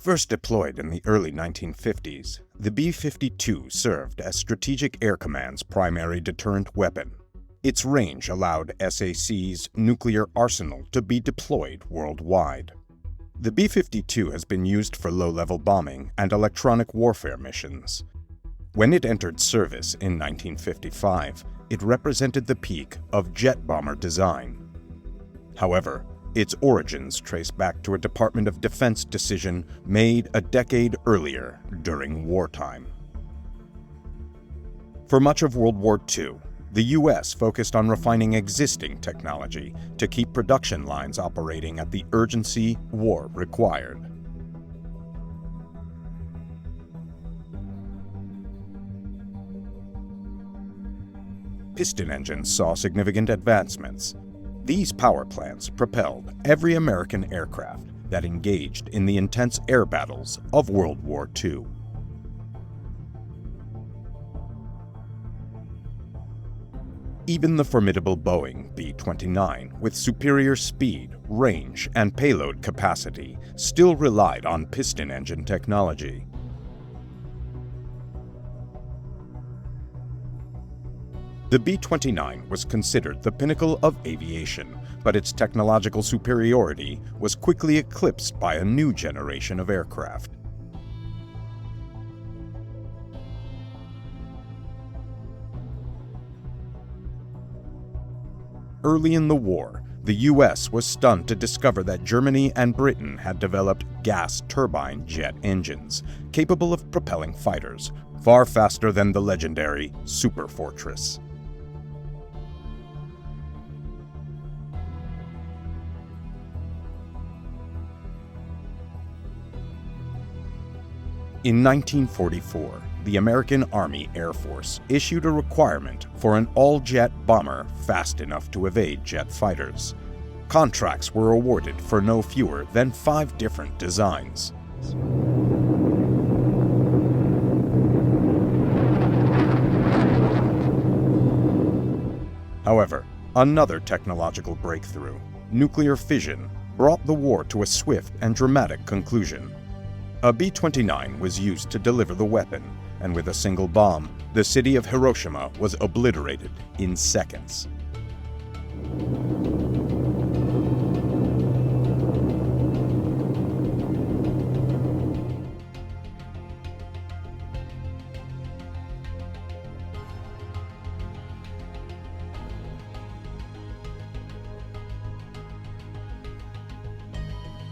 First deployed in the early 1950s, the B-52 served as Strategic Air Command's primary deterrent weapon. Its range allowed SAC's nuclear arsenal to be deployed worldwide. The B-52 has been used for low-level bombing and electronic warfare missions. When it entered service in 1955, it represented the peak of jet bomber design. However, its origins trace back to a Department of Defense decision made a decade earlier during wartime. For much of World War II, the U.S. focused on refining existing technology to keep production lines operating at the urgency war required. Piston engines saw significant advancements. These power plants propelled every American aircraft that engaged in the intense air battles of World War II. Even the formidable Boeing B-29, with superior speed, range, and payload capacity, still relied on piston engine technology. The B-29 was considered the pinnacle of aviation, but its technological superiority was quickly eclipsed by a new generation of aircraft. Early in the war, the U.S. was stunned to discover that Germany and Britain had developed gas turbine jet engines, capable of propelling fighters, far faster than the legendary Superfortress. In 1944, the American Army Air Force issued a requirement for an all-jet bomber fast enough to evade jet fighters. Contracts were awarded for no fewer than 5 different designs. However, another technological breakthrough, nuclear fission, brought the war to a swift and dramatic conclusion. A B-29 was used to deliver the weapon, and with a single bomb, the city of Hiroshima was obliterated in seconds.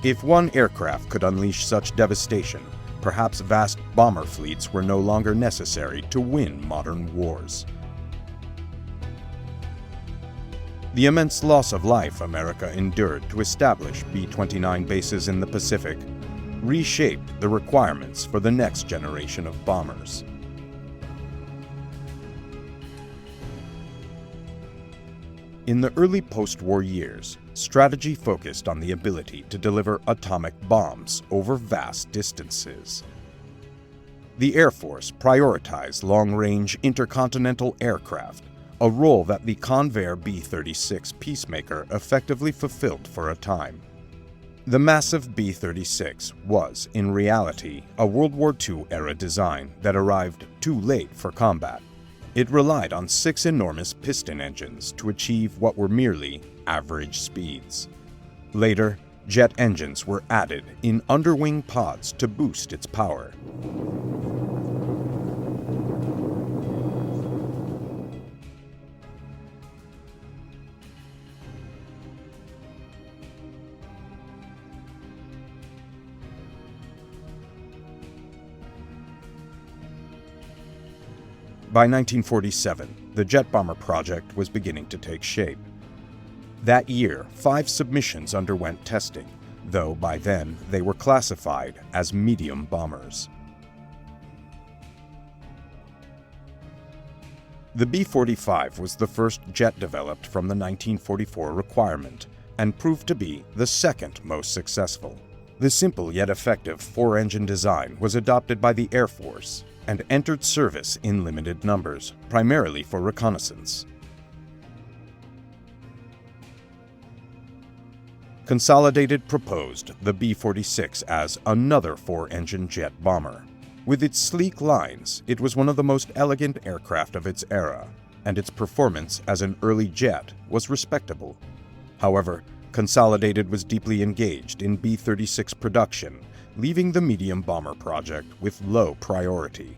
If one aircraft could unleash such devastation, perhaps vast bomber fleets were no longer necessary to win modern wars. The immense loss of life America endured to establish B-29 bases in the Pacific reshaped the requirements for the next generation of bombers. In the early post-war years, strategy focused on the ability to deliver atomic bombs over vast distances. The Air Force prioritized long-range intercontinental aircraft, a role that the Convair B-36 Peacemaker effectively fulfilled for a time. The massive B-36 was, in reality, a World War II-era design that arrived too late for combat. It relied on 6 enormous piston engines to achieve what were merely average speeds. Later, jet engines were added in underwing pods to boost its power. By 1947, the jet bomber project was beginning to take shape. That year, 5 submissions underwent testing, though by then they were classified as medium bombers. The B-45 was the first jet developed from the 1944 requirement and proved to be the second most successful. The simple yet effective 4-engine design was adopted by the Air Force and entered service in limited numbers, primarily for reconnaissance. Consolidated proposed the B-46 as another four-engine jet bomber. With its sleek lines, it was one of the most elegant aircraft of its era, and its performance as an early jet was respectable. However, Consolidated was deeply engaged in B-36 production, leaving the medium bomber project with low priority.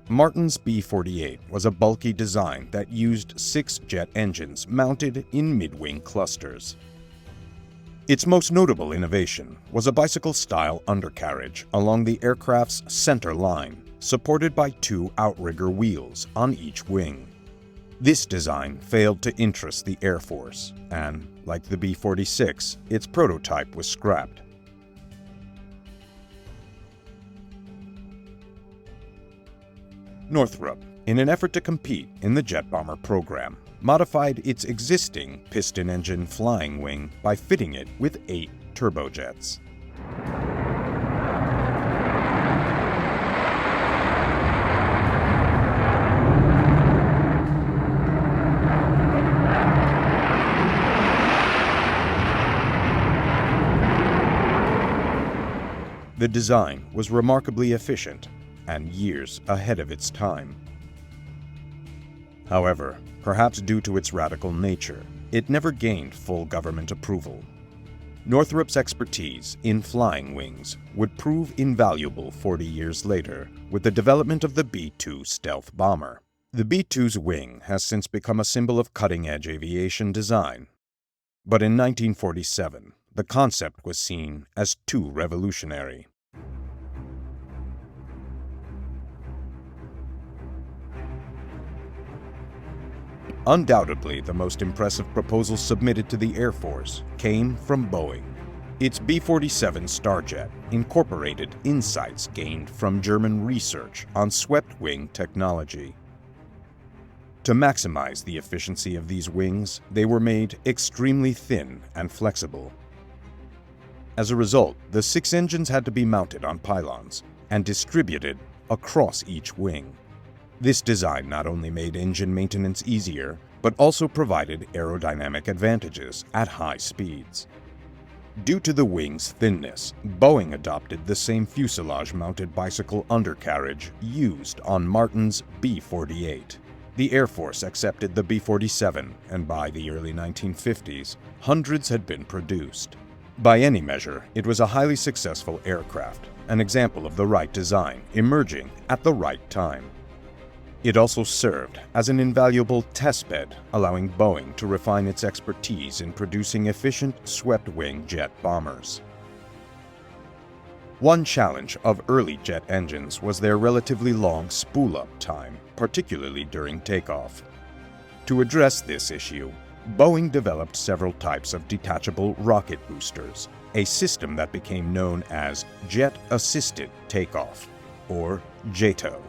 Martin's B-48 was a bulky design that used 6 jet engines mounted in mid-wing clusters. Its most notable innovation was a bicycle-style undercarriage along the aircraft's center line, supported by 2 outrigger wheels on each wing. This design failed to interest the Air Force, and, like the B-46, its prototype was scrapped. Northrop, in an effort to compete in the jet bomber program, modified its existing piston engine flying wing by fitting it with 8 turbojets. The design was remarkably efficient and years ahead of its time. However, perhaps due to its radical nature, it never gained full government approval. Northrop's expertise in flying wings would prove invaluable 40 years later with the development of the B-2 stealth bomber. The B-2's wing has since become a symbol of cutting-edge aviation design. But in 1947, the concept was seen as too revolutionary. Undoubtedly, the most impressive proposal submitted to the Air Force came from Boeing. Its B-47 Starjet incorporated insights gained from German research on swept-wing technology. To maximize the efficiency of these wings, they were made extremely thin and flexible. As a result, the 6 engines had to be mounted on pylons and distributed across each wing. This design not only made engine maintenance easier, but also provided aerodynamic advantages at high speeds. Due to the wing's thinness, Boeing adopted the same fuselage-mounted bicycle undercarriage used on Martin's B-48. The Air Force accepted the B-47, and by the early 1950s, hundreds had been produced. By any measure, it was a highly successful aircraft, an example of the right design emerging at the right time. It also served as an invaluable testbed, allowing Boeing to refine its expertise in producing efficient swept-wing jet bombers. One challenge of early jet engines was their relatively long spool-up time, particularly during takeoff. To address this issue, Boeing developed several types of detachable rocket boosters, a system that became known as Jet-Assisted Takeoff, or JATO.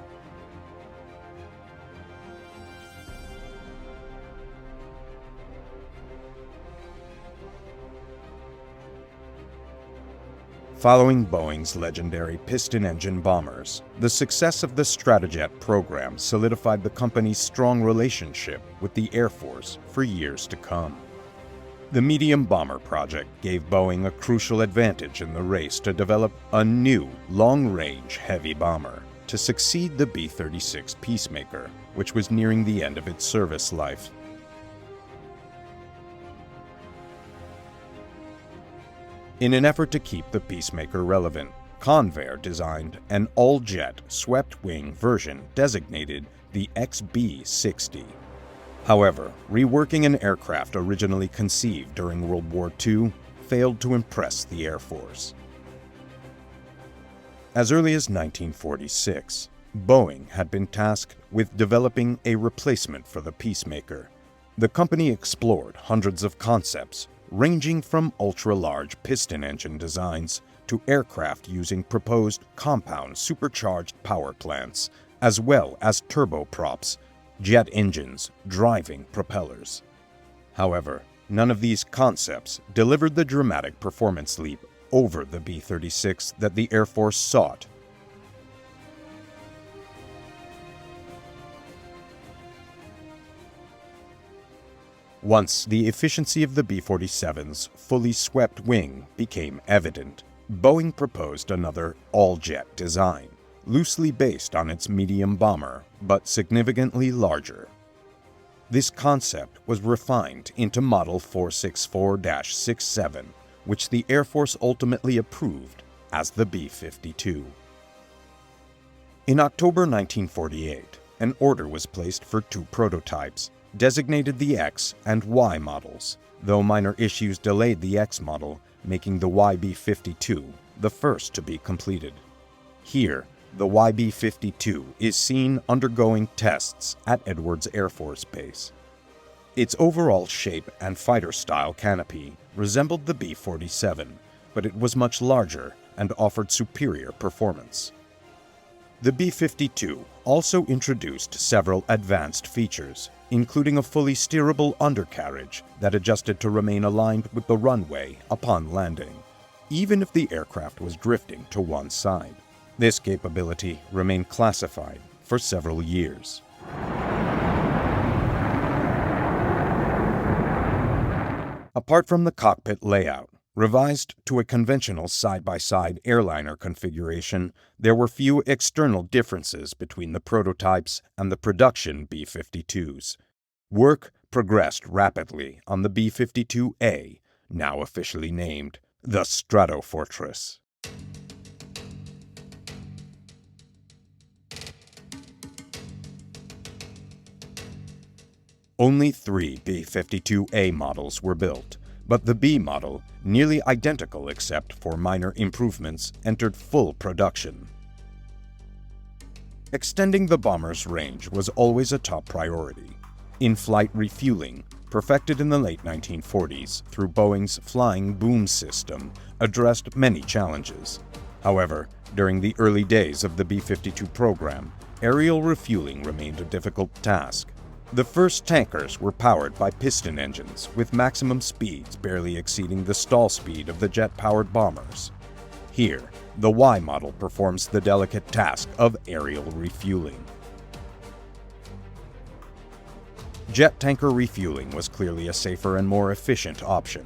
Following Boeing's legendary piston-engine bombers, the success of the Stratojet program solidified the company's strong relationship with the Air Force for years to come. The medium bomber project gave Boeing a crucial advantage in the race to develop a new long-range heavy bomber to succeed the B-36 Peacemaker, which was nearing the end of its service life. In an effort to keep the Peacemaker relevant, Convair designed an all-jet swept-wing version designated the XB-60. However, reworking an aircraft originally conceived during World War II failed to impress the Air Force. As early as 1946, Boeing had been tasked with developing a replacement for the Peacemaker. The company explored hundreds of concepts, ranging from ultra-large piston engine designs to aircraft using proposed compound supercharged power plants, as well as turboprops, jet engines driving propellers. However, none of these concepts delivered the dramatic performance leap over the B-36 that the Air Force sought. Once the efficiency of the B-47's fully swept wing became evident, Boeing proposed another all-jet design, loosely based on its medium bomber, but significantly larger. This concept was refined into Model 464-67, which the Air Force ultimately approved as the B-52. In October 1948, an order was placed for 2 prototypes, designated the X and Y models, though minor issues delayed the X model, making the YB-52 the first to be completed. Here, the YB-52 is seen undergoing tests at Edwards Air Force Base. Its overall shape and fighter-style canopy resembled the B-47, but it was much larger and offered superior performance. The B-52 also introduced several advanced features, including a fully steerable undercarriage that adjusted to remain aligned with the runway upon landing, even if the aircraft was drifting to one side. This capability remained classified for several years. Apart from the cockpit layout, revised to a conventional side-by-side airliner configuration, there were few external differences between the prototypes and the production B-52s. Work progressed rapidly on the B-52A, now officially named the Stratofortress. Only 3 B-52A models were built, but the B model, nearly identical except for minor improvements, entered full production. Extending the bomber's range was always a top priority. In-flight refueling, perfected in the late 1940s through Boeing's flying boom system, addressed many challenges. However, during the early days of the B-52 program, aerial refueling remained a difficult task. The first tankers were powered by piston engines, with maximum speeds barely exceeding the stall speed of the jet-powered bombers. Here, the Y model performs the delicate task of aerial refueling. Jet tanker refueling was clearly a safer and more efficient option.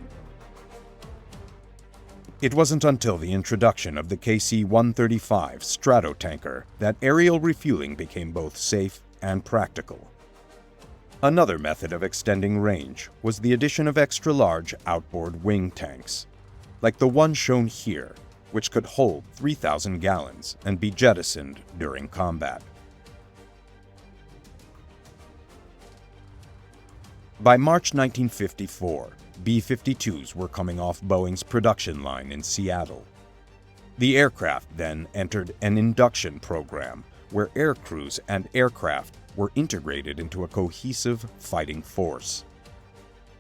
It wasn't until the introduction of the KC-135 Stratotanker that aerial refueling became both safe and practical. Another method of extending range was the addition of extra-large outboard wing tanks, like the one shown here, which could hold 3,000 gallons and be jettisoned during combat. By March 1954, B-52s were coming off Boeing's production line in Seattle. The aircraft then entered an induction program where air crews and aircraft were integrated into a cohesive fighting force.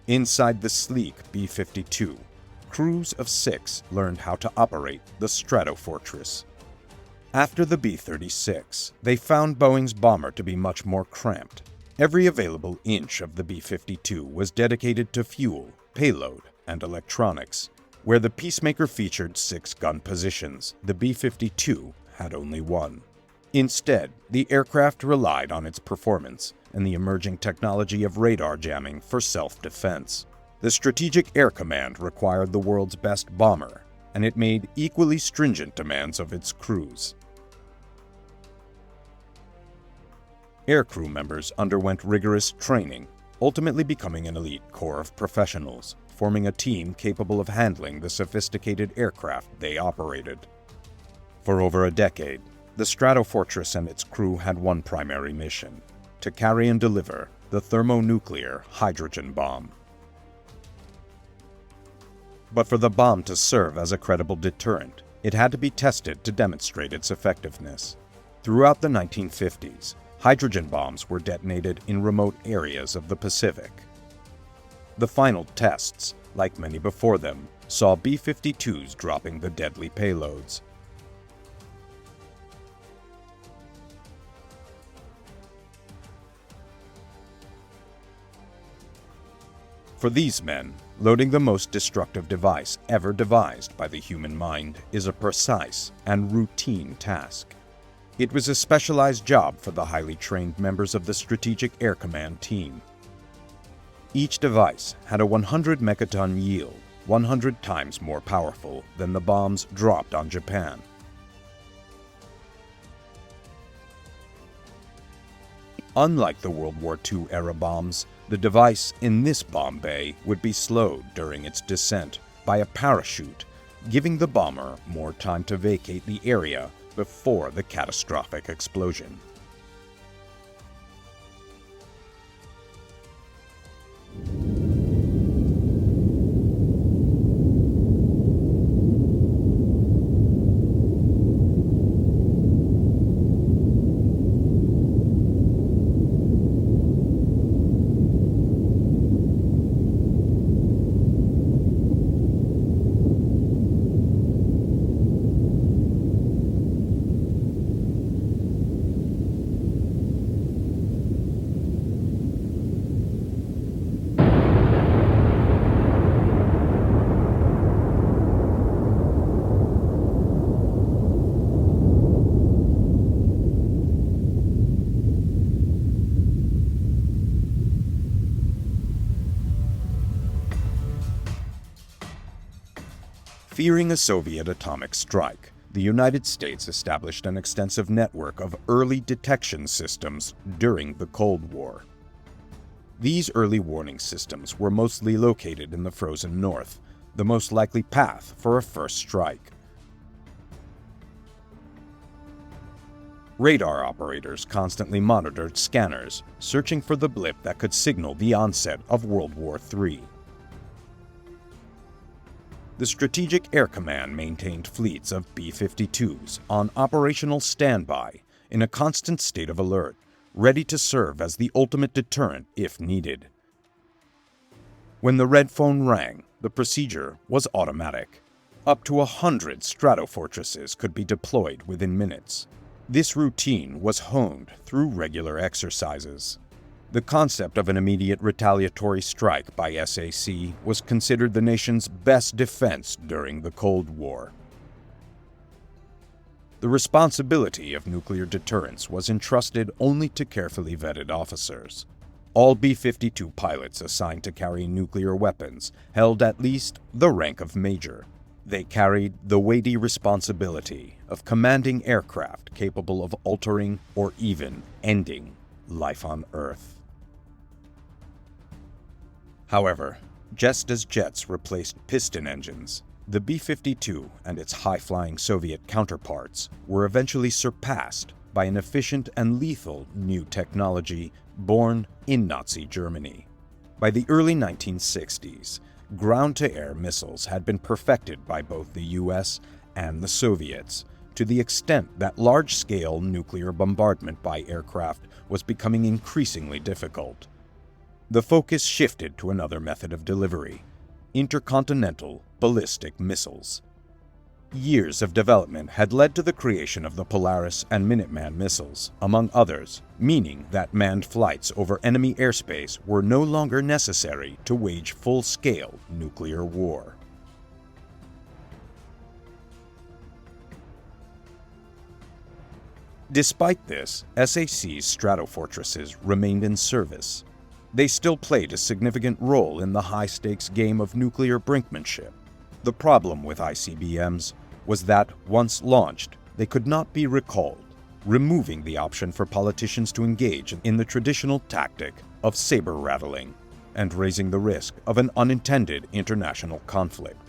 Inside the sleek B-52, crews of 6 learned how to operate the Stratofortress. After the B-36, they found Boeing's bomber to be much more cramped. Every available inch of the B-52 was dedicated to fuel, payload, and electronics. Where the Peacemaker featured 6 gun positions, the B-52 had only 1. Instead, the aircraft relied on its performance and the emerging technology of radar jamming for self-defense. The Strategic Air Command required the world's best bomber, and it made equally stringent demands of its crews. Aircrew members underwent rigorous training, ultimately becoming an elite corps of professionals, forming a team capable of handling the sophisticated aircraft they operated. For over a decade, the Stratofortress and its crew had one primary mission: to carry and deliver the thermonuclear hydrogen bomb. But for the bomb to serve as a credible deterrent, it had to be tested to demonstrate its effectiveness. Throughout the 1950s, hydrogen bombs were detonated in remote areas of the Pacific. The final tests, like many before them, saw B-52s dropping the deadly payloads. For these men, loading the most destructive device ever devised by the human mind is a precise and routine task. It was a specialized job for the highly trained members of the Strategic Air Command team. Each device had a 100 megaton yield, 100 times more powerful than the bombs dropped on Japan. Unlike the World War II-era bombs, the device in this bomb bay would be slowed during its descent by a parachute, giving the bomber more time to vacate the area before the catastrophic explosion. Fearing a Soviet atomic strike, the United States established an extensive network of early detection systems during the Cold War. These early warning systems were mostly located in the frozen north, the most likely path for a first strike. Radar operators constantly monitored scanners, searching for the blip that could signal the onset of World War III. The Strategic Air Command maintained fleets of B-52s on operational standby in a constant state of alert, ready to serve as the ultimate deterrent if needed. When the red phone rang, the procedure was automatic. Up to 100 Stratofortresses could be deployed within minutes. This routine was honed through regular exercises. The concept of an immediate retaliatory strike by SAC was considered the nation's best defense during the Cold War. The responsibility of nuclear deterrence was entrusted only to carefully vetted officers. All B-52 pilots assigned to carry nuclear weapons held at least the rank of major. They carried the weighty responsibility of commanding aircraft capable of altering or even ending life on Earth. However, just as jets replaced piston engines, the B-52 and its high-flying Soviet counterparts were eventually surpassed by an efficient and lethal new technology born in Nazi Germany. By the early 1960s, ground-to-air missiles had been perfected by both the US and the Soviets, to the extent that large-scale nuclear bombardment by aircraft was becoming increasingly difficult. The focus shifted to another method of delivery: intercontinental ballistic missiles. Years of development had led to the creation of the Polaris and Minuteman missiles, among others, meaning that manned flights over enemy airspace were no longer necessary to wage full-scale nuclear war. Despite this, SAC's Stratofortresses remained in service. They still played a significant role in the high-stakes game of nuclear brinkmanship. The problem with ICBMs was that, once launched, they could not be recalled, removing the option for politicians to engage in the traditional tactic of saber-rattling and raising the risk of an unintended international conflict.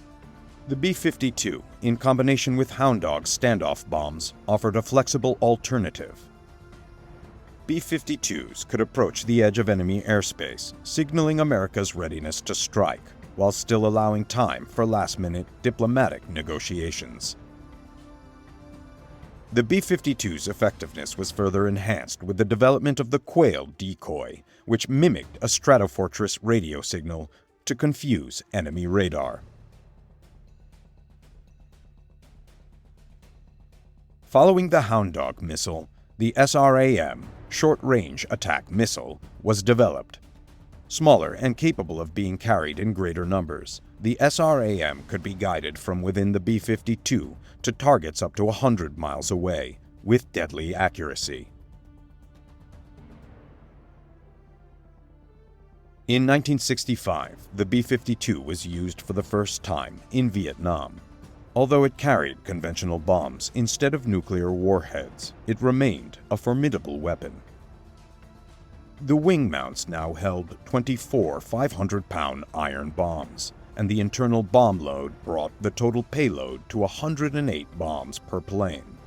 The B-52, in combination with Hound Dog standoff bombs, offered a flexible alternative. B-52s could approach the edge of enemy airspace, signaling America's readiness to strike, while still allowing time for last-minute diplomatic negotiations. The B-52's effectiveness was further enhanced with the development of the Quail decoy, which mimicked a Stratofortress radio signal to confuse enemy radar. Following the Hound Dog missile, the SRAM, Short-Range Attack Missile, was developed. Smaller and capable of being carried in greater numbers, the SRAM could be guided from within the B-52 to targets up to 100 miles away, with deadly accuracy. In 1965, the B-52 was used for the first time in Vietnam. Although it carried conventional bombs instead of nuclear warheads, it remained a formidable weapon. The wing mounts now held 24 500-pound iron bombs, and the internal bomb load brought the total payload to 108 bombs per plane.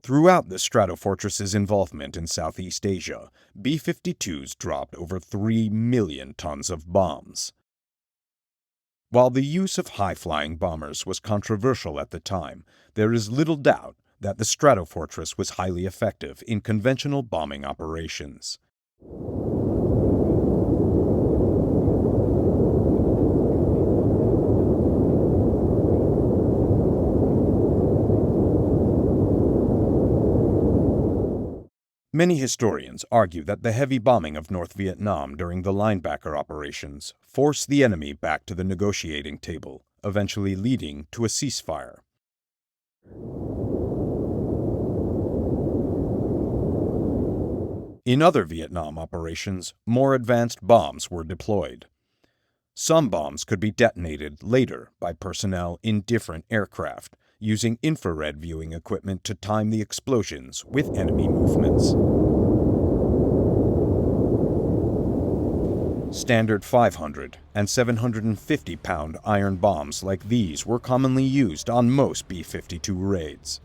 Throughout the Stratofortress's involvement in Southeast Asia, B-52s dropped over 3 million tons of bombs. While the use of high-flying bombers was controversial at the time, there is little doubt that the Stratofortress was highly effective in conventional bombing operations. Many historians argue that the heavy bombing of North Vietnam during the linebacker operations forced the enemy back to the negotiating table, eventually leading to a ceasefire. In other Vietnam operations, more advanced bombs were deployed. Some bombs could be detonated later by personnel in different aircraft, using infrared viewing equipment to time the explosions with enemy movements. Standard 500 and 750-pound iron bombs like these were commonly used on most B-52 raids.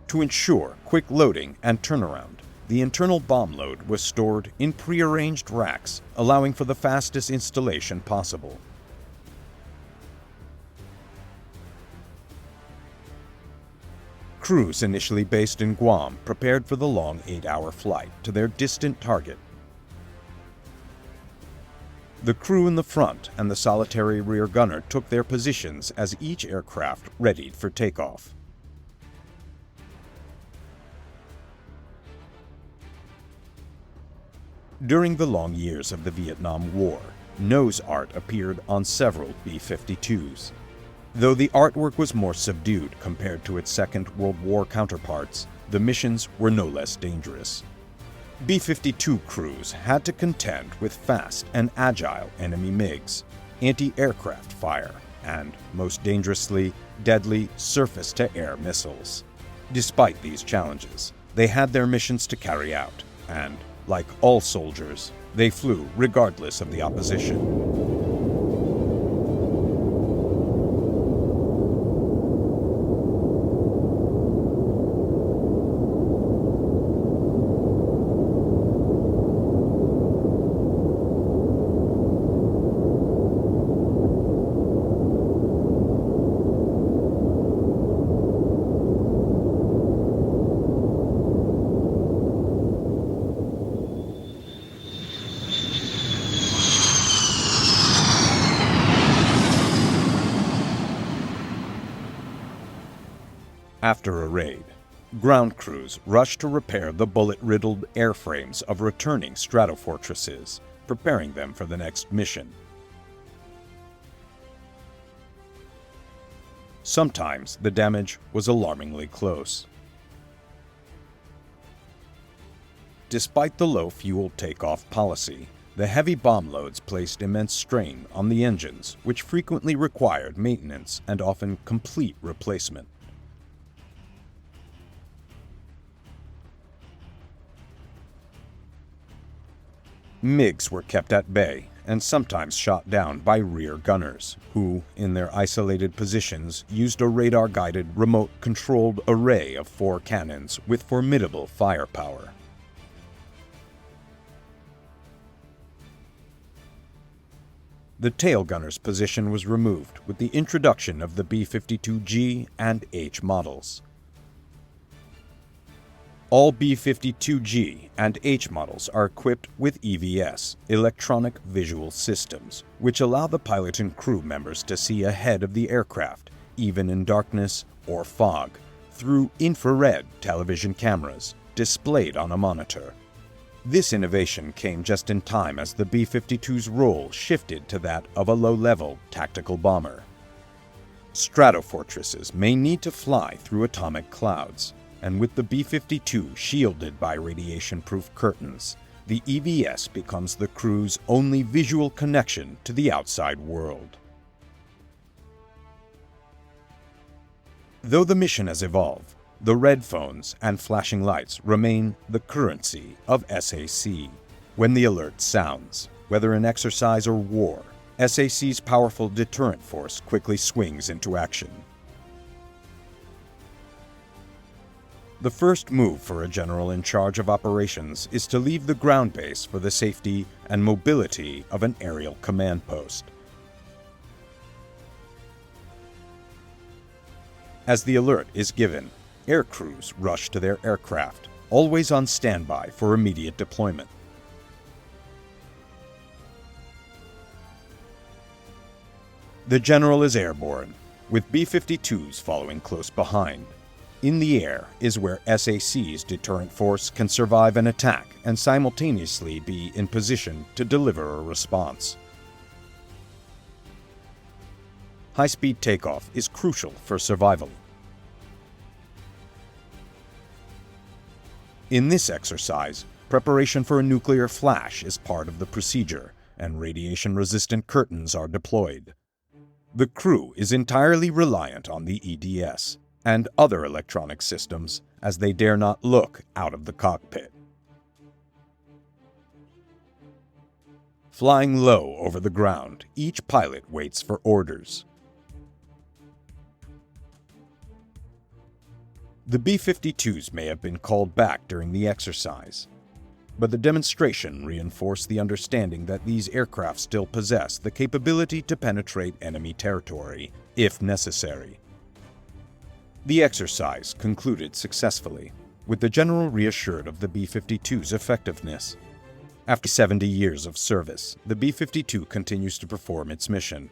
To ensure quick loading and turnaround, the internal bomb load was stored in prearranged racks, allowing for the fastest installation possible. Crews initially based in Guam prepared for the long 8-hour flight to their distant target. The crew in the front and the solitary rear gunner took their positions as each aircraft readied for takeoff. During the long years of the Vietnam War, nose art appeared on several B-52s. Though the artwork was more subdued compared to its Second World War counterparts, the missions were no less dangerous. B-52 crews had to contend with fast and agile enemy MiGs, anti-aircraft fire, and, most dangerously, deadly surface-to-air missiles. Despite these challenges, they had their missions to carry out, and, like all soldiers, they flew regardless of the opposition. After a raid, ground crews rushed to repair the bullet-riddled airframes of returning Stratofortresses, preparing them for the next mission. Sometimes the damage was alarmingly close. Despite the low fuel takeoff policy, the heavy bomb loads placed immense strain on the engines, which frequently required maintenance and often complete replacement. MiGs were kept at bay and sometimes shot down by rear gunners, who, in their isolated positions, used a radar-guided, remote-controlled array of 4 cannons with formidable firepower. The tail gunner's position was removed with the introduction of the B-52G and H models. All B-52G and H models are equipped with EVS, Electronic Visual Systems, which allow the pilot and crew members to see ahead of the aircraft, even in darkness or fog, through infrared television cameras displayed on a monitor. This innovation came just in time as the B-52's role shifted to that of a low-level tactical bomber. Stratofortresses may need to fly through atomic clouds, and with the B-52 shielded by radiation-proof curtains, the EVS becomes the crew's only visual connection to the outside world. Though the mission has evolved, the red phones and flashing lights remain the currency of SAC. When the alert sounds, whether in exercise or war, SAC's powerful deterrent force quickly swings into action. The first move for a general in charge of operations is to leave the ground base for the safety and mobility of an aerial command post. As the alert is given, air crews rush to their aircraft, always on standby for immediate deployment. The general is airborne, with B-52s following close behind. In the air is where SAC's deterrent force can survive an attack and simultaneously be in position to deliver a response. High-speed takeoff is crucial for survival. In this exercise, preparation for a nuclear flash is part of the procedure, and radiation-resistant curtains are deployed. The crew is entirely reliant on the EDS and other electronic systems, as they dare not look out of the cockpit. Flying low over the ground, each pilot waits for orders. The B-52s may have been called back during the exercise, but the demonstration reinforced the understanding that these aircraft still possess the capability to penetrate enemy territory, if necessary. The exercise concluded successfully, with the general reassured of the B-52's effectiveness. After 70 years of service, the B-52 continues to perform its mission,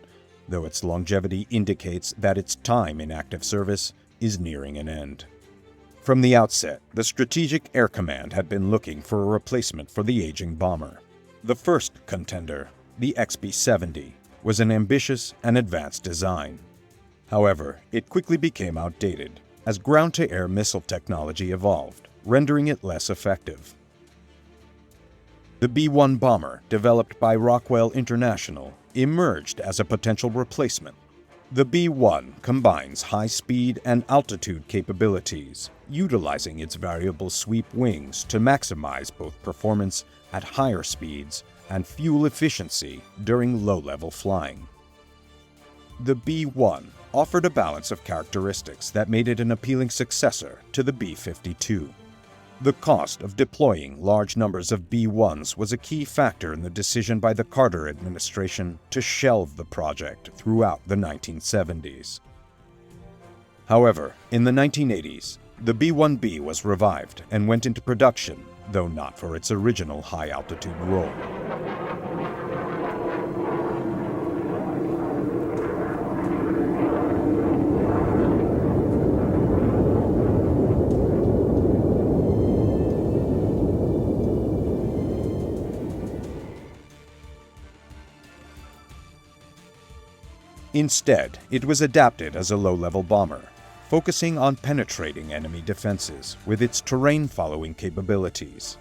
though its longevity indicates that its time in active service is nearing an end. From the outset, the Strategic Air Command had been looking for a replacement for the aging bomber. The first contender, the XB-70, was an ambitious and advanced design. However, it quickly became outdated as ground-to-air missile technology evolved, rendering it less effective. The B-1 bomber, developed by Rockwell International, emerged as a potential replacement. The B-1 combines high speed and altitude capabilities, utilizing its variable sweep wings to maximize both performance at higher speeds and fuel efficiency during low-level flying. The B-1 offered a balance of characteristics that made it an appealing successor to the B-52. The cost of deploying large numbers of B-1s was a key factor in the decision by the Carter administration to shelve the project throughout the 1970s. However, in the 1980s, the B-1B was revived and went into production, though not for its original high-altitude role. Instead, it was adapted as a low-level bomber, focusing on penetrating enemy defenses with its terrain-following capabilities.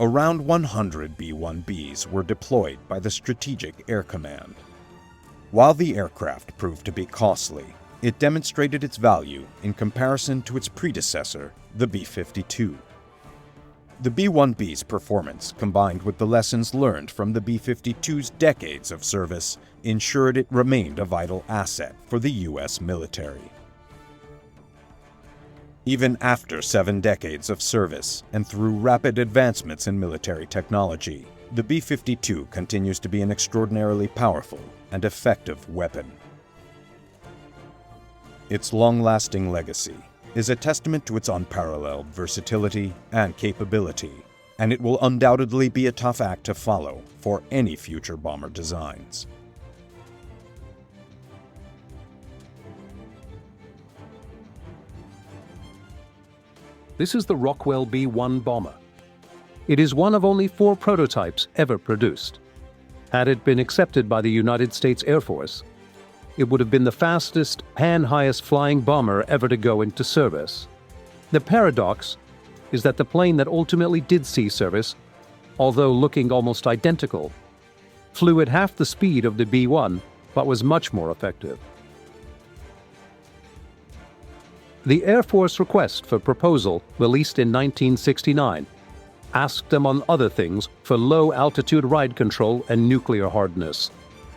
Around 100 B-1Bs were deployed by the Strategic Air Command. While the aircraft proved to be costly, it demonstrated its value in comparison to its predecessor, the B-52. The B-1B's performance, combined with the lessons learned from the B-52's decades of service, ensured it remained a vital asset for the U.S. military. Even after 7 decades of service and through rapid advancements in military technology, the B-52 continues to be an extraordinarily powerful and effective weapon. Its long-lasting legacy is a testament to its unparalleled versatility and capability, and it will undoubtedly be a tough act to follow for any future bomber designs. This is the Rockwell B1 bomber. It is one of only 4 prototypes ever produced. Had it been accepted by the United States Air Force, it would have been the fastest and highest flying bomber ever to go into service. The paradox is that the plane that ultimately did see service, although looking almost identical, flew at half the speed of the B-1 but was much more effective. The Air Force request for proposal, released in 1969, asked, among other things, for low-altitude ride control and nuclear hardness,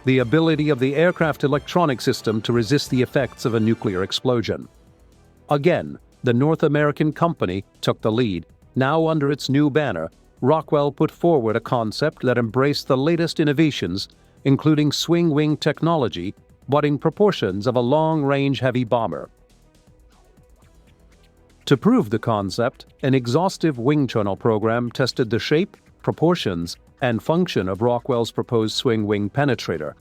the ability of the aircraft electronic system to resist the effects of a nuclear explosion. Again, the North American company took the lead. Now under its new banner, Rockwell put forward a concept that embraced the latest innovations, including swing-wing technology, but in proportions of a long-range heavy bomber. To prove the concept, an exhaustive wing tunnel program tested the shape, proportions, and function of Rockwell's proposed swing-wing penetrator.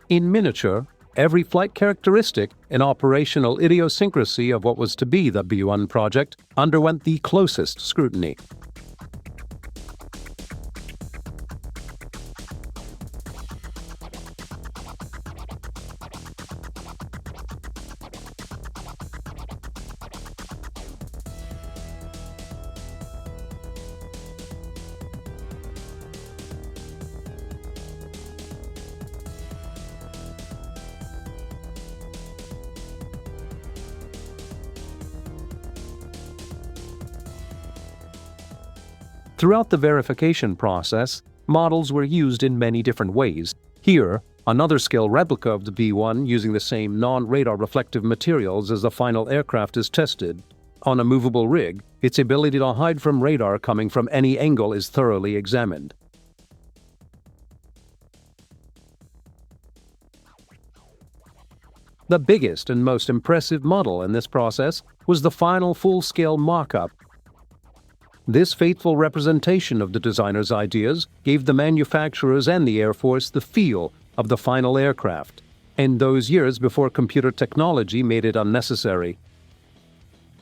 In miniature, every flight characteristic and operational idiosyncrasy of what was to be the B-1 project underwent the closest scrutiny. Throughout the verification process, models were used in many different ways. Here, another scale replica of the B-1 using the same non-radar reflective materials as the final aircraft is tested. On a movable rig, its ability to hide from radar coming from any angle is thoroughly examined. The biggest and most impressive model in this process was the final full-scale mock-up. This faithful representation of the designer's ideas gave the manufacturers and the Air Force the feel of the final aircraft, in those years before computer technology made it unnecessary.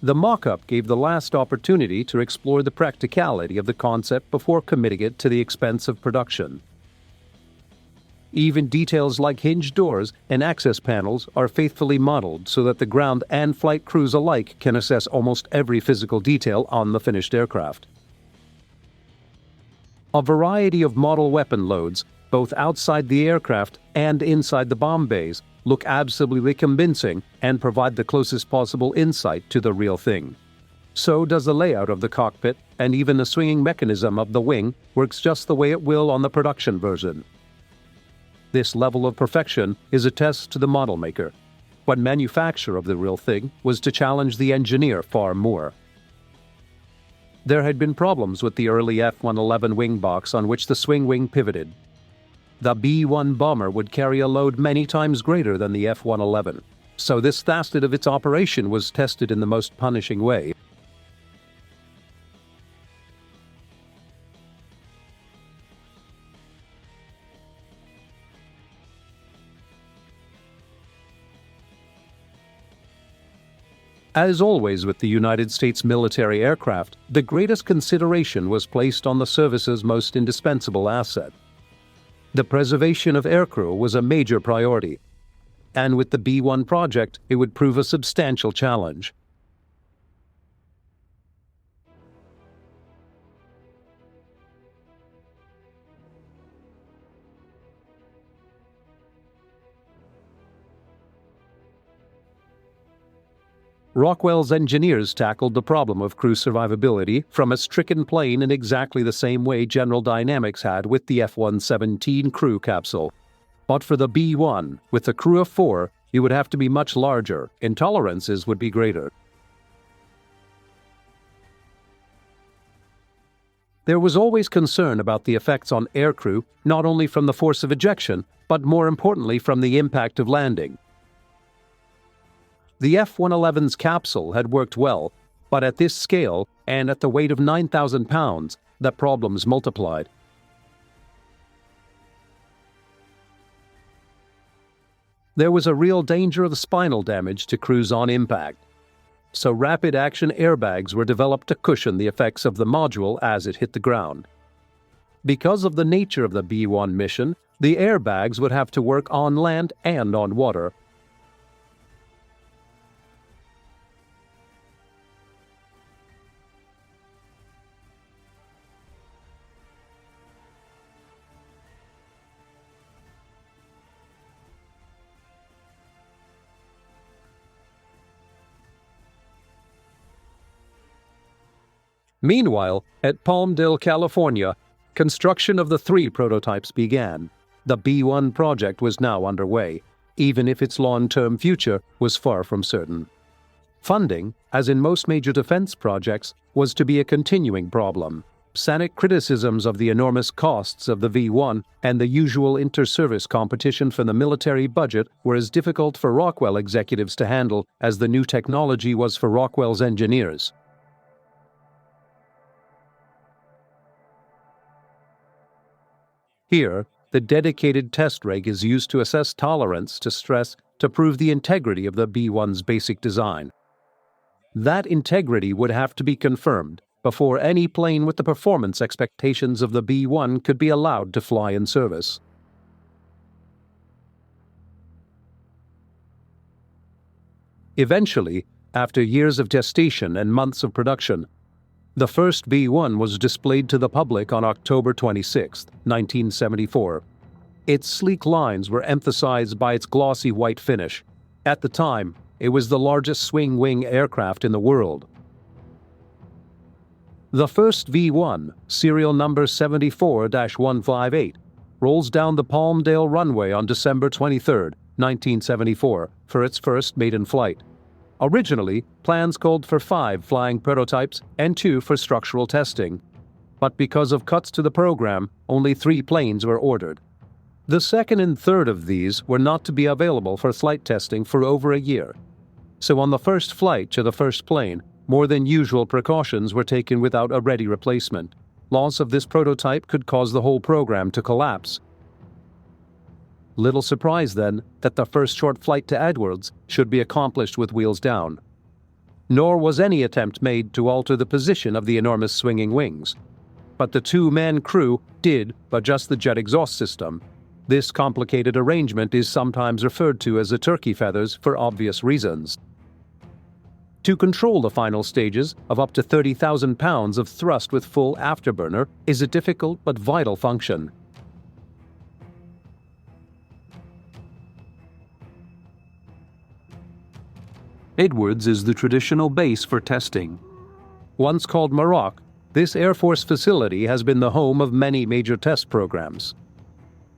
The mock-up gave the last opportunity to explore the practicality of the concept before committing it to the expense of production. Even details like hinged doors and access panels are faithfully modeled so that the ground and flight crews alike can assess almost every physical detail on the finished aircraft. A variety of model weapon loads, both outside the aircraft and inside the bomb bays, look absolutely convincing and provide the closest possible insight to the real thing. So does the layout of the cockpit, and even the swinging mechanism of the wing works just the way it will on the production version. This level of perfection is a test to the model maker. But manufacture of the real thing was to challenge the engineer far more. There had been problems with the early F-111 wing box on which the swing wing pivoted. The B-1 bomber would carry a load many times greater than the F-111, so this facet of its operation was tested in the most punishing way. As always with the United States military aircraft, the greatest consideration was placed on the service's most indispensable asset. The preservation of aircrew was a major priority, and with the B-1 project, it would prove a substantial challenge. Rockwell's engineers tackled the problem of crew survivability from a stricken plane in exactly the same way General Dynamics had with the F-117 crew capsule. But for the B-1, with a crew of 4, it would have to be much larger, and tolerances would be greater. There was always concern about the effects on aircrew, not only from the force of ejection, but more importantly from the impact of landing. The F-111's capsule had worked well, but at this scale and at the weight of 9,000 pounds, the problems multiplied. There was a real danger of spinal damage to crews on impact, so rapid-action airbags were developed to cushion the effects of the module as it hit the ground. Because of the nature of the B-1 mission, the airbags would have to work on land and on water. Meanwhile, at Palmdale, California, construction of the 3 prototypes began. The B-1 project was now underway, even if its long-term future was far from certain. Funding, as in most major defense projects, was to be a continuing problem. Cynic criticisms of the enormous costs of the V-1 and the usual inter-service competition for the military budget were as difficult for Rockwell executives to handle as the new technology was for Rockwell's engineers. Here, the dedicated test rig is used to assess tolerance to stress to prove the integrity of the B-1's basic design. That integrity would have to be confirmed before any plane with the performance expectations of the B-1 could be allowed to fly in service. Eventually, after years of gestation and months of production, the first B-1 was displayed to the public on October 26, 1974. Its sleek lines were emphasized by its glossy white finish. At the time, it was the largest swing-wing aircraft in the world. The first V-1, serial number 74-158, rolls down the Palmdale runway on December 23, 1974, for its first maiden flight. Originally, plans called for 5 flying prototypes and 2 for structural testing, but because of cuts to the program, only 3 planes were ordered. The second and third of these were not to be available for flight testing for over a year. So on the first flight to the first plane, more than usual precautions were taken without a ready replacement. Loss of this prototype could cause the whole program to collapse. Little surprise, then, that the first short flight to Edwards should be accomplished with wheels down. Nor was any attempt made to alter the position of the enormous swinging wings. But the 2-man crew did adjust the jet exhaust system. This complicated arrangement is sometimes referred to as the turkey feathers for obvious reasons. To control the final stages of up to 30,000 pounds of thrust with full afterburner is a difficult but vital function. Edwards is the traditional base for testing. Once called Maroc, this Air Force facility has been the home of many major test programs.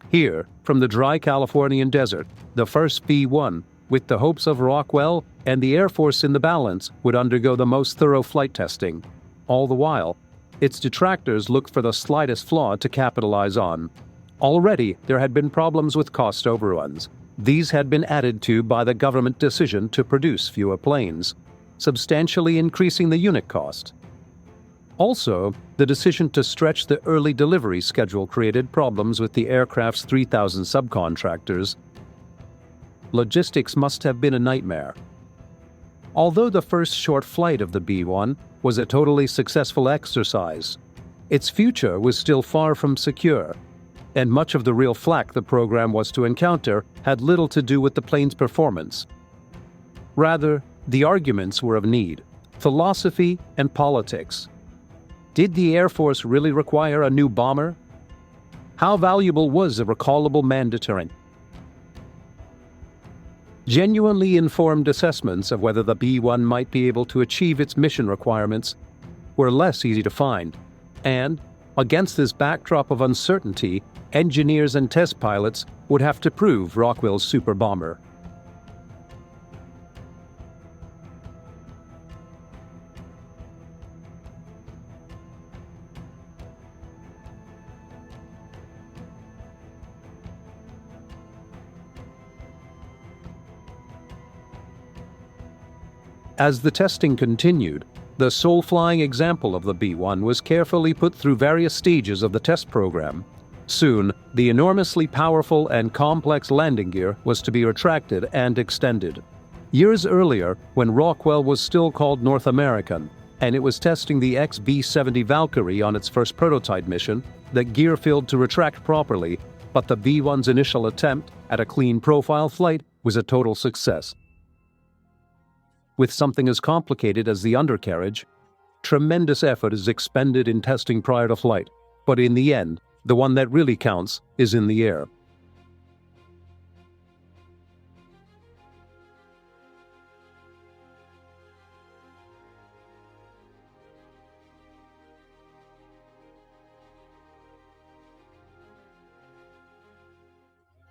Here, from the dry Californian desert, the first B-1, with the hopes of Rockwell and the Air Force in the balance, would undergo the most thorough flight testing. All the while, its detractors looked for the slightest flaw to capitalize on. Already, there had been problems with cost overruns. These had been added to by the government decision to produce fewer planes, substantially increasing the unit cost. Also, the decision to stretch the early delivery schedule created problems with the aircraft's 3,000 subcontractors. Logistics must have been a nightmare. Although the first short flight of the B-1 was a totally successful exercise, its future was still far from secure, and much of the real flack the program was to encounter had little to do with the plane's performance. Rather, the arguments were of need, philosophy and politics. Did the Air Force really require a new bomber? How valuable was a recallable man deterrent? Genuinely informed assessments of whether the B-1 might be able to achieve its mission requirements were less easy to find, and, against this backdrop of uncertainty, engineers and test pilots would have to prove Rockwell's super bomber. As the testing continued, the sole flying example of the B-1 was carefully put through various stages of the test program. Soon, the enormously powerful and complex landing gear was to be retracted and extended. Years earlier, when Rockwell was still called North American, and it was testing the B-70 Valkyrie on its first prototype mission, the gear failed to retract properly, but the B-1's initial attempt at a clean profile flight was a total success. With something as complicated as the undercarriage, tremendous effort is expended in testing prior to flight, but in the end, the one that really counts is in the air.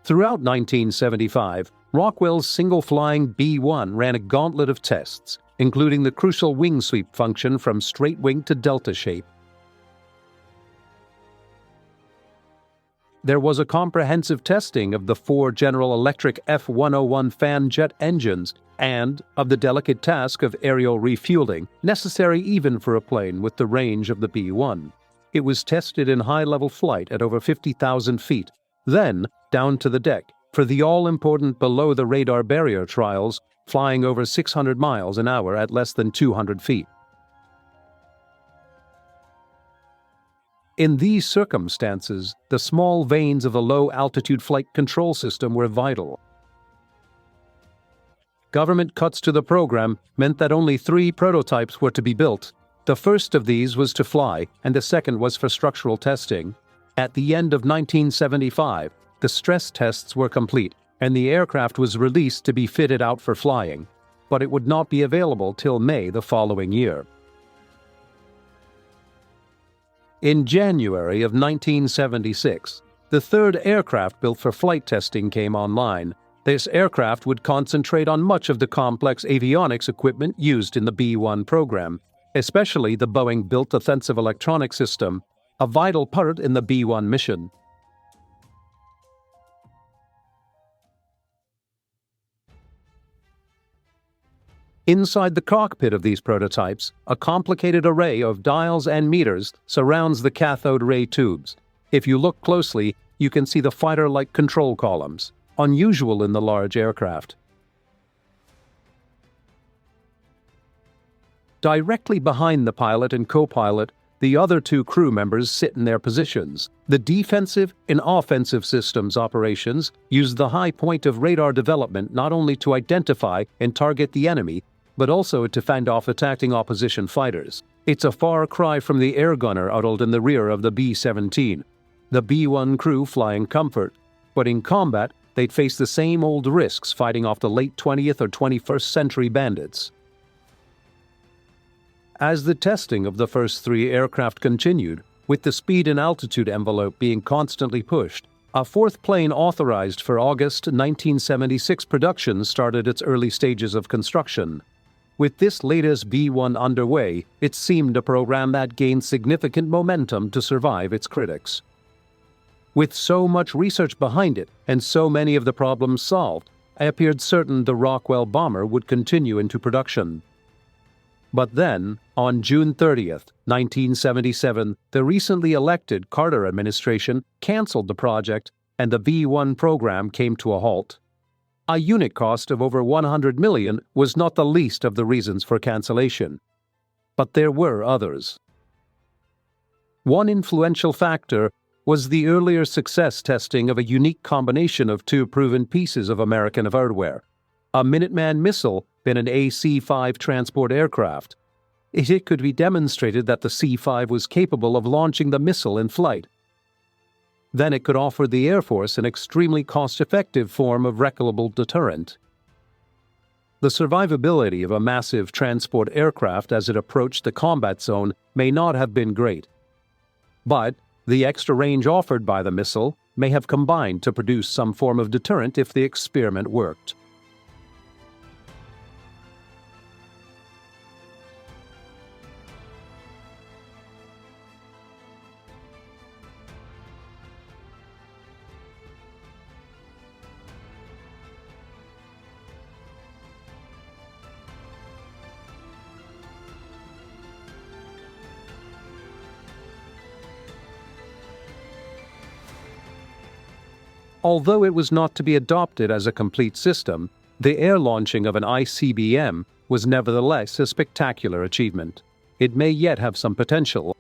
Throughout 1975, Rockwell's single-flying B-1 ran a gauntlet of tests, including the crucial wing sweep function from straight wing to delta shape. There was a comprehensive testing of the 4 General Electric F-101 fan jet engines and of the delicate task of aerial refueling, necessary even for a plane with the range of the B-1. It was tested in high-level flight at over 50,000 feet, then down to the deck for the all-important below-the-radar barrier trials, flying over 600 miles an hour at less than 200 feet. In these circumstances, the small vanes of the low-altitude flight control system were vital. Government cuts to the program meant that only 3 prototypes were to be built. The first of these was to fly, and the second was for structural testing. At the end of 1975, the stress tests were complete, and the aircraft was released to be fitted out for flying, but it would not be available till May the following year. In January of 1976, the third aircraft built for flight testing came online. This aircraft would concentrate on much of the complex avionics equipment used in the B-1 program, especially the Boeing-built offensive electronic system, a vital part in the B-1 mission. Inside the cockpit of these prototypes, a complicated array of dials and meters surrounds the cathode ray tubes. If you look closely, you can see the fighter-like control columns, unusual in the large aircraft. Directly behind the pilot and co-pilot, the other 2 crew members sit in their positions. The defensive and offensive systems operations use the high point of radar development not only to identify and target the enemy, but also to fend off attacking opposition fighters. It's a far cry from the air gunner huddled in the rear of the B-17. The B-1 crew fly in comfort, but in combat, they'd face the same old risks fighting off the late 20th or 21st century bandits. As the testing of the first 3 aircraft continued, with the speed and altitude envelope being constantly pushed, a 4th plane authorized for August 1976 production started its early stages of construction. With this latest B-1 underway, it seemed a program that gained significant momentum to survive its critics. With so much research behind it and so many of the problems solved, I appeared certain the Rockwell bomber would continue into production. But then, on June 30th, 1977, the recently elected Carter administration canceled the project and the B-1 program came to a halt. A unit cost of over $100 million was not the least of the reasons for cancellation. But there were others. One influential factor was the earlier success testing of a unique combination of 2 proven pieces of American hardware, a Minuteman missile and an AC-5 transport aircraft. It could be demonstrated that the C-5 was capable of launching the missile in flight. Then it could offer the Air Force an extremely cost-effective form of recallable deterrent. The survivability of a massive transport aircraft as it approached the combat zone may not have been great. But the extra range offered by the missile may have combined to produce some form of deterrent if the experiment worked. Although it was not to be adopted as a complete system, the air launching of an ICBM was nevertheless a spectacular achievement. It may yet have some potential.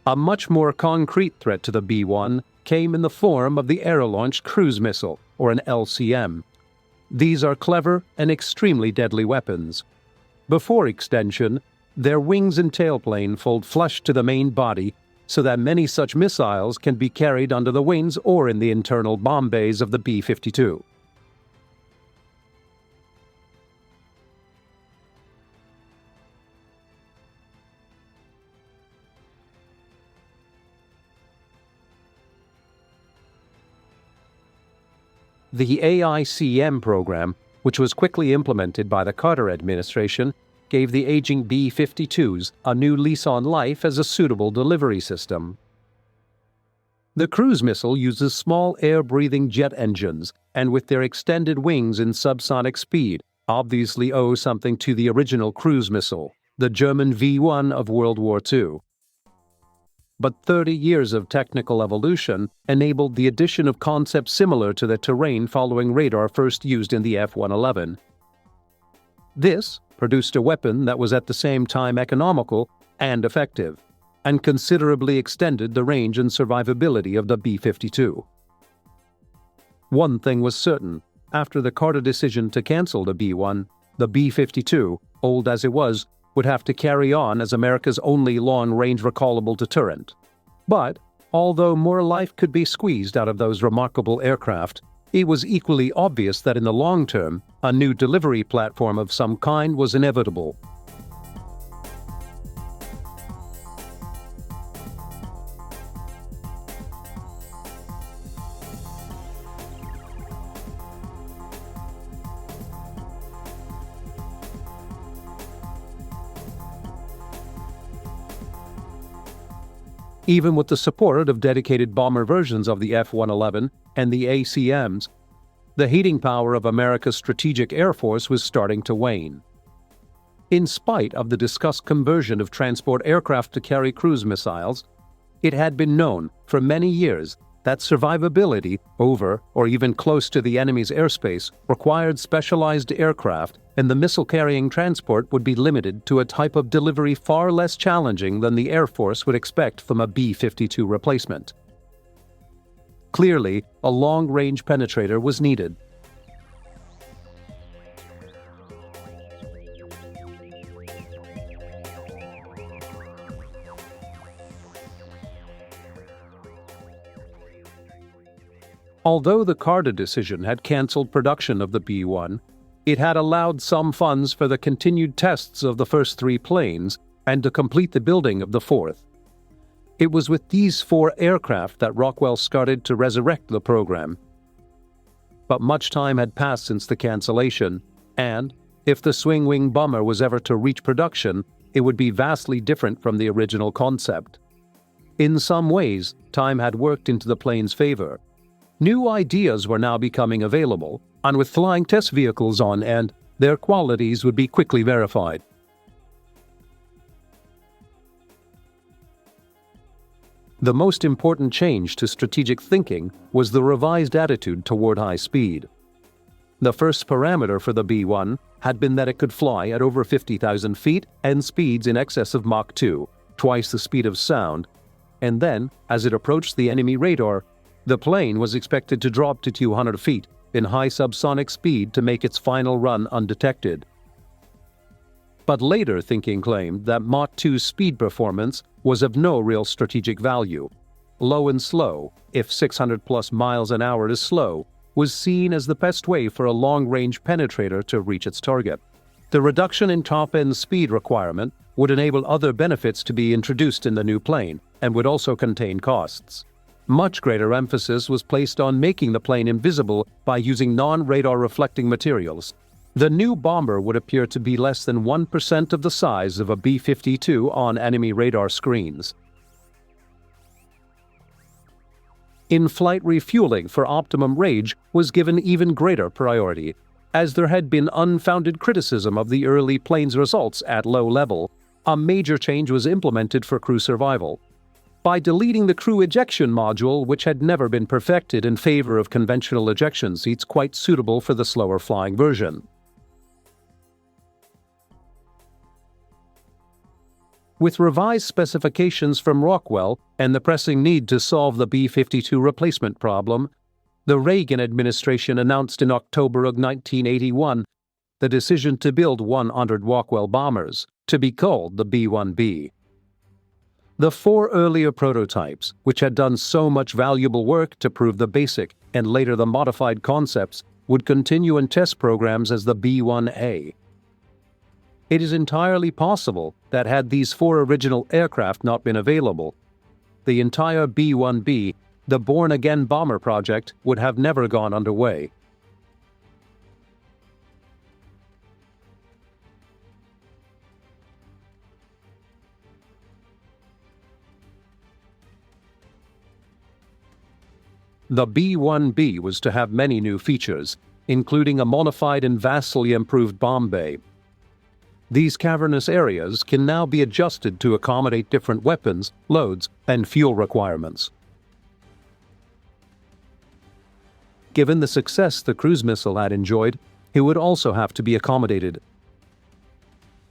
A much more concrete threat to the B-1 came in the form of the Aero-Launched Cruise Missile, or an LCM. These are clever and extremely deadly weapons. Before extension, their wings and tailplane fold flush to the main body so that many such missiles can be carried under the wings or in the internal bomb bays of the B-52. The AICM program, which was quickly implemented by the Carter administration, gave the aging B-52s a new lease on life as a suitable delivery system. The cruise missile uses small air-breathing jet engines, and with their extended wings and subsonic speed, obviously owe something to the original cruise missile, the German V1 of World War II. But 30 years of technical evolution enabled the addition of concepts similar to the terrain following radar first used in the F-111. This produced a weapon that was at the same time economical and effective, and considerably extended the range and survivability of the B-52. One thing was certain: after the Carter decision to cancel the B-1, the B-52, old as it was, would have to carry on as America's only long-range recallable deterrent. But, although more life could be squeezed out of those remarkable aircraft, it was equally obvious that in the long term, a new delivery platform of some kind was inevitable. Even with the support of dedicated bomber versions of the F-111 and the ACMs, the heating power of America's strategic air force was starting to wane. In spite of the discussed conversion of transport aircraft to carry cruise missiles, it had been known for many years that survivability over or even close to the enemy's airspace required specialized aircraft, and the missile-carrying transport would be limited to a type of delivery far less challenging than the Air Force would expect from a B-52 replacement. Clearly, a long-range penetrator was needed. Although the Carter decision had cancelled production of the B-1, it had allowed some funds for the continued tests of the first 3 planes and to complete the building of the 4th. It was with these 4 aircraft that Rockwell started to resurrect the program. But much time had passed since the cancellation, and, if the swing-wing bomber was ever to reach production, it would be vastly different from the original concept. In some ways, time had worked into the plane's favor. New ideas were now becoming available, and with flying test vehicles on end, their qualities would be quickly verified. The most important change to strategic thinking was the revised attitude toward high speed. The first parameter for the B-1 had been that it could fly at over 50,000 feet and speeds in excess of Mach 2, twice the speed of sound, and then, as it approached the enemy radar, the plane was expected to drop to 200 feet in high subsonic speed to make its final run undetected. But later thinking claimed that Mach 2's speed performance was of no real strategic value. Low and slow, if 600+ miles an hour is slow, was seen as the best way for a long-range penetrator to reach its target. The reduction in top-end speed requirement would enable other benefits to be introduced in the new plane and would also contain costs. Much greater emphasis was placed on making the plane invisible by using non-radar reflecting materials. The new bomber would appear to be less than 1% of the size of a B-52 on enemy radar screens. In-flight refueling for optimum range was given even greater priority, as there had been unfounded criticism of the early plane's results at low level, A major change was implemented for crew survival. By deleting the crew ejection module, which had never been perfected, in favor of conventional ejection seats quite suitable for the slower flying version. With revised specifications from Rockwell and the pressing need to solve the B-52 replacement problem, the Reagan administration announced in October of 1981 the decision to build 100 Rockwell bombers, to be called the B-1B. The 4 earlier prototypes, which had done so much valuable work to prove the basic and later the modified concepts, would continue in test programs as the B-1A. It is entirely possible that had these 4 original aircraft not been available, the entire B-1B, the born-again bomber project, would have never gone underway. The B-1B was to have many new features, including a modified and vastly improved bomb bay. These cavernous areas can now be adjusted to accommodate different weapons, loads, and fuel requirements. Given the success the cruise missile had enjoyed, it would also have to be accommodated.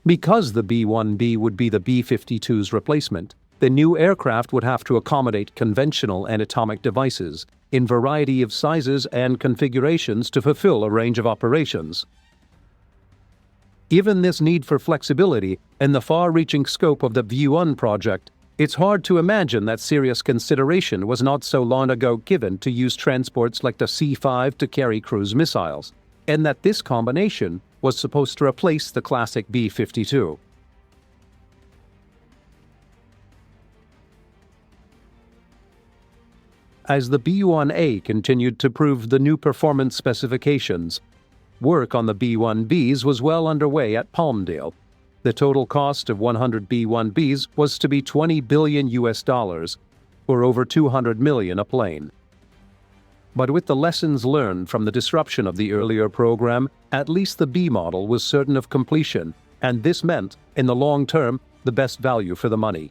Because the B-1B would be the B-52's replacement, the new aircraft would have to accommodate conventional and atomic devices in variety of sizes and configurations to fulfill a range of operations. Given this need for flexibility and the far-reaching scope of the B-1 project, it's hard to imagine that serious consideration was not so long ago given to use transports like the C-5 to carry cruise missiles, and that this combination was supposed to replace the classic B-52. As the B-1A continued to prove the new performance specifications, work on the B-1Bs was well underway at Palmdale. The total cost of 100 B-1Bs was to be $20 billion, or over $200 million a plane. But with the lessons learned from the disruption of the earlier program, at least the B model was certain of completion, and this meant, in the long term, the best value for the money.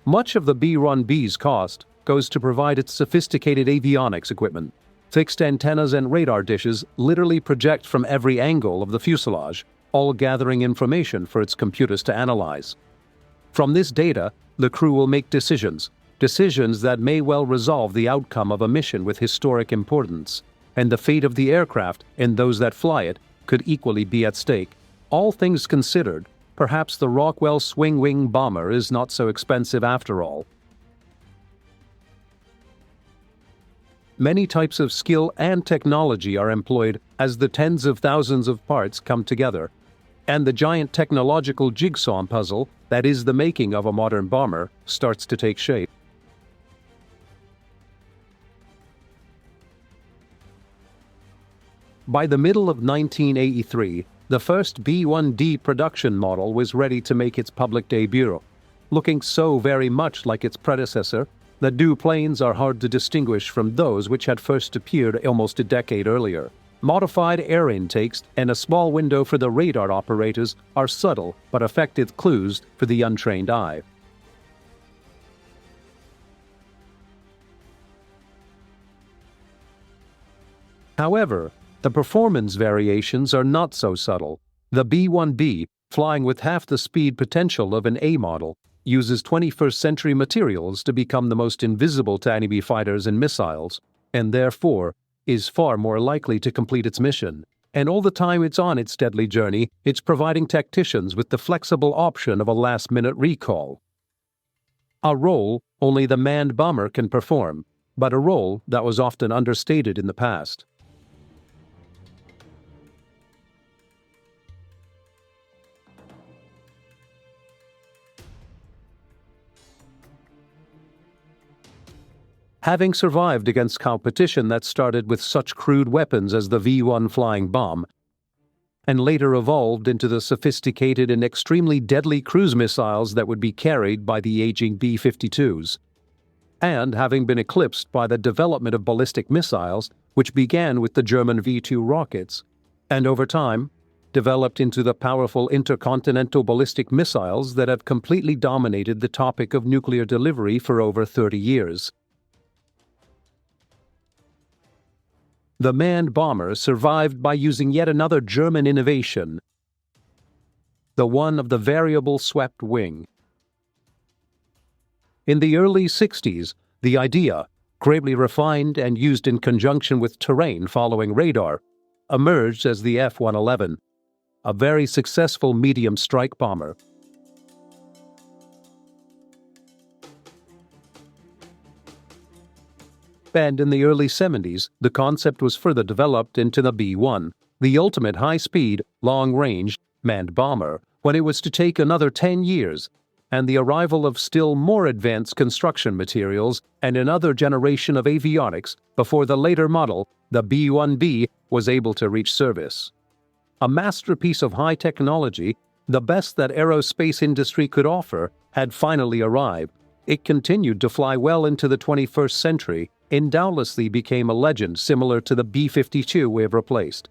Much of the B-1B's cost goes to provide its sophisticated avionics equipment. Fixed antennas and radar dishes literally project from every angle of the fuselage, all gathering information for its computers to analyze. From this data, the crew will make decisions that may well resolve the outcome of a mission with historic importance, and the fate of the aircraft and those that fly it could equally be at stake. All things considered, perhaps the Rockwell swing-wing bomber is not so expensive after all. Many types of skill and technology are employed as the tens of thousands of parts come together, and the giant technological jigsaw puzzle that is the making of a modern bomber starts to take shape. By the middle of 1983, the first B-1D production model was ready to make its public debut. Looking so very much like its predecessor, the new planes are hard to distinguish from those which had first appeared almost a decade earlier. Modified air intakes and a small window for the radar operators are subtle but effective clues for the untrained eye. However, the performance variations are not so subtle. The B-1B, flying with half the speed potential of an A model, uses 21st century materials to become the most invisible to enemy fighters and missiles, and therefore is far more likely to complete its mission. And all the time it's on its deadly journey, it's providing tacticians with the flexible option of a last-minute recall. A role only the manned bomber can perform, but a role that was often understated in the past. Having survived against competition that started with such crude weapons as the V-1 flying bomb, and later evolved into the sophisticated and extremely deadly cruise missiles that would be carried by the aging B-52s, and having been eclipsed by the development of ballistic missiles, which began with the German V-2 rockets, and over time, developed into the powerful intercontinental ballistic missiles that have completely dominated the topic of nuclear delivery for over 30 years. The manned bomber survived by using yet another German innovation, the one of the variable swept wing. In the early 60s, the idea, greatly refined and used in conjunction with terrain following radar, emerged as the F-111, a very successful medium strike bomber. And in the early 70s, the concept was further developed into the B-1, the ultimate high-speed, long-range, manned bomber, when it was to take another 10 years, and the arrival of still more advanced construction materials and another generation of avionics before the later model, the B-1B, was able to reach service. A masterpiece of high technology, the best that aerospace industry could offer, had finally arrived. It continued to fly well into the 21st century and doubtlessly became a legend similar to the B-52 we've replaced.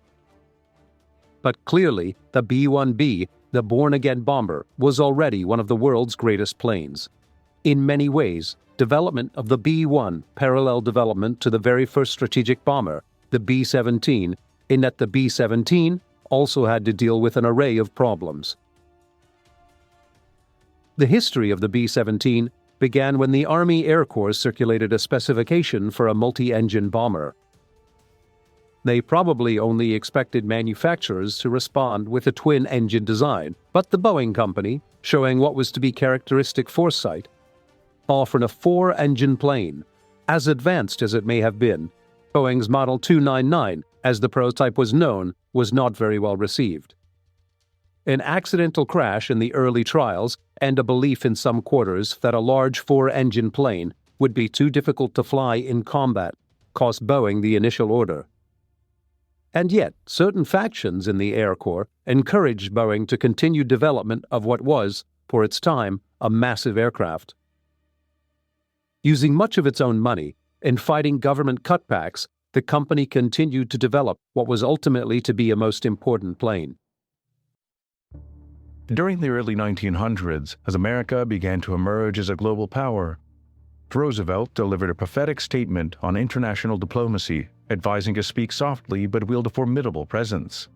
But clearly, the B-1B, the born-again bomber, was already one of the world's greatest planes. In many ways, development of the B-1 paralleled development to the very first strategic bomber, the B-17, in that the B-17 also had to deal with an array of problems. The history of the B-17 began when the Army Air Corps circulated a specification for a multi-engine bomber. They probably only expected manufacturers to respond with a twin-engine design, but the Boeing company, showing what was to be characteristic foresight, offered a four-engine plane. As advanced as it may have been, Boeing's Model 299, as the prototype was known, was not very well received. An accidental crash in the early trials and a belief in some quarters that a large four-engine plane would be too difficult to fly in combat cost Boeing the initial order. And yet, certain factions in the Air Corps encouraged Boeing to continue development of what was, for its time, a massive aircraft. Using much of its own money and fighting government cutbacks, the company continued to develop what was ultimately to be a most important plane. During the early 1900s, as America began to emerge as a global power, Roosevelt delivered a prophetic statement on international diplomacy, advising to speak softly but wield a formidable presence.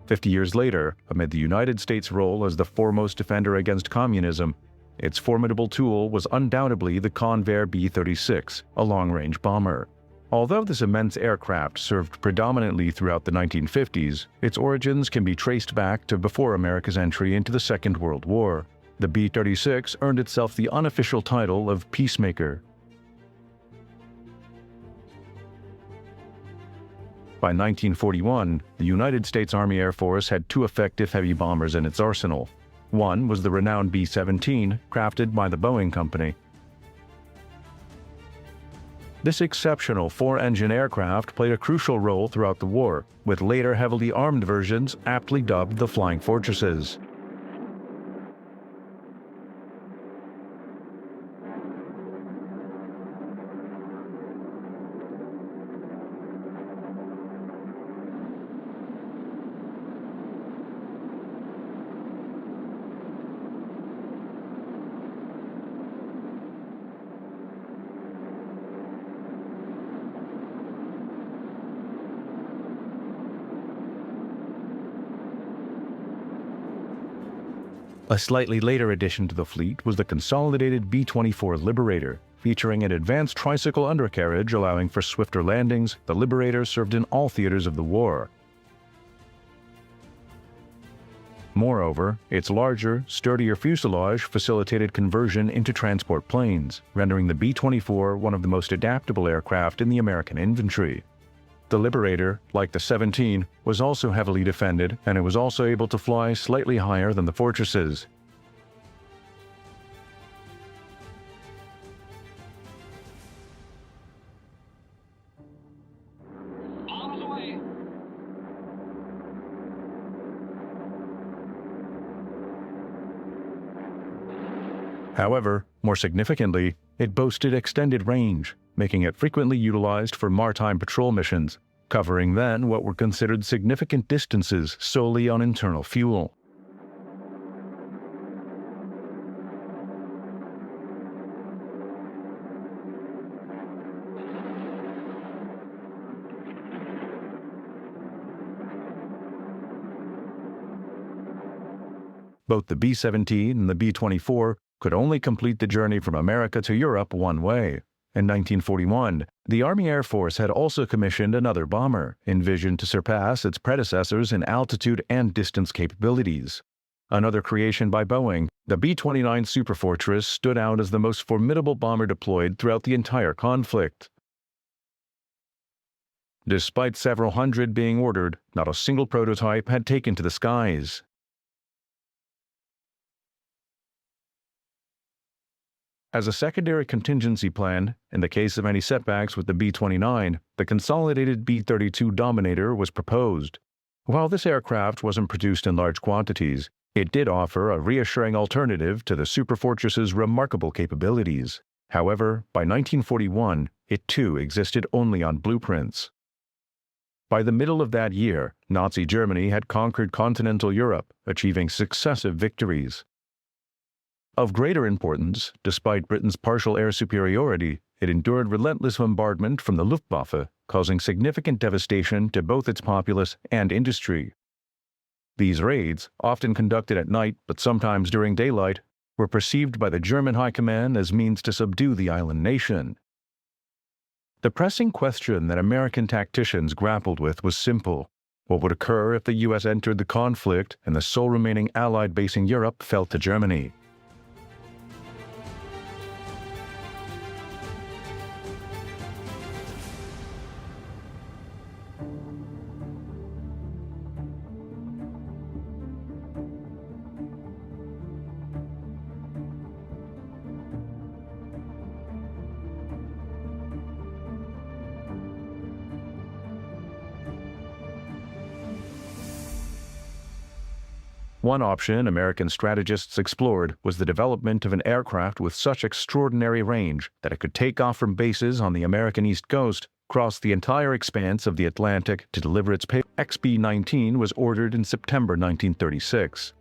50 years later, amid the United States' role as the foremost defender against communism, its formidable tool was undoubtedly the Convair B-36, a long-range bomber. Although this immense aircraft served predominantly throughout the 1950s, its origins can be traced back to before America's entry into the Second World War. The B-36 earned itself the unofficial title of Peacemaker. By 1941, the United States Army Air Force had two effective heavy bombers in its arsenal. One was the renowned B-17, crafted by the Boeing Company. This exceptional four-engine aircraft played a crucial role throughout the war, with later heavily armed versions aptly dubbed the Flying Fortresses. A slightly later addition to the fleet was the consolidated B-24 Liberator. Featuring an advanced tricycle undercarriage allowing for swifter landings, the Liberator served in all theaters of the war. Moreover, its larger, sturdier fuselage facilitated conversion into transport planes, rendering the B-24 one of the most adaptable aircraft in the American infantry. The Liberator, like the 17, was also heavily defended, and it was also able to fly slightly higher than the Fortresses. However, more significantly, it boasted extended range, making it frequently utilized for maritime patrol missions. covering then what were considered significant distances solely on internal fuel. Both the B-17 and the B-24 could only complete the journey from America to Europe one way. In 1941, the Army Air Force had also commissioned another bomber, envisioned to surpass its predecessors in altitude and distance capabilities. Another creation by Boeing, the B-29 Superfortress stood out as the most formidable bomber deployed throughout the entire conflict. Despite several hundred being ordered, not a single prototype had taken to the skies. As a secondary contingency plan, in the case of any setbacks with the B-29, the consolidated B-32 Dominator was proposed. While this aircraft wasn't produced in large quantities, it did offer a reassuring alternative to the Superfortress's remarkable capabilities. However, by 1941, it too existed only on blueprints. By the middle of that year, Nazi Germany had conquered continental Europe, achieving successive victories. Of greater importance, despite Britain's partial air superiority, it endured relentless bombardment from the Luftwaffe, causing significant devastation to both its populace and industry. These raids, often conducted at night but sometimes during daylight, were perceived by the German High Command as means to subdue the island nation. The pressing question that American tacticians grappled with was simple. What would occur if the U.S. entered the conflict and the sole remaining Allied base in Europe fell to Germany? One option American strategists explored was the development of an aircraft with such extraordinary range that it could take off from bases on the American East Coast, cross the entire expanse of the Atlantic to deliver its payload. XB-19 was ordered in September 1936.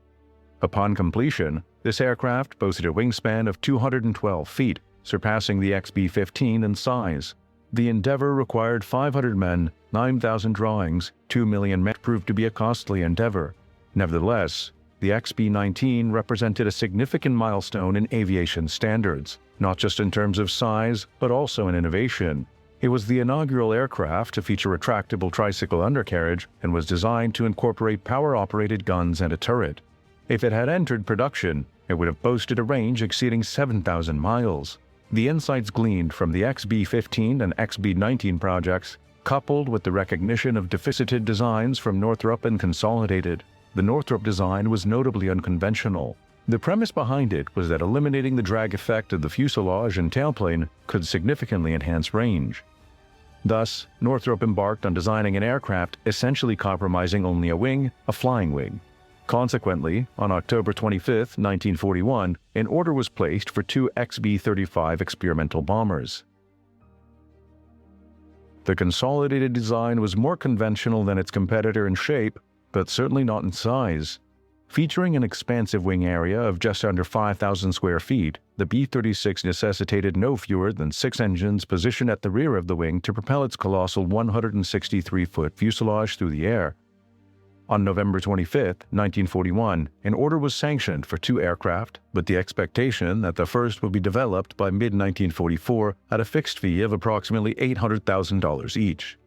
Upon completion, this aircraft boasted a wingspan of 212 feet, surpassing the XB-15 in size. The endeavor required 500 men, 9,000 drawings, 2 million men. Proved to be a costly endeavor. Nevertheless, the XB-19 represented a significant milestone in aviation standards, not just in terms of size, but also in innovation. It was the inaugural aircraft to feature retractable tricycle undercarriage and was designed to incorporate power-operated guns and a turret. If it had entered production, it would have boasted a range exceeding 7,000 miles. The insights gleaned from the XB-15 and XB-19 projects, coupled with the recognition of deficited designs from Northrop and Consolidated. The Northrop design was notably unconventional. The premise behind it was that eliminating the drag effect of the fuselage and tailplane could significantly enhance range. Thus, Northrop embarked on designing an aircraft essentially compromising only a wing, a flying wing. Consequently, on October 25, 1941, an order was placed for 2 XB-35 experimental bombers. The Consolidated design was more conventional than its competitor in shape, but certainly not in size. Featuring an expansive wing area of just under 5,000 square feet, the B-36 necessitated no fewer than 6 engines positioned at the rear of the wing to propel its colossal 163-foot fuselage through the air. On November 25, 1941, an order was sanctioned for 2 aircraft, with the expectation that the first would be developed by mid-1944 at a fixed fee of approximately $800,000 each.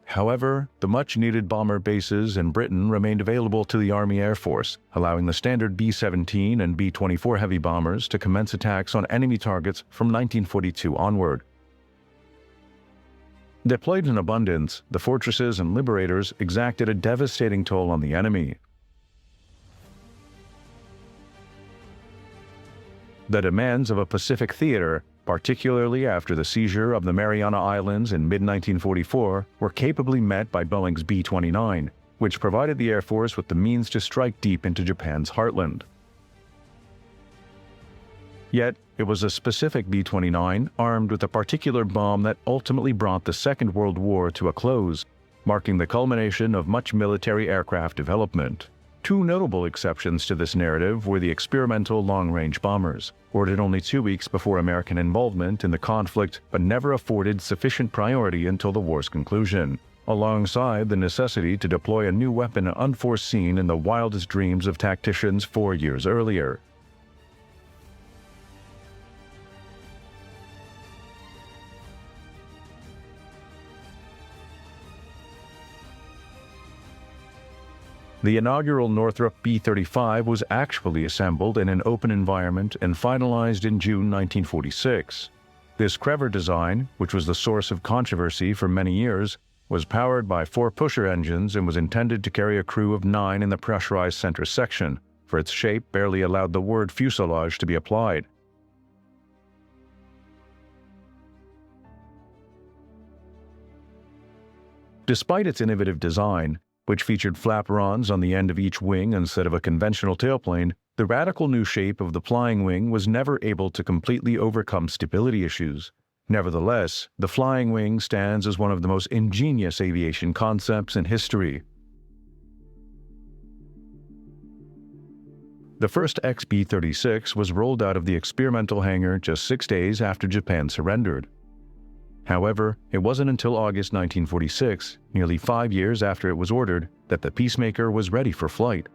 However, the much-needed bomber bases in Britain remained available to the Army Air Force, allowing the standard B-17 and B-24 heavy bombers to commence attacks on enemy targets from 1942 onward. Deployed in abundance, the fortresses and liberators exacted a devastating toll on the enemy. The demands of a Pacific theater, particularly after the seizure of the Mariana Islands in mid-1944, were capably met by Boeing's B-29, which provided the Air Force with the means to strike deep into Japan's heartland. Yet, it was a specific B-29 armed with a particular bomb that ultimately brought the Second World War to a close, marking the culmination of much military aircraft development. Two notable exceptions to this narrative were the experimental long-range bombers, ordered only 2 weeks before American involvement in the conflict but never afforded sufficient priority until the war's conclusion, alongside the necessity to deploy a new weapon unforeseen in the wildest dreams of tacticians 4 years earlier. The inaugural Northrop B-35 was actually assembled in an open environment and finalized in June 1946. This clever design, which was the source of controversy for many years, was powered by 4 pusher engines and was intended to carry a crew of 9 in the pressurized center section, for its shape barely allowed the word fuselage to be applied. Despite its innovative design, which featured flaperons on the end of each wing instead of a conventional tailplane, the radical new shape of the flying wing was never able to completely overcome stability issues. Nevertheless, the flying wing stands as one of the most ingenious aviation concepts in history. The first B-36 was rolled out of the experimental hangar just 6 days after Japan surrendered. However, it wasn't until August 1946, nearly 5 years after it was ordered, that the Peacemaker was ready for flight.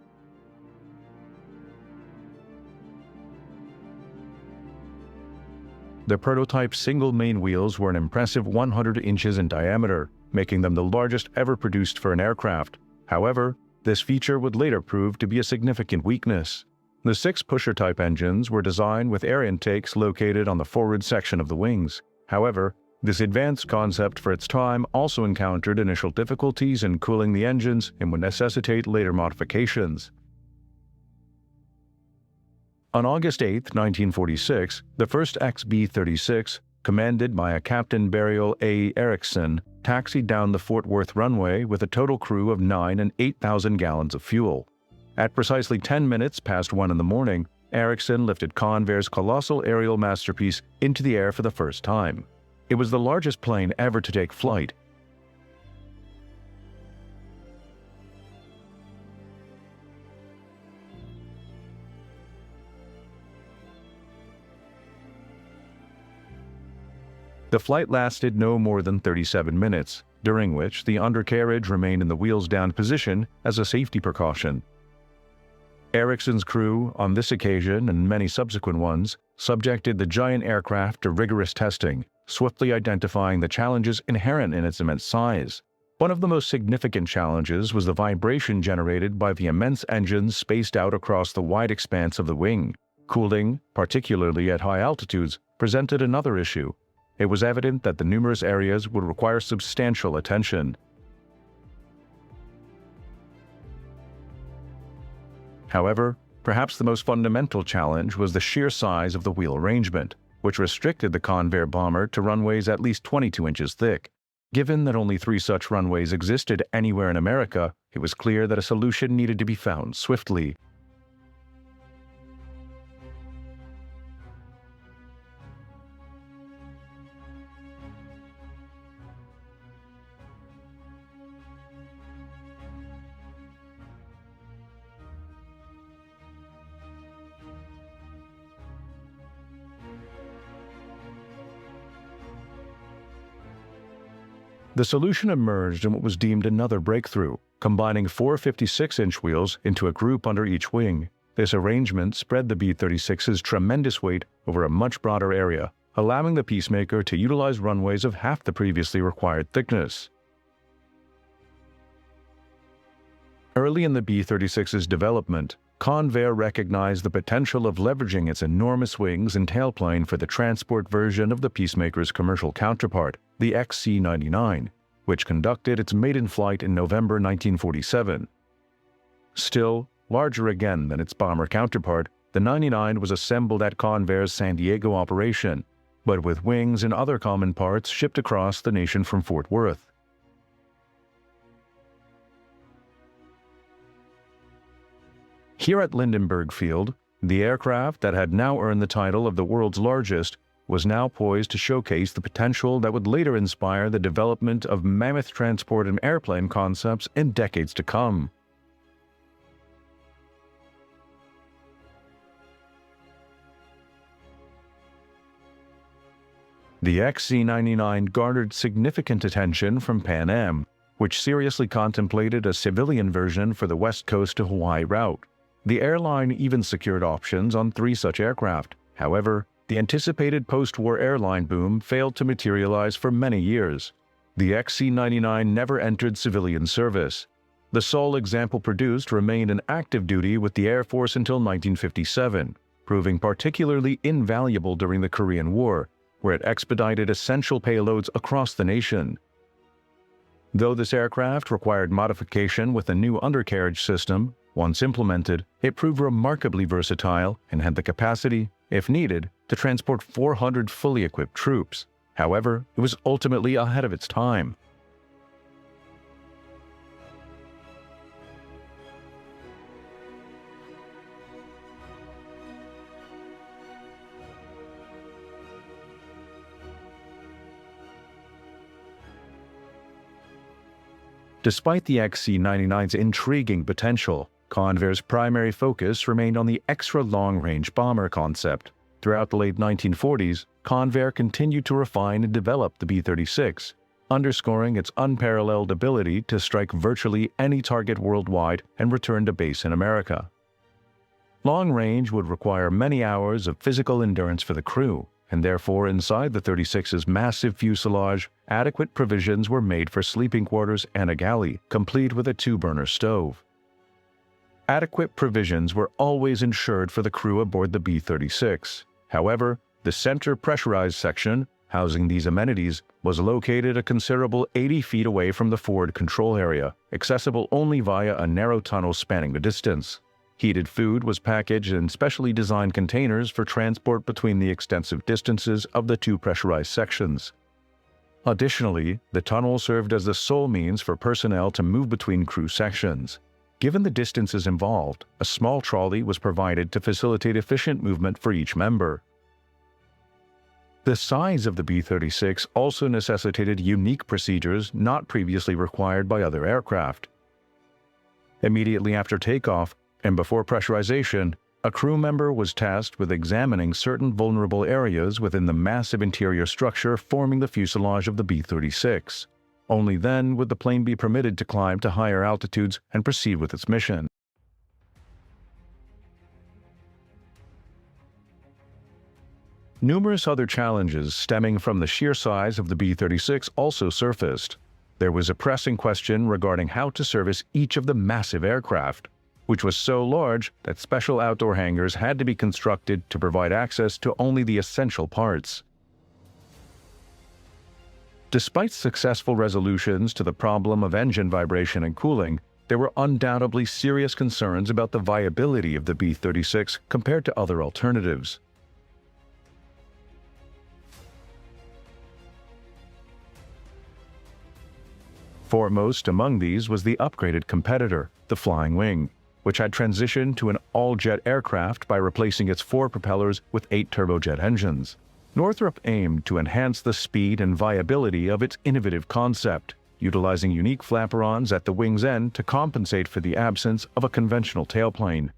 The prototype's single main wheels were an impressive 100 inches in diameter, making them the largest ever produced for an aircraft. However, this feature would later prove to be a significant weakness. The 6 pusher-type engines were designed with air intakes located on the forward section of the wings. However, this advanced concept for its time also encountered initial difficulties in cooling the engines and would necessitate later modifications. On August 8, 1946, the first B-36, commanded by a Captain Burial A. Erickson, taxied down the Fort Worth runway with a total crew of 9 and 8,000 gallons of fuel. At precisely 10 minutes past 1 in the morning, Erickson lifted Convair's colossal aerial masterpiece into the air for the first time. It was the largest plane ever to take flight. The flight lasted no more than 37 minutes, during which the undercarriage remained in the wheels-down position as a safety precaution. Erickson's crew, on this occasion and many subsequent ones, subjected the giant aircraft to rigorous testing, swiftly identifying the challenges inherent in its immense size. One of the most significant challenges was the vibration generated by the immense engines spaced out across the wide expanse of the wing. Cooling, particularly at high altitudes, presented another issue. It was evident that the numerous areas would require substantial attention. However, perhaps the most fundamental challenge was the sheer size of the wheel arrangement, which restricted the Convair bomber to runways at least 22 inches thick. Given that only 3 such runways existed anywhere in America, it was clear that a solution needed to be found swiftly. The solution emerged in what was deemed another breakthrough, combining 4 56-inch wheels into a group under each wing. This arrangement spread the B-36's tremendous weight over a much broader area, allowing the Peacemaker to utilize runways of half the previously required thickness. Early in the B-36's development, Convair recognized the potential of leveraging its enormous wings and tailplane for the transport version of the Peacemaker's commercial counterpart, the XC-99, which conducted its maiden flight in November 1947. Still, larger again than its bomber counterpart, the 99 was assembled at Convair's San Diego operation, but with wings and other common parts shipped across the nation from Fort Worth. Here at Lindenberg Field, the aircraft that had now earned the title of the world's largest was now poised to showcase the potential that would later inspire the development of mammoth transport and airplane concepts in decades to come. The XC-99 garnered significant attention from Pan Am, which seriously contemplated a civilian version for the West Coast to Hawaii route. The airline even secured options on 3 such aircraft. However, the anticipated post-war airline boom failed to materialize for many years. The XC-99 never entered civilian service. The sole example produced remained in active duty with the Air Force until 1957, proving particularly invaluable during the Korean War, where it expedited essential payloads across the nation. Though this aircraft required modification with a new undercarriage system, once implemented, it proved remarkably versatile and had the capacity, if needed, to transport 400 fully equipped troops. However, it was ultimately ahead of its time. Despite the XC-99's intriguing potential, Convair's primary focus remained on the extra long-range bomber concept. Throughout the late 1940s, Convair continued to refine and develop the B-36, underscoring its unparalleled ability to strike virtually any target worldwide and return to base in America. Long range would require many hours of physical endurance for the crew, and therefore inside the 36's massive fuselage, adequate provisions were made for sleeping quarters and a galley, complete with a 2-burner stove. Adequate provisions were always ensured for the crew aboard the B-36. However, the center pressurized section, housing these amenities, was located a considerable 80 feet away from the forward control area, accessible only via a narrow tunnel spanning the distance. Heated food was packaged in specially designed containers for transport between the extensive distances of the 2 pressurized sections. Additionally, the tunnel served as the sole means for personnel to move between crew sections. Given the distances involved, a small trolley was provided to facilitate efficient movement for each member. The size of the B-36 also necessitated unique procedures not previously required by other aircraft. Immediately after takeoff, and before pressurization, a crew member was tasked with examining certain vulnerable areas within the massive interior structure forming the fuselage of the B-36. Only then would the plane be permitted to climb to higher altitudes and proceed with its mission. Numerous other challenges stemming from the sheer size of the B-36 also surfaced. There was a pressing question regarding how to service each of the massive aircraft, which was so large that special outdoor hangars had to be constructed to provide access to only the essential parts. Despite successful resolutions to the problem of engine vibration and cooling, there were undoubtedly serious concerns about the viability of the B-36 compared to other alternatives. Foremost among these was the upgraded competitor, the Flying Wing, which had transitioned to an all-jet aircraft by replacing its 4 propellers with 8 turbojet engines. Northrop aimed to enhance the speed and viability of its innovative concept, utilizing unique flaperons at the wing's end to compensate for the absence of a conventional tailplane.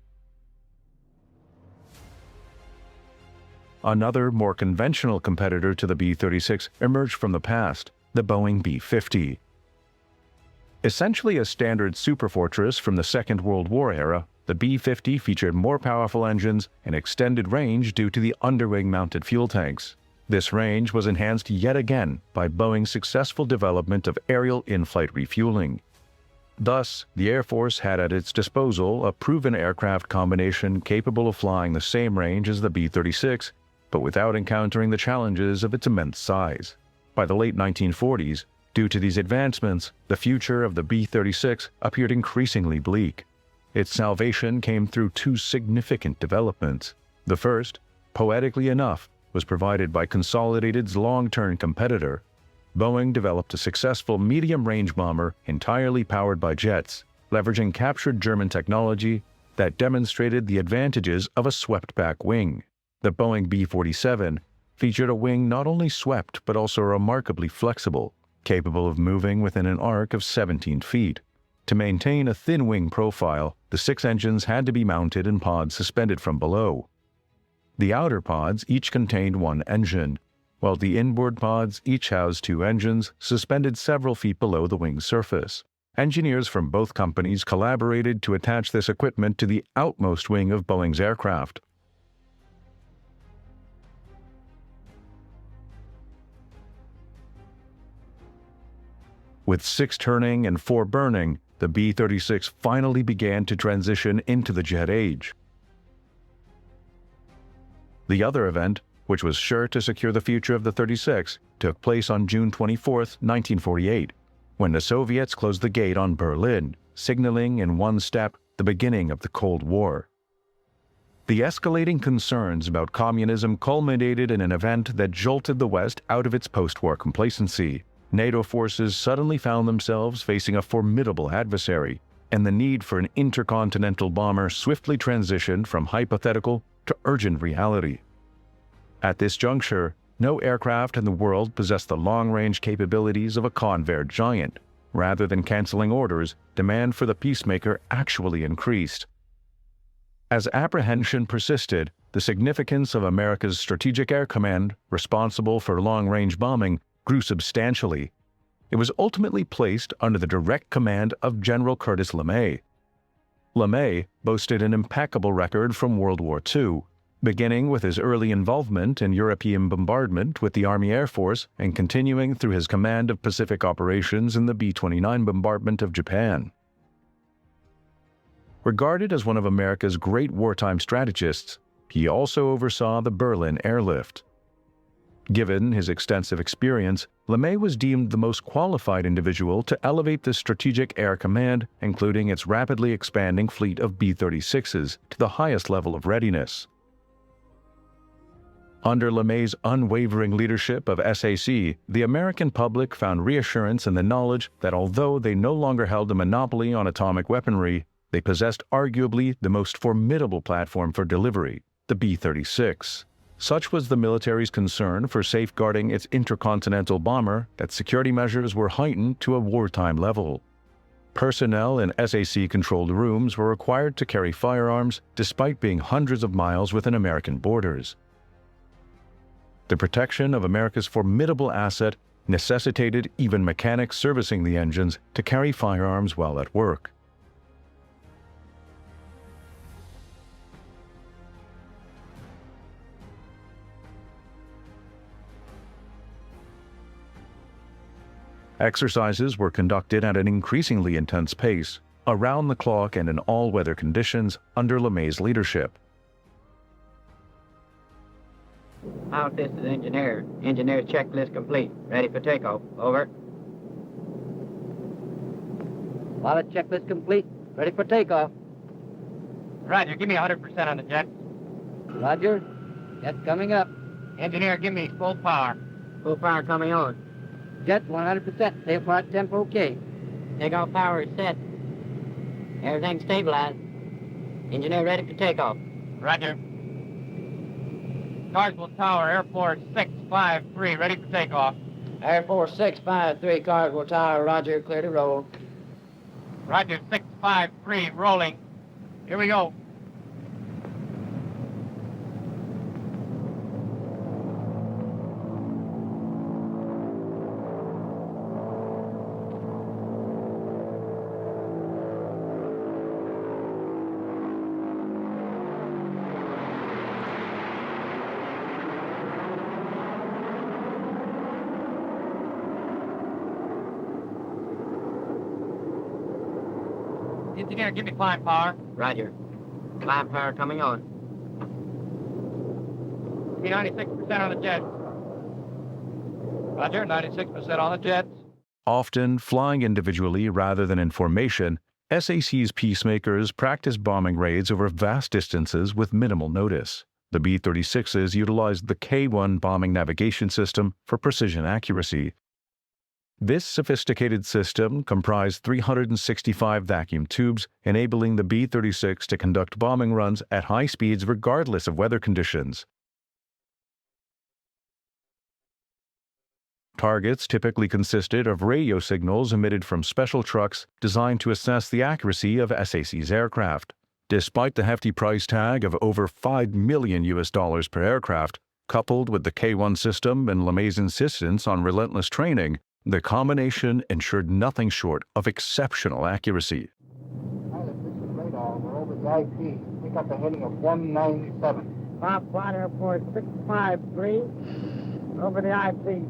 Another, more conventional competitor to the B-36 emerged from the past, the Boeing B-50. Essentially a standard Superfortress from the Second World War era, the B-50 featured more powerful engines and extended range due to the underwing-mounted fuel tanks. This range was enhanced yet again by Boeing's successful development of aerial in-flight refueling. Thus, the Air Force had at its disposal a proven aircraft combination capable of flying the same range as the B-36, but without encountering the challenges of its immense size. By the late 1940s, due to these advancements, the future of the B-36 appeared increasingly bleak. Its salvation came through two significant developments. The first, poetically enough, was provided by Consolidated's long-term competitor. Boeing developed a successful medium-range bomber entirely powered by jets, leveraging captured German technology that demonstrated the advantages of a swept-back wing. The Boeing B-47 featured a wing not only swept but also remarkably flexible, capable of moving within an arc of 17 feet. To maintain a thin wing profile, the 6 engines had to be mounted in pods suspended from below. The outer pods each contained 1 engine, while the inboard pods each housed 2 engines suspended several feet below the wing surface. Engineers from both companies collaborated to attach this equipment to the outmost wing of Boeing's aircraft. With 6 turning and 4 burning, the B-36 finally began to transition into the jet age. The other event, which was sure to secure the future of the 36, took place on June 24, 1948, when the Soviets closed the gate on Berlin, signaling in one step the beginning of the Cold War. The escalating concerns about communism culminated in an event that jolted the West out of its post-war complacency. NATO forces suddenly found themselves facing a formidable adversary, and the need for an intercontinental bomber swiftly transitioned from hypothetical to urgent reality. At this juncture, no aircraft in the world possessed the long-range capabilities of a Convair giant. Rather than canceling orders, demand for the Peacemaker actually increased. As apprehension persisted, the significance of America's Strategic Air Command, responsible for long-range bombing, grew substantially. It was ultimately placed under the direct command of General Curtis LeMay. LeMay boasted an impeccable record from World War II, beginning with his early involvement in European bombardment with the Army Air Force and continuing through his command of Pacific operations in the B-29 bombardment of Japan. Regarded as one of America's great wartime strategists, he also oversaw the Berlin airlift. Given his extensive experience, LeMay was deemed the most qualified individual to elevate the Strategic Air Command, including its rapidly expanding fleet of B-36s, to the highest level of readiness. Under LeMay's unwavering leadership of SAC, the American public found reassurance in the knowledge that although they no longer held a monopoly on atomic weaponry, they possessed arguably the most formidable platform for delivery, the B-36. Such was the military's concern for safeguarding its intercontinental bomber that security measures were heightened to a wartime level. Personnel in SAC-controlled rooms were required to carry firearms despite being hundreds of miles within American borders. The protection of America's formidable asset necessitated even mechanics servicing the engines to carry firearms while at work. Exercises were conducted at an increasingly intense pace, around the clock and in all-weather conditions under LeMay's leadership. Out, this is engineer. Engineer's checklist complete. Ready for takeoff. Over. Pilot checklist complete. Ready for takeoff. Roger, give me 100% on the jet. Roger. Jet coming up. Engineer, give me full power. Full power coming on. Jet 100%. Safe flight temp okay. Takeoff power is set. Everything stabilized. Engineer ready for takeoff. Roger. Carswell Tower, Air Force 653, ready for takeoff. Air Force 653, Carswell Tower, roger, clear to roll. Roger, 653, rolling. Here we go. Engineer, give me climb power. Roger. Climb power coming on. Give me 96% on the jets. Roger, 96% on the jets. Often flying individually rather than in formation, SAC's Peacemakers practice bombing raids over vast distances with minimal notice. The B-36s utilized the K-1 bombing navigation system for precision accuracy. This sophisticated system comprised 365 vacuum tubes, enabling the B-36 to conduct bombing runs at high speeds regardless of weather conditions. Targets typically consisted of radio signals emitted from special trucks designed to assess the accuracy of SAC's aircraft. Despite the hefty price tag of over $5 million per aircraft, coupled with the K-1 system and LeMay's insistence on relentless training, the combination ensured nothing short of exceptional accuracy. Pilot, this is radar. We're over the IP. Pick up a heading of 197. Bob Flight Airport 653. Over the IP.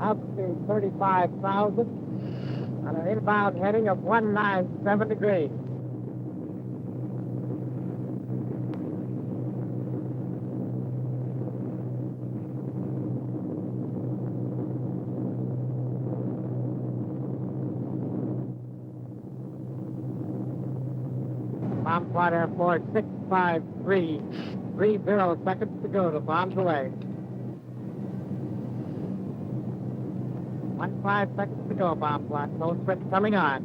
Altitude 35,000. On an inbound heading of 197 degrees. Bomb Flight Airport 653. 30 seconds to go. The bomb's away. 15 seconds to go, bomb flight. No switch coming on.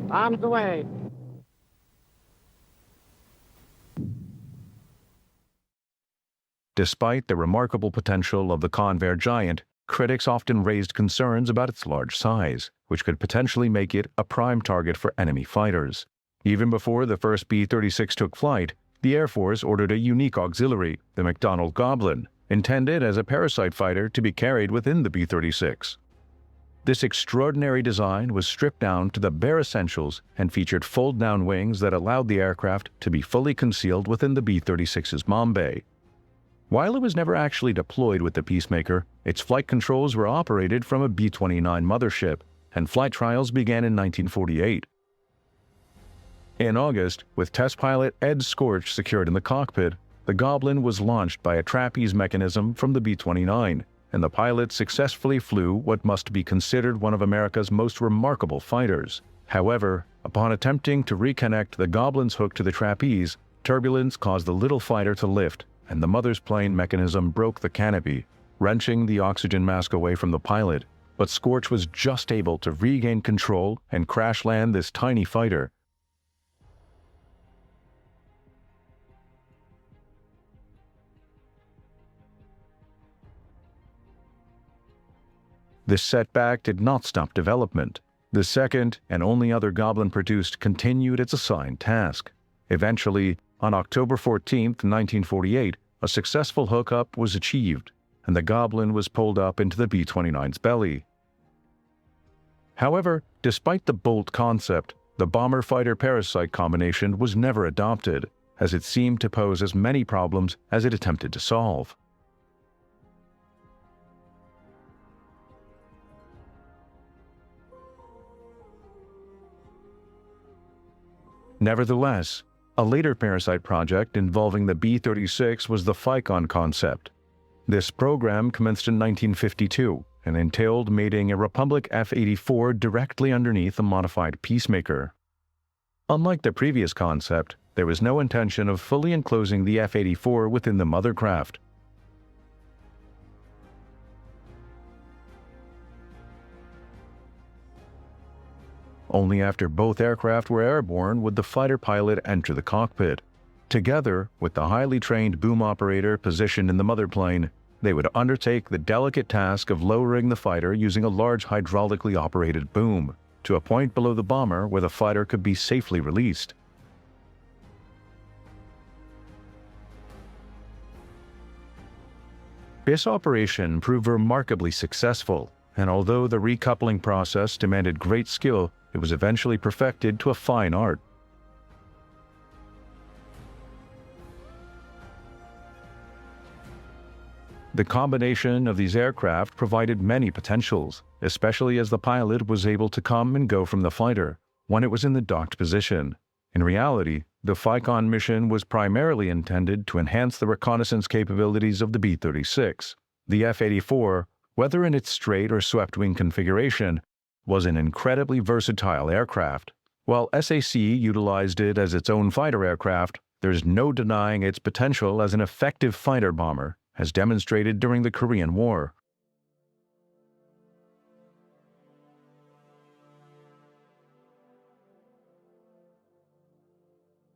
Bombs away. Despite the remarkable potential of the Convair giant, critics often raised concerns about its large size, which could potentially make it a prime target for enemy fighters. Even before the first B-36 took flight, the Air Force ordered a unique auxiliary, the McDonnell Goblin, intended as a Parasite fighter to be carried within the B-36. This extraordinary design was stripped down to the bare essentials and featured fold-down wings that allowed the aircraft to be fully concealed within the B-36's bomb bay. While it was never actually deployed with the Peacemaker, its flight controls were operated from a B-29 mothership, and flight trials began in 1948. In August, with test pilot Ed Scorch secured in the cockpit, the Goblin was launched by a trapeze mechanism from the B-29, and the pilot successfully flew what must be considered one of America's most remarkable fighters. However, upon attempting to reconnect the Goblin's hook to the trapeze, turbulence caused the little fighter to lift, and the mother's plane mechanism broke the canopy, wrenching the oxygen mask away from the pilot. But Scorch was just able to regain control and crash land this tiny fighter. This setback did not stop development. The second and only other Goblin produced continued its assigned task. Eventually, on October 14, 1948, a successful hookup was achieved, and the Goblin was pulled up into the B-29's belly. However, despite the bold concept, the bomber-fighter Parasite combination was never adopted, as it seemed to pose as many problems as it attempted to solve. Nevertheless, a later Parasite project involving the B-36 was the Phycon concept. This program commenced in 1952 and entailed mating a Republic F-84 directly underneath a modified Peacemaker. Unlike the previous concept, there was no intention of fully enclosing the F-84 within the mothercraft. Only after both aircraft were airborne would the fighter pilot enter the cockpit. Together, with the highly trained boom operator positioned in the mother plane, they would undertake the delicate task of lowering the fighter using a large hydraulically operated boom to a point below the bomber where the fighter could be safely released. This operation proved remarkably successful, and although the recoupling process demanded great skill, it was eventually perfected to a fine art. The combination of these aircraft provided many potentials, especially as the pilot was able to come and go from the fighter when it was in the docked position. In reality, the FICON mission was primarily intended to enhance the reconnaissance capabilities of the B-36. The F-84, whether in its straight or swept-wing configuration, was an incredibly versatile aircraft. While SAC utilized it as its own fighter aircraft, there's no denying its potential as an effective fighter bomber, as demonstrated during the Korean War.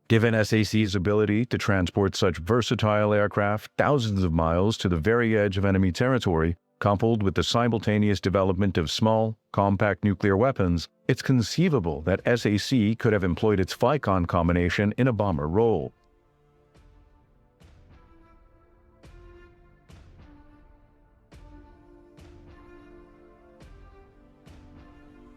Given SAC's ability to transport such versatile aircraft thousands of miles to the very edge of enemy territory, coupled with the simultaneous development of small, compact nuclear weapons, it's conceivable that SAC could have employed its FICON combination in a bomber role.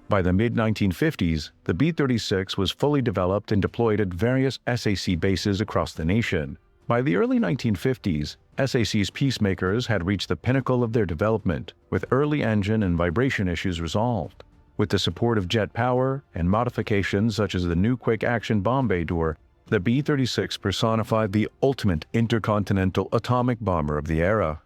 By the mid-1950s, the B-36 was fully developed and deployed at various SAC bases across the nation. By the early 1950s, SAC's Peacemakers had reached the pinnacle of their development, with early engine and vibration issues resolved. With the support of jet power and modifications such as the new quick-action bomb bay door, the B-36 personified the ultimate intercontinental atomic bomber of the era.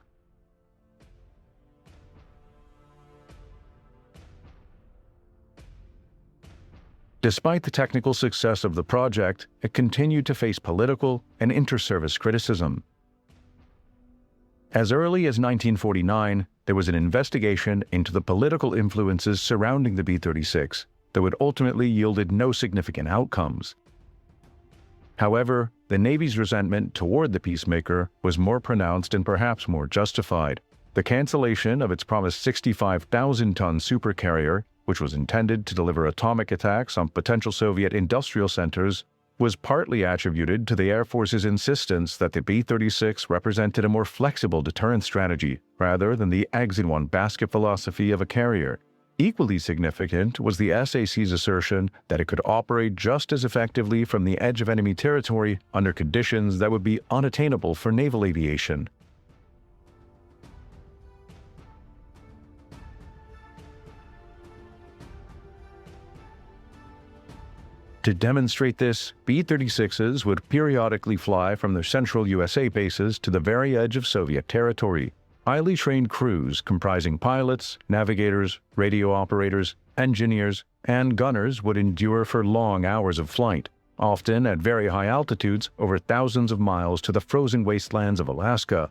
Despite the technical success of the project, it continued to face political and inter-service criticism. As early as 1949, there was an investigation into the political influences surrounding the B-36, though it ultimately yielded no significant outcomes. However, the Navy's resentment toward the Peacemaker was more pronounced and perhaps more justified. The cancellation of its promised 65,000-ton supercarrier, which was intended to deliver atomic attacks on potential Soviet industrial centers, was partly attributed to the Air Force's insistence that the B-36 represented a more flexible deterrence strategy rather than the eggs-in-one-basket philosophy of a carrier. Equally significant was the SAC's assertion that it could operate just as effectively from the edge of enemy territory under conditions that would be unattainable for naval aviation. To demonstrate this, B-36s would periodically fly from their central USA bases to the very edge of Soviet territory. Highly trained crews comprising pilots, navigators, radio operators, engineers, and gunners would endure for long hours of flight, often at very high altitudes over thousands of miles to the frozen wastelands of Alaska.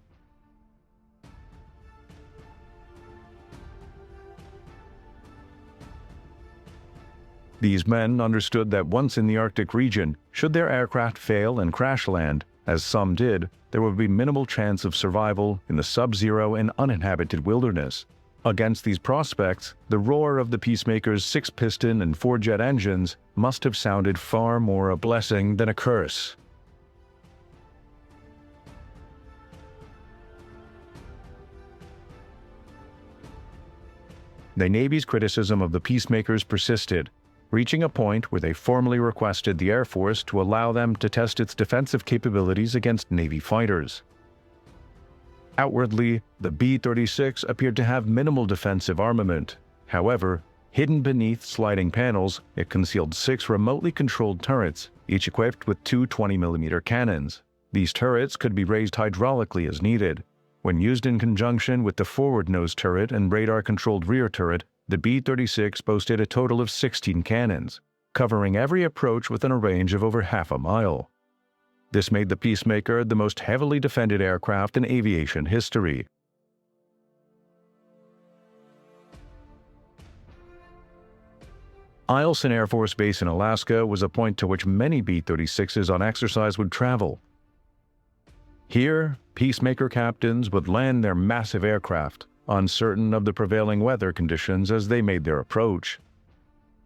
These men understood that once in the Arctic region, should their aircraft fail and crash land, as some did, there would be minimal chance of survival in the sub-zero and uninhabited wilderness. Against these prospects, the roar of the Peacemaker's 6-piston and 4-jet engines must have sounded far more a blessing than a curse. The Navy's criticism of the Peacemakers persisted, reaching a point where they formally requested the Air Force to allow them to test its defensive capabilities against Navy fighters. Outwardly, the B-36 appeared to have minimal defensive armament. However, hidden beneath sliding panels, it concealed 6 remotely controlled turrets, each equipped with 2 20mm cannons. These turrets could be raised hydraulically as needed. When used in conjunction with the forward nose turret and radar-controlled rear turret, the B-36 boasted a total of 16 cannons, covering every approach within a range of over half a mile. This made the Peacemaker the most heavily defended aircraft in aviation history. Eielson Air Force Base in Alaska was a point to which many B-36s on exercise would travel. Here, Peacemaker captains would land their massive aircraft, uncertain of the prevailing weather conditions as they made their approach.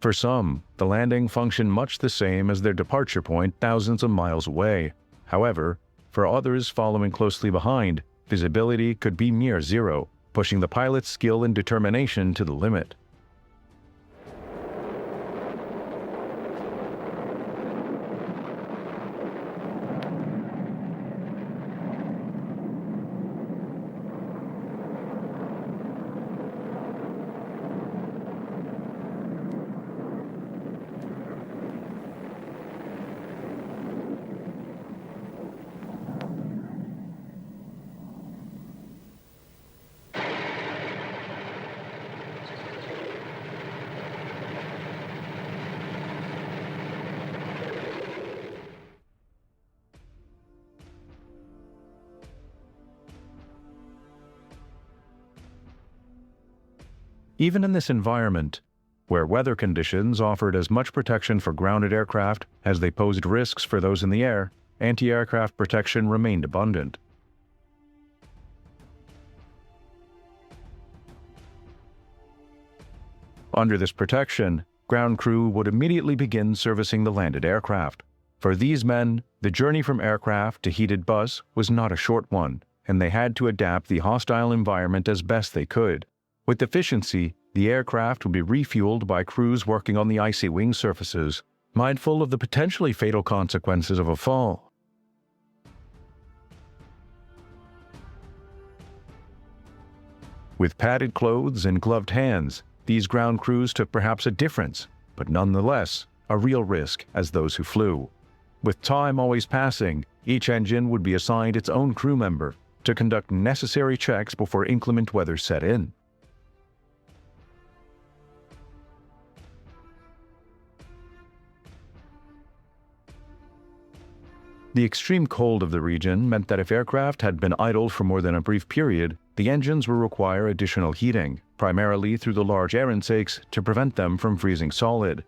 For some, the landing functioned much the same as their departure point thousands of miles away. However, for others following closely behind, visibility could be near zero, pushing the pilot's skill and determination to the limit. Even in this environment, where weather conditions offered as much protection for grounded aircraft as they posed risks for those in the air, anti-aircraft protection remained abundant. Under this protection, ground crew would immediately begin servicing the landed aircraft. For these men, the journey from aircraft to heated bus was not a short one, and they had to adapt the hostile environment as best they could. With efficiency, the aircraft would be refueled by crews working on the icy wing surfaces, mindful of the potentially fatal consequences of a fall. With padded clothes and gloved hands, these ground crews took perhaps a difference, but nonetheless, a real risk as those who flew. With time always passing, each engine would be assigned its own crew member to conduct necessary checks before inclement weather set in. The extreme cold of the region meant that if aircraft had been idle for more than a brief period, the engines would require additional heating, primarily through the large air intakes, to prevent them from freezing solid.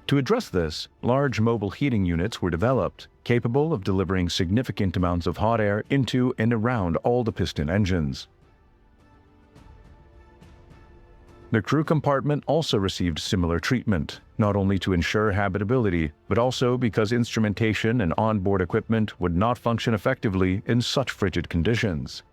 To address this, large mobile heating units were developed, capable of delivering significant amounts of hot air into and around all the piston engines. The crew compartment also received similar treatment, not only to ensure habitability, but also because instrumentation and onboard equipment would not function effectively in such frigid conditions.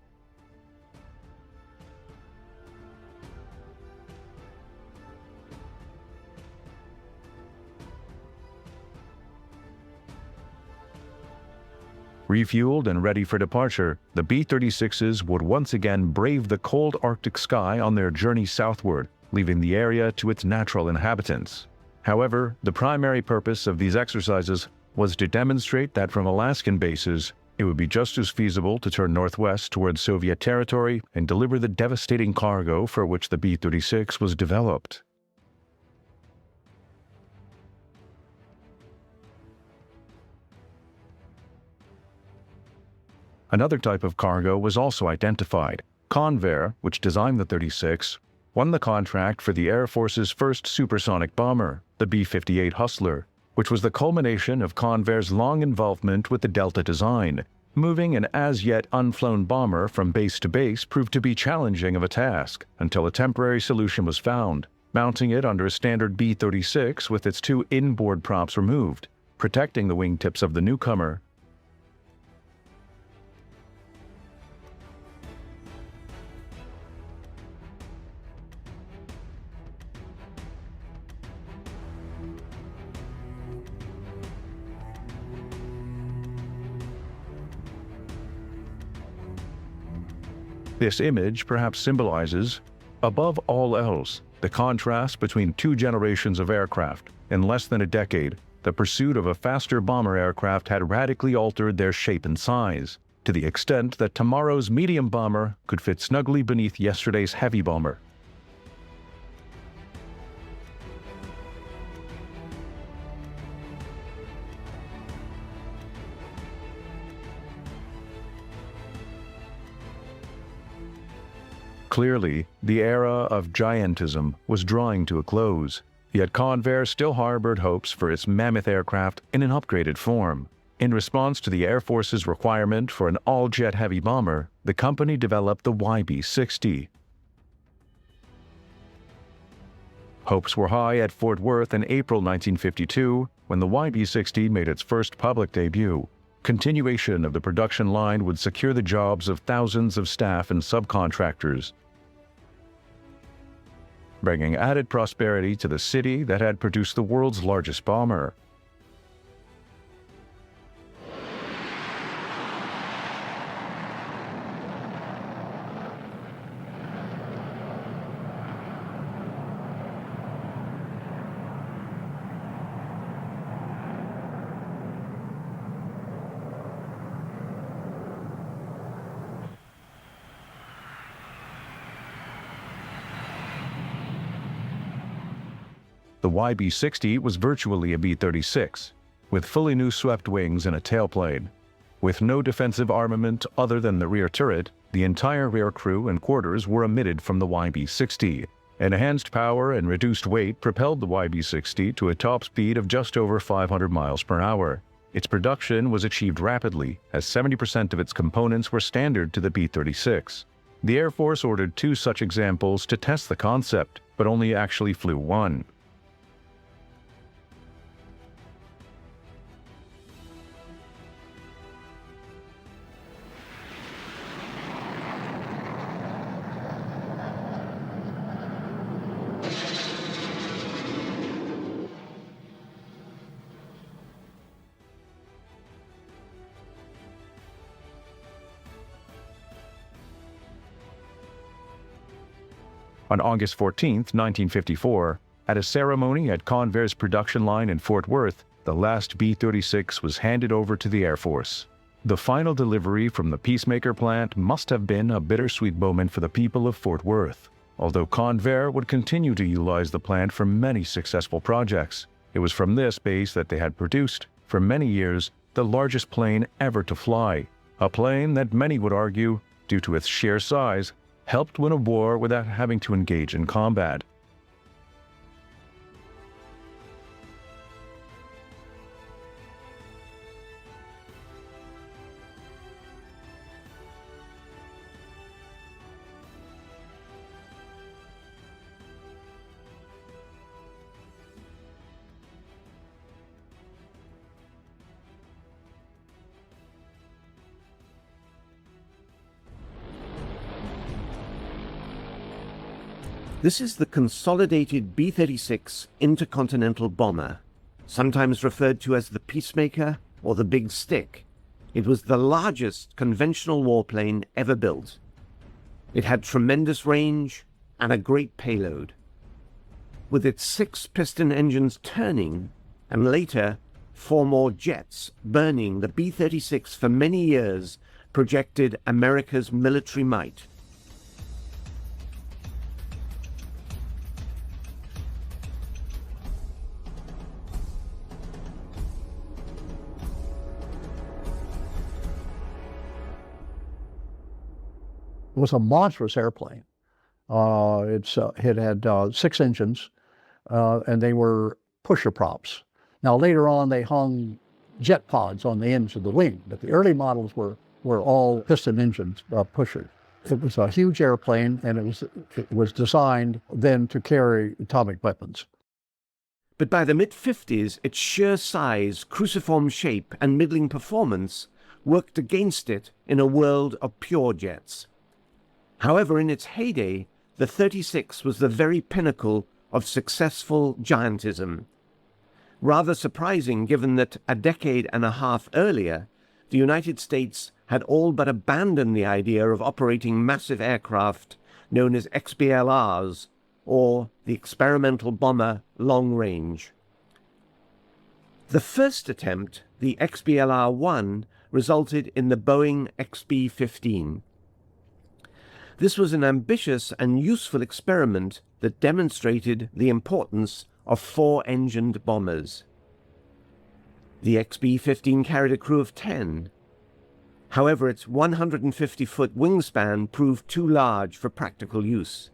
Refueled and ready for departure, the B-36s would once again brave the cold Arctic sky on their journey southward, leaving the area to its natural inhabitants. However, the primary purpose of these exercises was to demonstrate that from Alaskan bases, it would be just as feasible to turn northwest towards Soviet territory and deliver the devastating cargo for which the B-36 was developed. Another type of cargo was also identified. Convair, which designed the 36, won the contract for the Air Force's first supersonic bomber, the B-58 Hustler, which was the culmination of Convair's long involvement with the Delta design. Moving an as-yet unflown bomber from base to base proved to be challenging of a task, until a temporary solution was found, mounting it under a standard B-36 with its two inboard props removed, protecting the wingtips of the newcomer. This image perhaps symbolizes, above all else, the contrast between two generations of aircraft. In less than a decade, the pursuit of a faster bomber aircraft had radically altered their shape and size, to the extent that tomorrow's medium bomber could fit snugly beneath yesterday's heavy bomber. Clearly, the era of giantism was drawing to a close, yet Convair still harbored hopes for its mammoth aircraft in an upgraded form. In response to the Air Force's requirement for an all-jet heavy bomber, the company developed the YB-60. Hopes were high at Fort Worth in April 1952, when the YB-60 made its first public debut. Continuation of the production line would secure the jobs of thousands of staff and subcontractors, bringing added prosperity to the city that had produced the world's largest bomber. The YB-60 was virtually a B-36, with fully new swept wings and a tailplane. With no defensive armament other than the rear turret, the entire rear crew and quarters were omitted from the YB-60. Enhanced power and reduced weight propelled the YB-60 to a top speed of just over 500 miles per hour. Its production was achieved rapidly, as 70% of its components were standard to the B-36. The Air Force ordered 2 such examples to test the concept, but only actually flew one. On August 14, 1954, at a ceremony at Convair's production line in Fort Worth, the last B-36 was handed over to the Air Force. The final delivery from the Peacemaker plant must have been a bittersweet moment for the people of Fort Worth. Although Convair would continue to utilize the plant for many successful projects, it was from this base that they had produced, for many years, the largest plane ever to fly. A plane that many would argue, due to its sheer size, helped win a war without having to engage in combat. This is the consolidated B-36 intercontinental bomber, sometimes referred to as the Peacemaker or the Big Stick. It was the largest conventional warplane ever built. It had tremendous range and a great payload. With its 6 piston engines turning, and later 4 more jets burning, the B-36 for many years projected America's military might. It was a monstrous airplane. It had 6 engines, and they were pusher props. Now later on, they hung jet pods on the ends of the wing, but the early models were all piston engines, pushers. It was a huge airplane, and it was designed then to carry atomic weapons. But by the mid-50s, its sheer size, cruciform shape, and middling performance worked against it in a world of pure jets. However, in its heyday, the 36 was the very pinnacle of successful giantism. Rather surprising given that a decade and a half earlier, the United States had all but abandoned the idea of operating massive aircraft known as XBLRs, or the Experimental Bomber Long Range. The first attempt, the XBLR-1, resulted in the Boeing XB-15. This was an ambitious and useful experiment that demonstrated the importance of 4-engined bombers. The XB-15 carried a crew of 10. However, its 150-foot wingspan proved too large for practical use.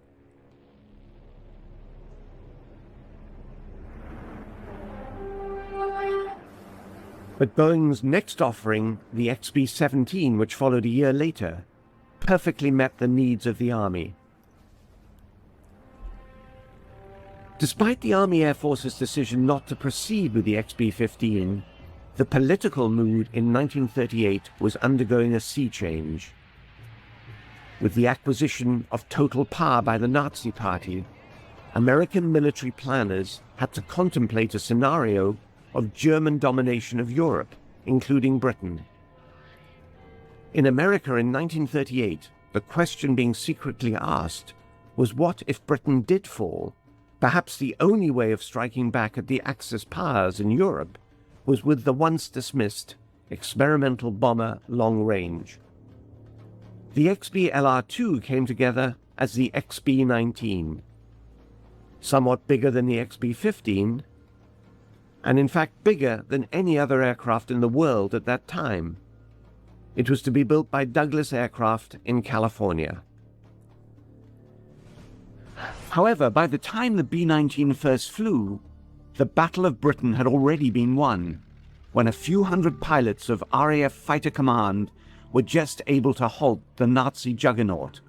But Boeing's next offering, the XB-17, which followed a year later, perfectly met the needs of the Army. Despite the Army Air Force's decision not to proceed with the XB-15, the political mood in 1938 was undergoing a sea change. With the acquisition of total power by the Nazi Party, American military planners had to contemplate a scenario of German domination of Europe, including Britain. In America in 1938, the question being secretly asked was what if Britain did fall? Perhaps the only way of striking back at the Axis powers in Europe was with the once dismissed experimental bomber long range. The XB-LR-2 came together as the XB-19, somewhat bigger than the XB-15, and in fact bigger than any other aircraft in the world at that time. It was to be built by Douglas Aircraft in California. However, by the time the B-19 first flew, the Battle of Britain had already been won, when a few hundred pilots of RAF Fighter Command were just able to halt the Nazi juggernaut.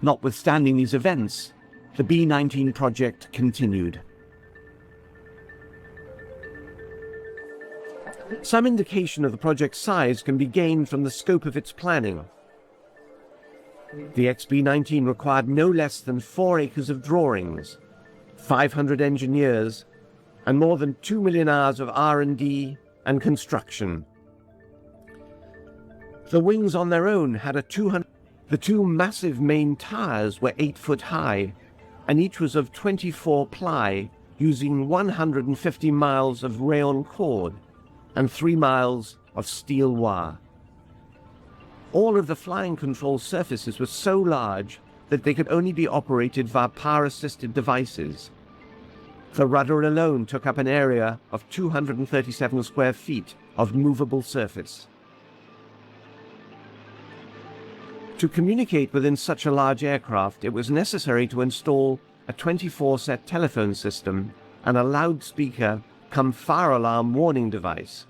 Notwithstanding these events, the B-19 project continued. Some indication of the project's size can be gained from the scope of its planning. The XB-19 required no less than 4 acres of drawings, 500 engineers, and more than 2 million hours of R&D and construction. The wings on their own had a 200... The two massive main tires were 8 foot high, and each was of 24 ply, using 150 miles of rayon cord and 3 miles of steel wire. All of the flying control surfaces were so large that they could only be operated via power-assisted devices. The rudder alone took up an area of 237 square feet of movable surface. To communicate within such a large aircraft, it was necessary to install a 24-set telephone system and a loudspeaker cum fire alarm warning device.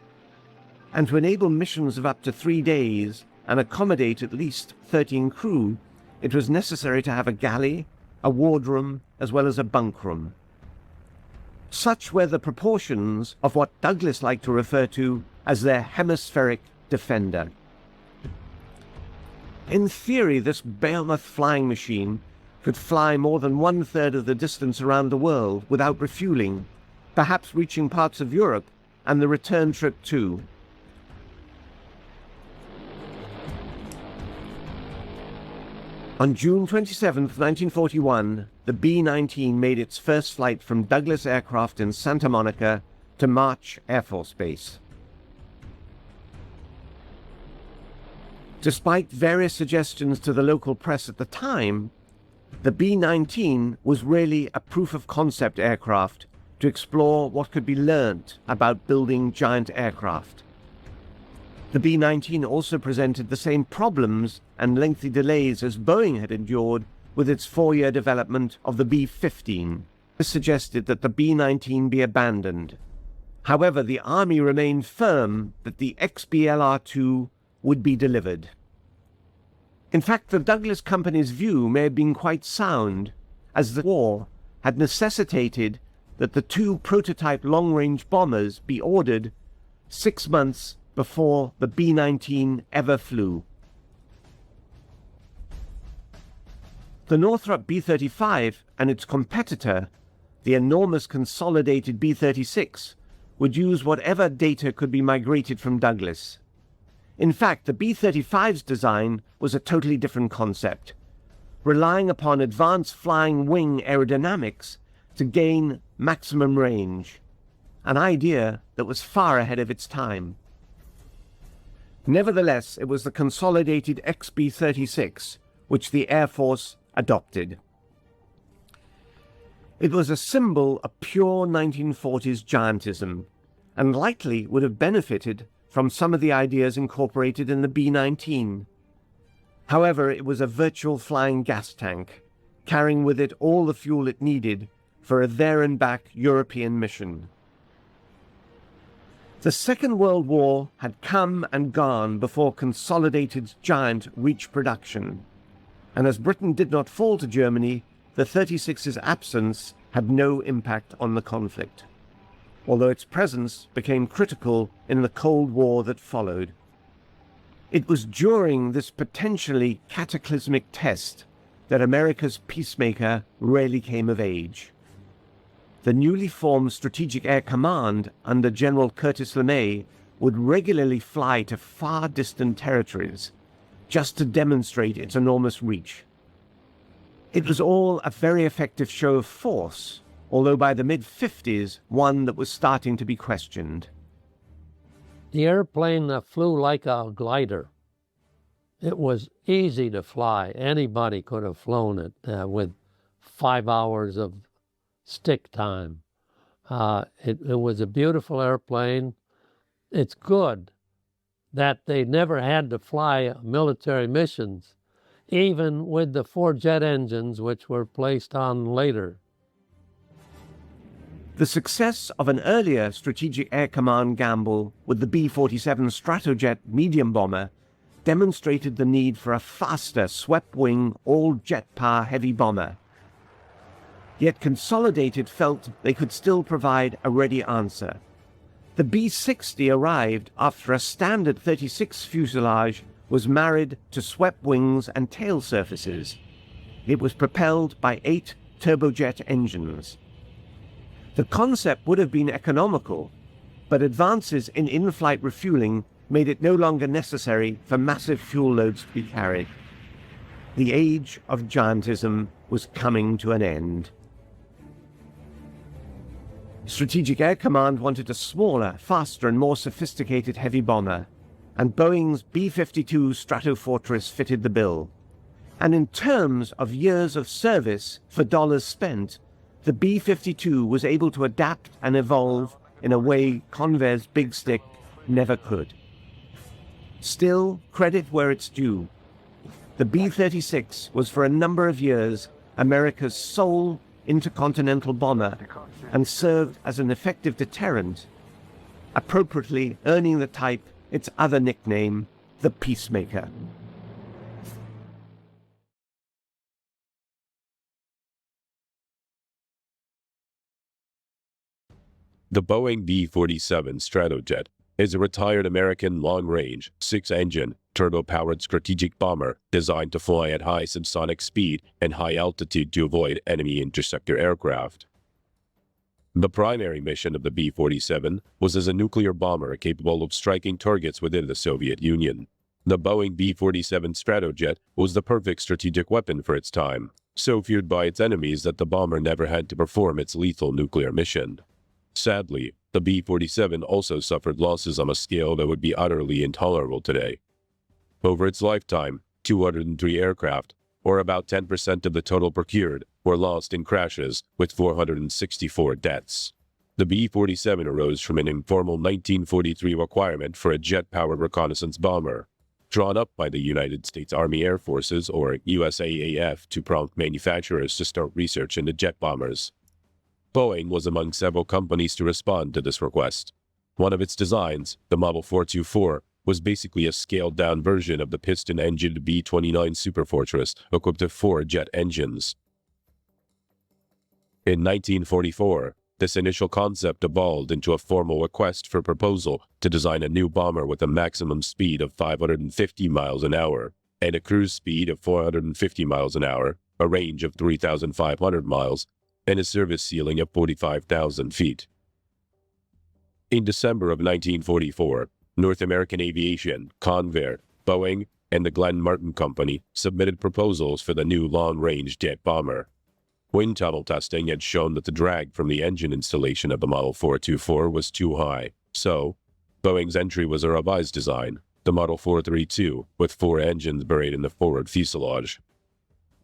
And to enable missions of up to 3 days and accommodate at least 13 crew, it was necessary to have a galley, a wardroom, as well as a bunk room. Such were the proportions of what Douglas liked to refer to as their hemispheric defender. In theory, this behemoth flying machine could fly more than 1/3 of the distance around the world without refueling, perhaps reaching parts of Europe and the return trip too. On June 27, 1941, the B-19 made its first flight from Douglas Aircraft in Santa Monica to March Air Force Base. Despite various suggestions to the local press at the time, the B-19 was really a proof-of-concept aircraft to explore what could be learnt about building giant aircraft. The B-19 also presented the same problems and lengthy delays as Boeing had endured with its 4-year development of the B-15. This suggested that the B-19 be abandoned. However, the Army remained firm that the XBLR-2 would be delivered. In fact, the Douglas Company's view may have been quite sound, as the war had necessitated that the 2 prototype long-range bombers be ordered 6 months before the B-19 ever flew. The Northrop B-35 and its competitor, the enormous consolidated B-36, would use whatever data could be migrated from Douglas. In fact, the B-35's design was a totally different concept, relying upon advanced flying wing aerodynamics to gain maximum range, an idea that was far ahead of its time. Nevertheless, it was the consolidated XB-36 which the Air Force adopted. It was a symbol of pure 1940s giantism, and likely would have benefited from some of the ideas incorporated in the B-19. However, it was a virtual flying gas tank, carrying with it all the fuel it needed for a there-and-back European mission. The Second World War had come and gone before Consolidated's giant reached production, and as Britain did not fall to Germany, the 36's absence had no impact on the conflict, although its presence became critical in the Cold War that followed. It was during this potentially cataclysmic test that America's Peacemaker really came of age. The newly formed Strategic Air Command under General Curtis LeMay would regularly fly to far distant territories just to demonstrate its enormous reach. It was all a very effective show of force, although by the mid-50s, one that was starting to be questioned. The airplane flew like a glider. It was easy to fly. Anybody could have flown it with 5 hours of stick time. It was a beautiful airplane. It's good that they never had to fly military missions. even with the 4 jet engines which were placed on later. The success of an earlier Strategic Air Command gamble with the B-47 Stratojet medium bomber demonstrated the need for a faster swept-wing, all-jet power heavy bomber. Yet Consolidated felt they could still provide a ready answer. The B-60 arrived after a standard 36 fuselage was married to swept wings and tail surfaces. It was propelled by 8 turbojet engines. The concept would have been economical, but advances in in-flight refueling made it no longer necessary for massive fuel loads to be carried. The age of giantism was coming to an end. Strategic Air Command wanted a smaller, faster and more sophisticated heavy bomber, and Boeing's B-52 Stratofortress fitted the bill. And in terms of years of service for dollars spent, the B-52 was able to adapt and evolve in a way Convair's Big Stick never could. Still, credit where it's due. The B-36 was for a number of years America's sole intercontinental bomber and served as an effective deterrent, appropriately earning the type its other nickname, the Peacemaker. The Boeing B-47 Stratojet is a retired American long-range, 6-engine, turbo-powered strategic bomber designed to fly at high subsonic speed and high altitude to avoid enemy interceptor aircraft. The primary mission of the B-47 was as a nuclear bomber capable of striking targets within the Soviet Union. The Boeing B-47 Stratojet was the perfect strategic weapon for its time, so feared by its enemies that the bomber never had to perform its lethal nuclear mission. Sadly, the B-47 also suffered losses on a scale that would be utterly intolerable today. Over its lifetime, 203 aircraft, or about 10% of the total procured, were lost in crashes, with 464 deaths. The B-47 arose from an informal 1943 requirement for a jet-powered reconnaissance bomber, drawn up by the United States Army Air Forces, or USAAF, to prompt manufacturers to start research into jet bombers. Boeing was among several companies to respond to this request. One of its designs, the Model 424, was basically a scaled-down version of the piston-engined B-29 Superfortress, equipped with 4 jet engines. In 1944, this initial concept evolved into a formal request for proposal to design a new bomber with a maximum speed of 550 miles an hour and a cruise speed of 450 miles an hour, a range of 3,500 miles, and a service ceiling of 45,000 feet. In December of 1944, North American Aviation, Convair, Boeing, and the Glenn Martin Company submitted proposals for the new long-range jet bomber. Wind tunnel testing had shown that the drag from the engine installation of the Model 424 was too high, so Boeing's entry was a revised design, the Model 432, with 4 engines buried in the forward fuselage.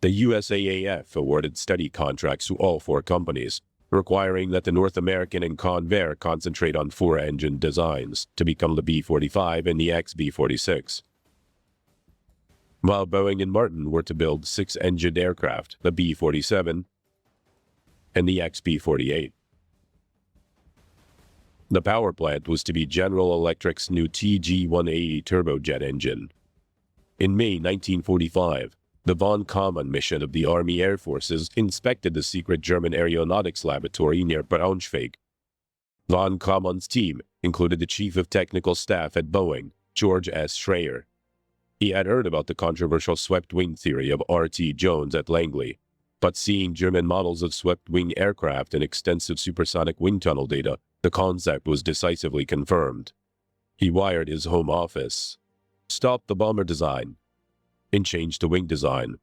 The USAAF awarded study contracts to all 4 companies, requiring that the North American and Convair concentrate on 4-engine designs to become the B-45 and the XB-46. While Boeing and Martin were to build 6-engined aircraft, the B-47 and the XB-48. The power plant was to be General Electric's new TG-180 turbojet engine. In May 1945, the von Kaumann mission of the Army Air Forces inspected the secret German aeronautics laboratory near Braunschweig. Von Kaumann's team included the Chief of Technical Staff at Boeing, George S. Schreier. He had heard about the controversial swept-wing theory of R.T. Jones at Langley, but seeing German models of swept-wing aircraft and extensive supersonic wind tunnel data, the concept was decisively confirmed. He wired his home office, stopped the bomber design, and changed the wing design.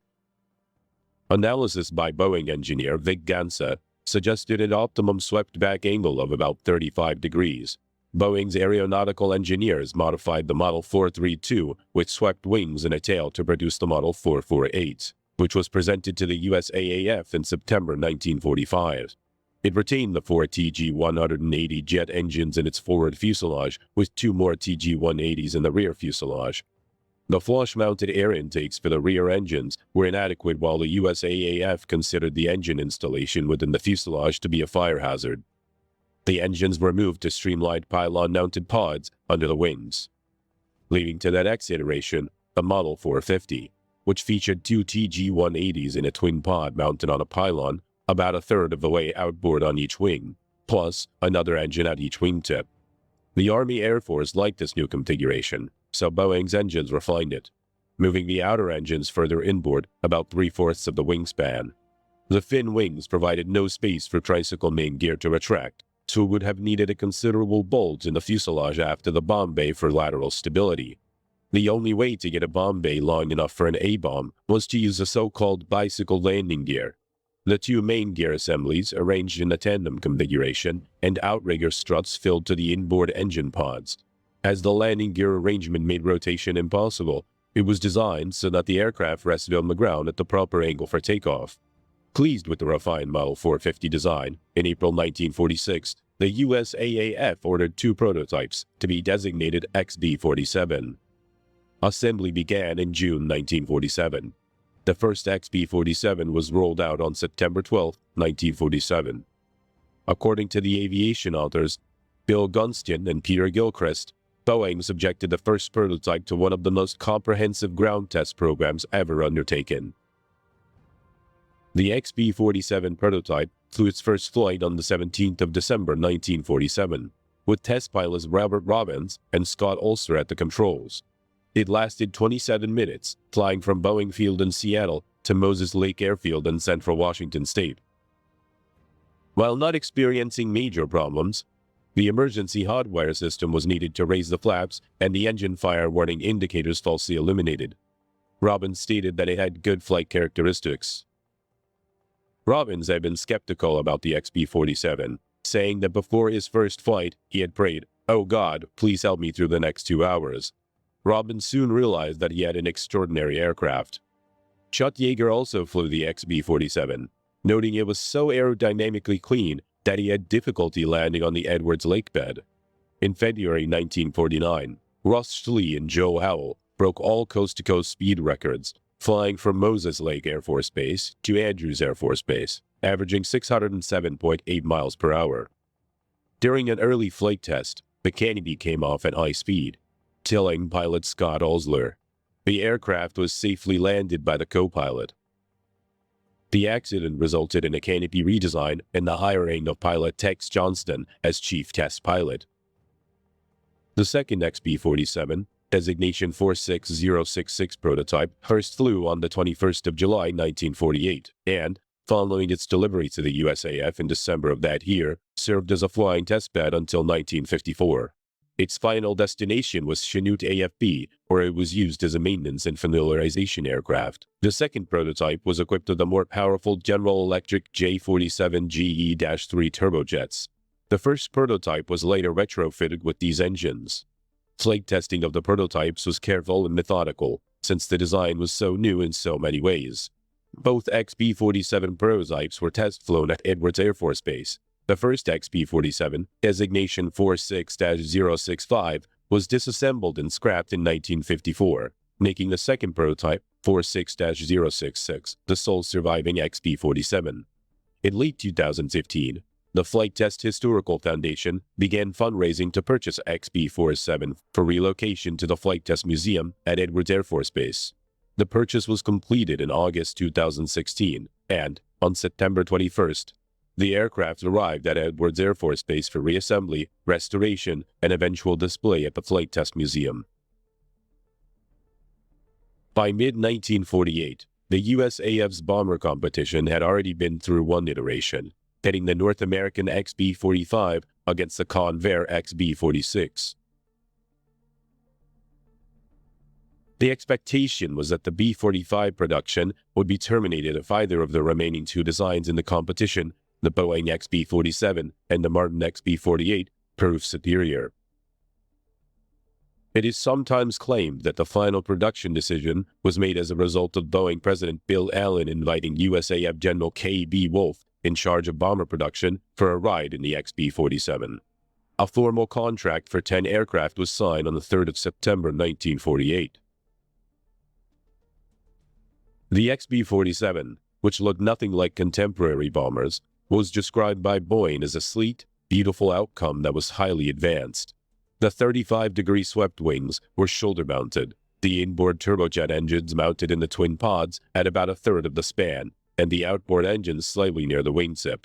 Analysis by Boeing engineer Vic Gansa suggested an optimum swept-back angle of about 35 degrees. Boeing's aeronautical engineers modified the Model 432 with swept wings and a tail to produce the Model 448, which was presented to the USAAF in September 1945. It retained the 4 TG-180 jet engines in its forward fuselage, with 2 more TG-180s in the rear fuselage. The flush-mounted air intakes for the rear engines were inadequate, while the USAAF considered the engine installation within the fuselage to be a fire hazard. The engines were moved to streamlined pylon-mounted pods under the wings, leading to the next iteration, the Model 450, which featured two TG-180s in a twin pod mounted on a pylon about a third of the way outboard on each wing, plus another engine at each wingtip. The Army Air Force liked this new configuration, so Boeing's engines refined it, moving the outer engines further inboard about 3/4 of the wingspan. The fin wings provided no space for tricycle main gear to retract, so it would have needed a considerable bulge in the fuselage after the bomb bay for lateral stability. The only way to get a bomb bay long enough for an A-bomb was to use a so-called bicycle landing gear. The two main gear assemblies arranged in a tandem configuration and outrigger struts filled to the inboard engine pods. As the landing gear arrangement made rotation impossible, it was designed so that the aircraft rested on the ground at the proper angle for takeoff. Pleased with the refined Model 450 design, in April 1946, the USAAF ordered two prototypes to be designated XB-47. Assembly began in June 1947. The first XB-47 was rolled out on September 12, 1947. According to the aviation authors, Bill Gunston and Peter Gilchrist, Boeing subjected the first prototype to one of the most comprehensive ground test programs ever undertaken. The XB-47 prototype flew its first flight on the 17th of December 1947, with test pilots Robert Robbins and Scott Ulster at the controls. It lasted 27 minutes, flying from Boeing Field in Seattle to Moses Lake Airfield in central Washington state. While not experiencing major problems, the emergency hotwire system was needed to raise the flaps and the engine fire warning indicators falsely illuminated. Robbins stated that it had good flight characteristics. Robbins had been skeptical about the XB-47, saying that before his first flight, he had prayed, "Oh God, please help me through the next 2 hours." Robbins soon realized that he had an extraordinary aircraft. Chuck Yeager also flew the XB-47, noting it was so aerodynamically clean that he had difficulty landing on the Edwards Lake bed. In February 1949, Russ Schlee and Joe Howell broke all coast-to-coast speed records, flying from Moses Lake Air Force Base to Andrews Air Force Base, averaging 607.8 miles per hour. During an early flight test, the canopy came off at high speed, killing pilot Scott Ulster. The aircraft was safely landed by the co-pilot. The accident resulted in a canopy redesign and the hiring of pilot Tex Johnston as chief test pilot. The second XB-47, designation 46066 prototype, first flew on the 21st of July 1948 and, following its delivery to the USAF in December of that year, served as a flying testbed until 1954. Its final destination was Chanute AFB, where it was used as a maintenance and familiarization aircraft. The second prototype was equipped with the more powerful General Electric J-47 GE-3 turbojets. The first prototype was later retrofitted with these engines. Flight testing of the prototypes was careful and methodical, since the design was so new in so many ways. Both XB-47 prototypes were test flown at Edwards Air Force Base. The first XB-47, designation 46-065, was disassembled and scrapped in 1954, making the second prototype, 46-066, the sole surviving XB-47. In late 2015, the Flight Test Historical Foundation began fundraising to purchase XB-47 for relocation to the Flight Test Museum at Edwards Air Force Base. The purchase was completed in August 2016, and, on September 21st, the aircraft arrived at Edwards Air Force Base for reassembly, restoration, and eventual display at the Flight Test Museum. By mid-1948, the USAF's bomber competition had already been through one iteration, pitting the North American XB-45 against the Convair XB-46. The expectation was that the B-45 production would be terminated if either of the remaining two designs in the competition, the Boeing XB-47 and the Martin XB-48, proved superior. It is sometimes claimed that the final production decision was made as a result of Boeing President Bill Allen inviting USAF General K.B. Wolf, in charge of bomber production, for a ride in the XB-47. A formal contract for 10 aircraft was signed on the 3rd of September 1948. The XB-47, which looked nothing like contemporary bombers, was described by Boeing as a sleek, beautiful outcome that was highly advanced. The 35-degree swept wings were shoulder-mounted, the inboard turbojet engines mounted in the twin pods at about a third of the span, and the outboard engines slightly near the wingtip.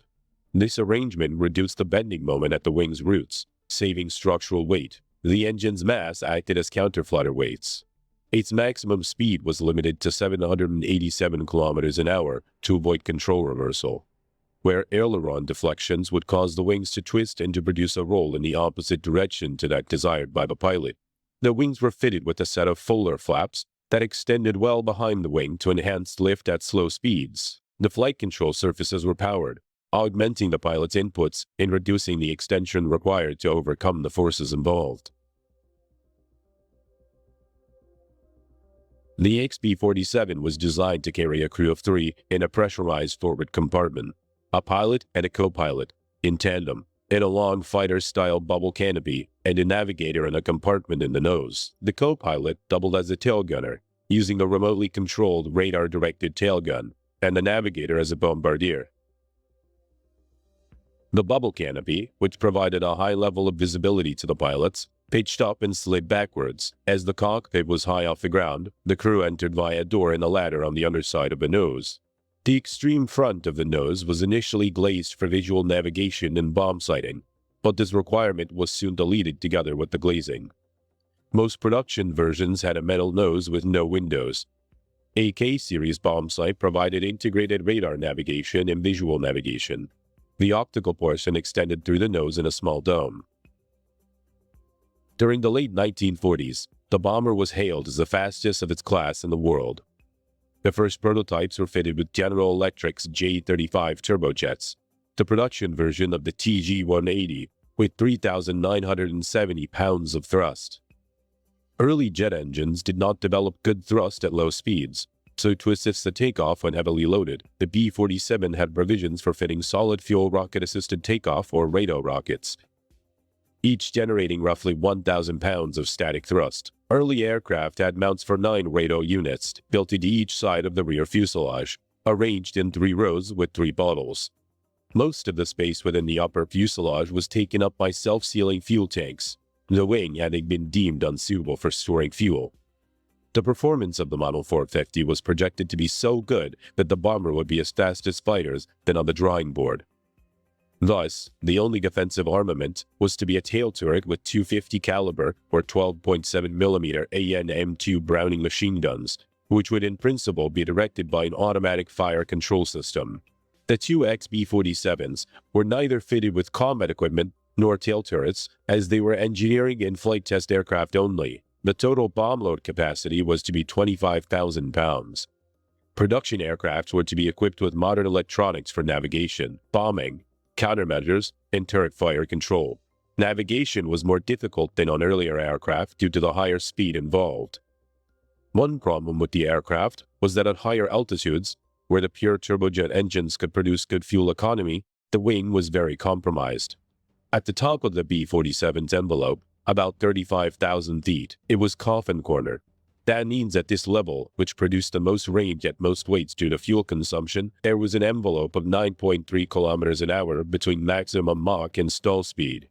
This arrangement reduced the bending moment at the wing's roots, saving structural weight. The engine's mass acted as counterflutter weights. Its maximum speed was limited to 787 kilometers an hour to avoid control reversal, where aileron deflections would cause the wings to twist and to produce a roll in the opposite direction to that desired by the pilot. The wings were fitted with a set of Fuller flaps that extended well behind the wing to enhance lift at slow speeds. The flight control surfaces were powered, augmenting the pilot's inputs and reducing the extension required to overcome the forces involved. The XB-47 was designed to carry a crew of 3 in a pressurized forward compartment, a pilot and a co-pilot, in tandem, in a long fighter-style bubble canopy, and a navigator in a compartment in the nose. The co-pilot doubled as a tail gunner, using a remotely controlled radar-directed tail gun, and the navigator as a bombardier. The bubble canopy, which provided a high level of visibility to the pilots, pitched up and slid backwards. As the cockpit was high off the ground, the crew entered via a door in a ladder on the underside of the nose. The extreme front of the nose was initially glazed for visual navigation and bomb sighting, but this requirement was soon deleted together with the glazing. Most production versions had a metal nose with no windows. A K-series bomb sight provided integrated radar navigation and visual navigation. The optical portion extended through the nose in a small dome. During the late 1940s, the bomber was hailed as the fastest of its class in the world. The first prototypes were fitted with General Electric's J-35 turbojets, the production version of the TG-180, with 3,970 pounds of thrust. Early jet engines did not develop good thrust at low speeds, so to assist the takeoff when heavily loaded, the B-47 had provisions for fitting solid-fuel rocket-assisted takeoff or RATO rockets, each generating roughly 1,000 pounds of static thrust. Early aircraft had mounts for 9 RATO units, built into each side of the rear fuselage, arranged in 3 rows with 3 bottles. Most of the space within the upper fuselage was taken up by self-sealing fuel tanks, the wing having been deemed unsuitable for storing fuel. The performance of the Model 450 was projected to be so good that the bomber would be as fast as fighters than on the drawing board. Thus, the only defensive armament was to be a tail turret with 250 caliber or 12.7 mm AN-M2 Browning machine guns, which would in principle be directed by an automatic fire control system. The 2 XB-47s were neither fitted with combat equipment nor tail turrets, as they were engineering and flight test aircraft only. The total bomb load capacity was to be 25,000 pounds. Production aircraft were to be equipped with modern electronics for navigation, bombing, countermeasures, and turret fire control. Navigation was more difficult than on earlier aircraft due to the higher speed involved. One problem with the aircraft was that at higher altitudes, where the pure turbojet engines could produce good fuel economy, the wing was very compromised. At the top of the B-47's envelope, about 35,000 feet, it was coffin corner. That means at this level, which produced the most range at most weights due to fuel consumption, there was an envelope of 9.3 kilometers an hour between maximum Mach and stall speed.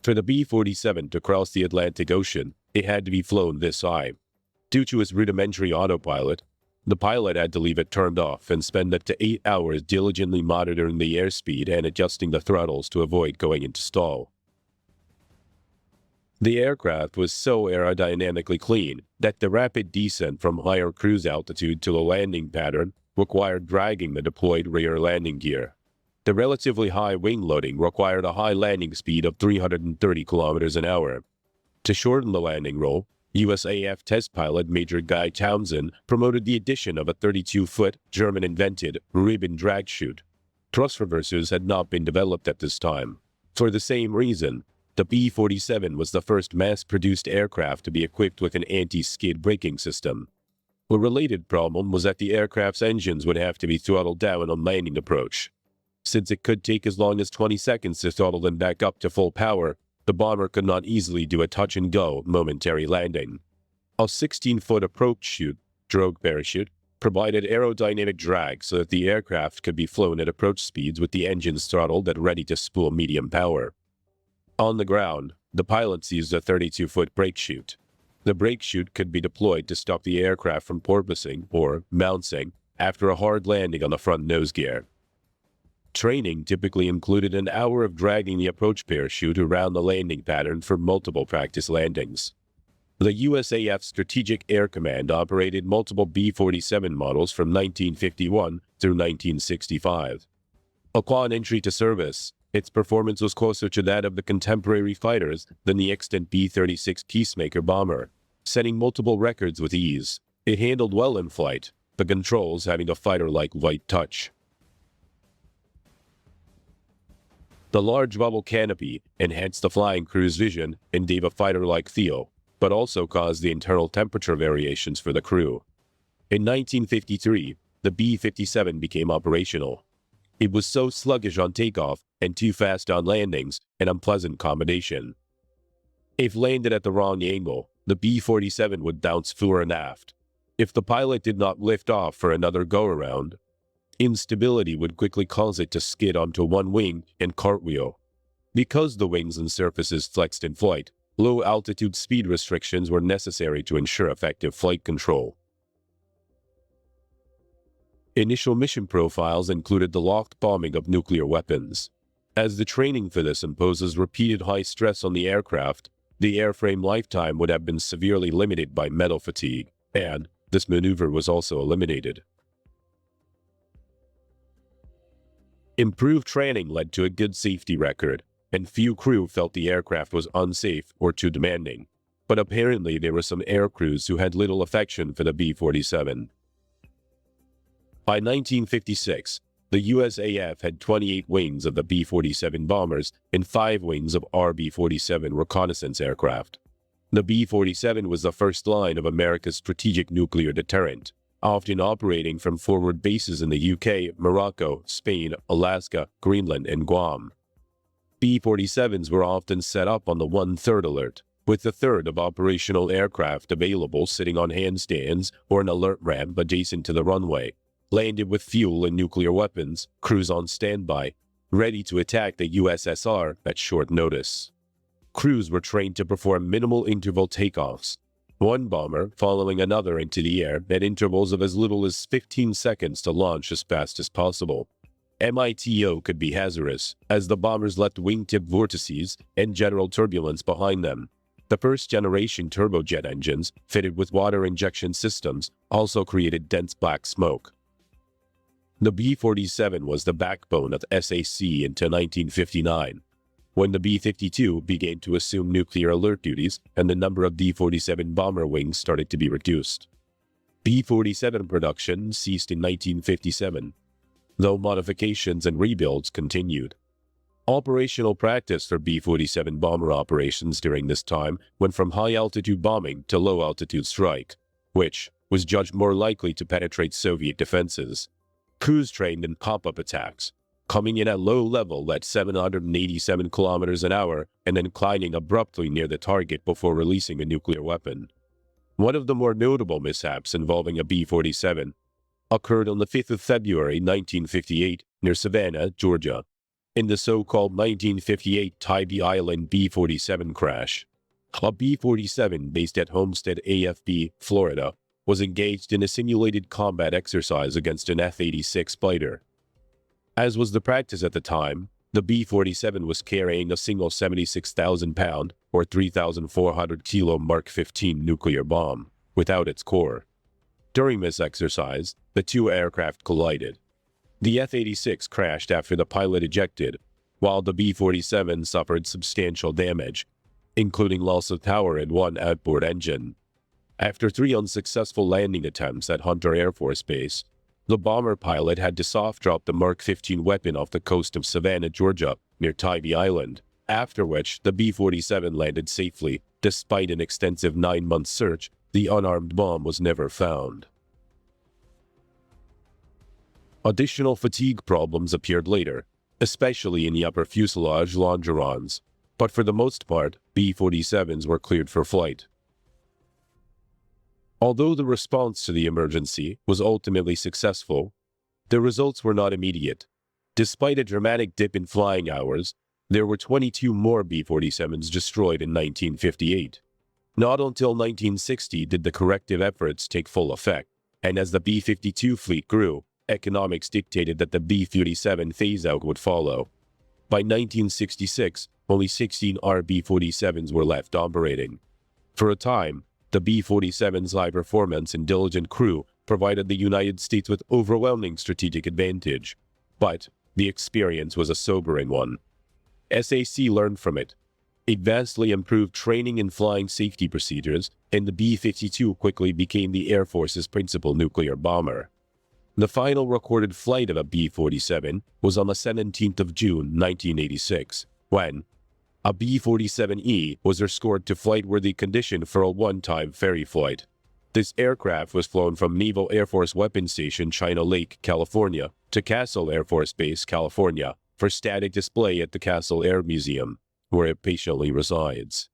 For the B-47 to cross the Atlantic Ocean, it had to be flown this high. Due to its rudimentary autopilot, the pilot had to leave it turned off and spend up to 8 hours diligently monitoring the airspeed and adjusting the throttles to avoid going into stall. The aircraft was so aerodynamically clean that the rapid descent from higher cruise altitude to the landing pattern required dragging the deployed rear landing gear. The relatively high wing loading required a high landing speed of 330 kilometers an hour. To shorten the landing roll, USAF test pilot Major Guy Townsend promoted the addition of a 32-foot German-invented ribbon drag chute. Thrust reversers had not been developed at this time. For the same reason, the B-47 was the first mass-produced aircraft to be equipped with an anti-skid braking system. A related problem was that the aircraft's engines would have to be throttled down on landing approach. Since it could take as long as 20 seconds to throttle them back up to full power, the bomber could not easily do a touch-and-go momentary landing. A 16-foot approach chute drogue parachute, provided aerodynamic drag so that the aircraft could be flown at approach speeds with the engines throttled at ready to spool medium power. On the ground, the pilots used a 32-foot brake chute. The brake chute could be deployed to stop the aircraft from porpoising or bouncing after a hard landing on the front nose gear. Training typically included an hour of dragging the approach parachute around the landing pattern for multiple practice landings. The USAF Strategic Air Command operated multiple B-47 models from 1951 through 1965. Upon entry to service, its performance was closer to that of the contemporary fighters than the extant B-36 Peacemaker bomber, setting multiple records with ease. It handled well in flight, the controls having a fighter-like light touch. The large bubble canopy enhanced the flying crew's vision and gave a fighter-like feel, but also caused the internal temperature variations for the crew. In 1953, the B-57 became operational. It was so sluggish on takeoff and too fast on landings, an unpleasant combination. If landed at the wrong angle, the B-47 would bounce fore and aft. If the pilot did not lift off for another go-around, instability would quickly cause it to skid onto one wing and cartwheel. Because the wings and surfaces flexed in flight, low-altitude speed restrictions were necessary to ensure effective flight control. Initial mission profiles included the locked bombing of nuclear weapons. As the training for this imposes repeated high stress on the aircraft, the airframe lifetime would have been severely limited by metal fatigue, and this maneuver was also eliminated. Improved training led to a good safety record, and few crew felt the aircraft was unsafe or too demanding. But apparently there were some air crews who had little affection for the B-47. By 1956, the USAF had 28 wings of the B-47 bombers and 5 wings of B-47 reconnaissance aircraft. The B-47 was the first line of America's strategic nuclear deterrent, often operating from forward bases in the UK, Morocco, Spain, Alaska, Greenland, and Guam. B-47s were often set up on the 1/3 alert, with a third of operational aircraft available sitting on handstands or an alert ramp adjacent to the runway, landed with fuel and nuclear weapons, crews on standby, ready to attack the USSR at short notice. Crews were trained to perform minimal interval takeoffs, one bomber following another into the air at intervals of as little as 15 seconds to launch as fast as possible. MITO could be hazardous, as the bombers left wingtip vortices and general turbulence behind them. The first-generation turbojet engines, fitted with water injection systems, also created dense black smoke. The B-47 was the backbone of SAC until 1959, when the B-52 began to assume nuclear alert duties and the number of B-47 bomber wings started to be reduced. B-47 production ceased in 1957, though modifications and rebuilds continued. Operational practice for B-47 bomber operations during this time went from high-altitude bombing to low-altitude strike, which was judged more likely to penetrate Soviet defenses. Crews trained in pop-up attacks, coming in at low level at 787 kilometers an hour and then declining abruptly near the target before releasing a nuclear weapon. One of the more notable mishaps involving a B-47 occurred on the 5th of February 1958 near Savannah, Georgia, in the so-called 1958 Tybee Island B-47 crash. A B-47 based at Homestead, AFB, Florida, was engaged in a simulated combat exercise against an F-86 fighter. As was the practice at the time, the B-47 was carrying a single 76,000-pound or 3,400-kilo Mark 15 nuclear bomb, without its core. During this exercise, the two aircraft collided. The F-86 crashed after the pilot ejected, while the B-47 suffered substantial damage, including loss of power and one outboard engine. After 3 unsuccessful landing attempts at Hunter Air Force Base, the bomber pilot had to soft-drop the Mark 15 weapon off the coast of Savannah, Georgia, near Tybee Island, after which the B-47 landed safely. Despite an extensive 9-month search, the unarmed bomb was never found. Additional fatigue problems appeared later, especially in the upper fuselage longerons, but for the most part, B-47s were cleared for flight. Although the response to the emergency was ultimately successful, the results were not immediate. Despite a dramatic dip in flying hours, there were 22 more B-47s destroyed in 1958. Not until 1960 did the corrective efforts take full effect, and as the B-52 fleet grew, economics dictated that the B-37 phase-out would follow. By 1966, only 16 B-47s were left operating. For a time, the B-47's high performance and diligent crew provided the United States with overwhelming strategic advantage. But the experience was a sobering one. SAC learned from it. It vastly improved training and flying safety procedures, and the B-52 quickly became the Air Force's principal nuclear bomber. The final recorded flight of a B-47 was on the 17th of June, 1986, when a B-47E was restored to flight-worthy condition for a one-time ferry flight. This aircraft was flown from Naval Air Force Weapons Station, China Lake, California, to Castle Air Force Base, California, for static display at the Castle Air Museum, where it patiently resides.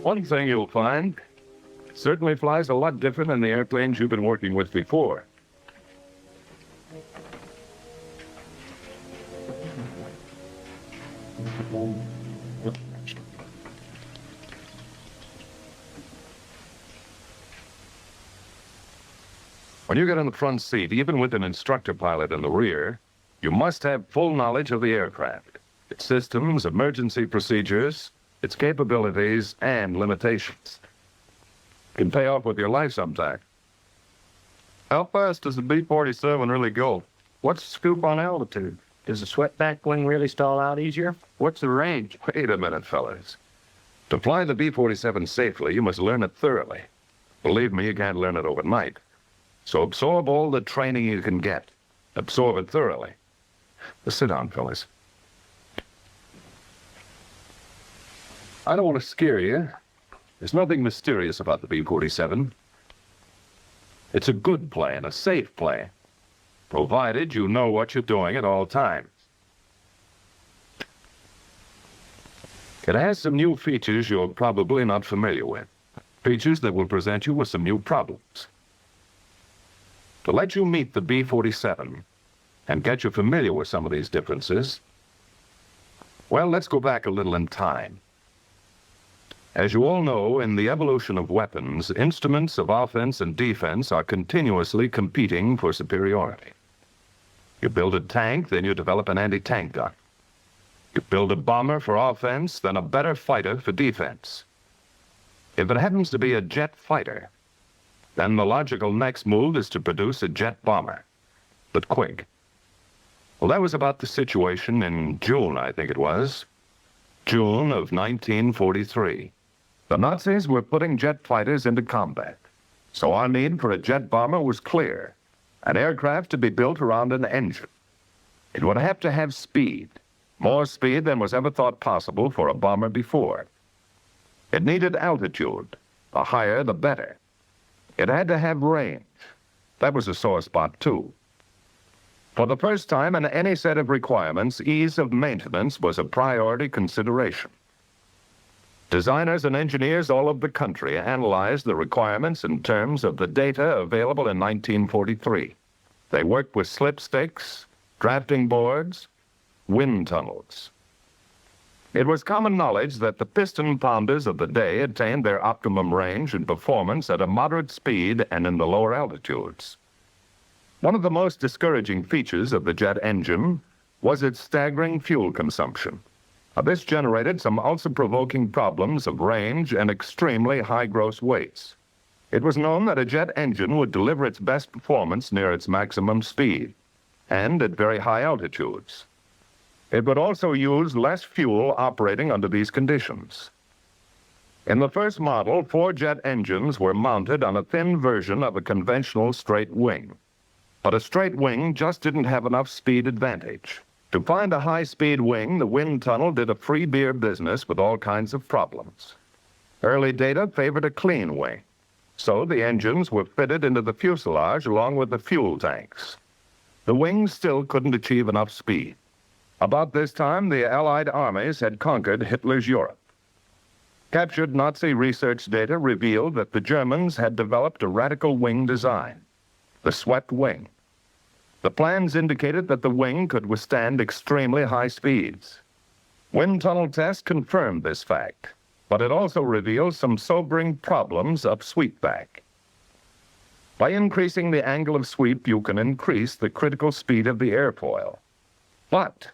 One thing you'll find, it certainly flies a lot different than the airplanes you've been working with before. When you get in the front seat, even with an instructor pilot in the rear, you must have full knowledge of the aircraft, its systems, emergency procedures, its capabilities, and limitations. It can pay off with your life sometime. How fast does the B-47 really go? What's the scoop on altitude? Does the swept-back wing really stall out easier? What's the range? Wait a minute, fellas. To fly the B-47 safely, you must learn it thoroughly. Believe me, you can't learn it overnight. So absorb all the training you can get. Absorb it thoroughly. Sit down, fellas. I don't want to scare you, There's nothing mysterious about the B-47. It's a good plane, a safe plane, provided you know what you're doing at all times. It has some new features you're probably not familiar with, features that will present you with some new problems. To let you meet the B-47 and get you familiar with some of these differences, well, let's go back a little in time. As you all know, in the evolution of weapons, instruments of offense and defense are continuously competing for superiority. You build a tank, then you develop an anti-tank gun. You build a bomber for offense, then a better fighter for defense. If it happens to be a jet fighter, then the logical next move is to produce a jet bomber, but quick. Well, that was about the situation in June, I think it was. June of 1943. The Nazis were putting jet fighters into combat, so our need for a jet bomber was clear, an aircraft to be built around an engine. It would have to have speed, more speed than was ever thought possible for a bomber before. It needed altitude, the higher the better. It had to have range. That was a sore spot too. For the first time in any set of requirements, ease of maintenance was a priority consideration. Designers and engineers all over the country analyzed the requirements in terms of the data available in 1943. They worked with slipsticks, drafting boards, wind tunnels. It was common knowledge that the piston pounders of the day attained their optimum range and performance at a moderate speed and in the lower altitudes. One of the most discouraging features of the jet engine was its staggering fuel consumption. This generated some also-provoking problems of range and extremely high gross weights. It was known that a jet engine would deliver its best performance near its maximum speed and at very high altitudes. It would also use less fuel operating under these conditions. In the first model, 4 jet engines were mounted on a thin version of a conventional straight wing. But a straight wing just didn't have enough speed advantage. To find a high-speed wing, the wind tunnel did a free beer business with all kinds of problems. Early data favored a clean wing, so the engines were fitted into the fuselage along with the fuel tanks. The wings still couldn't achieve enough speed. About this time, the Allied armies had conquered Hitler's Europe. Captured Nazi research data revealed that the Germans had developed a radical wing design, the swept wing. The plans indicated that the wing could withstand extremely high speeds. Wind tunnel tests confirmed this fact, but it also revealed some sobering problems of sweepback. By increasing the angle of sweep, you can increase the critical speed of the airfoil. But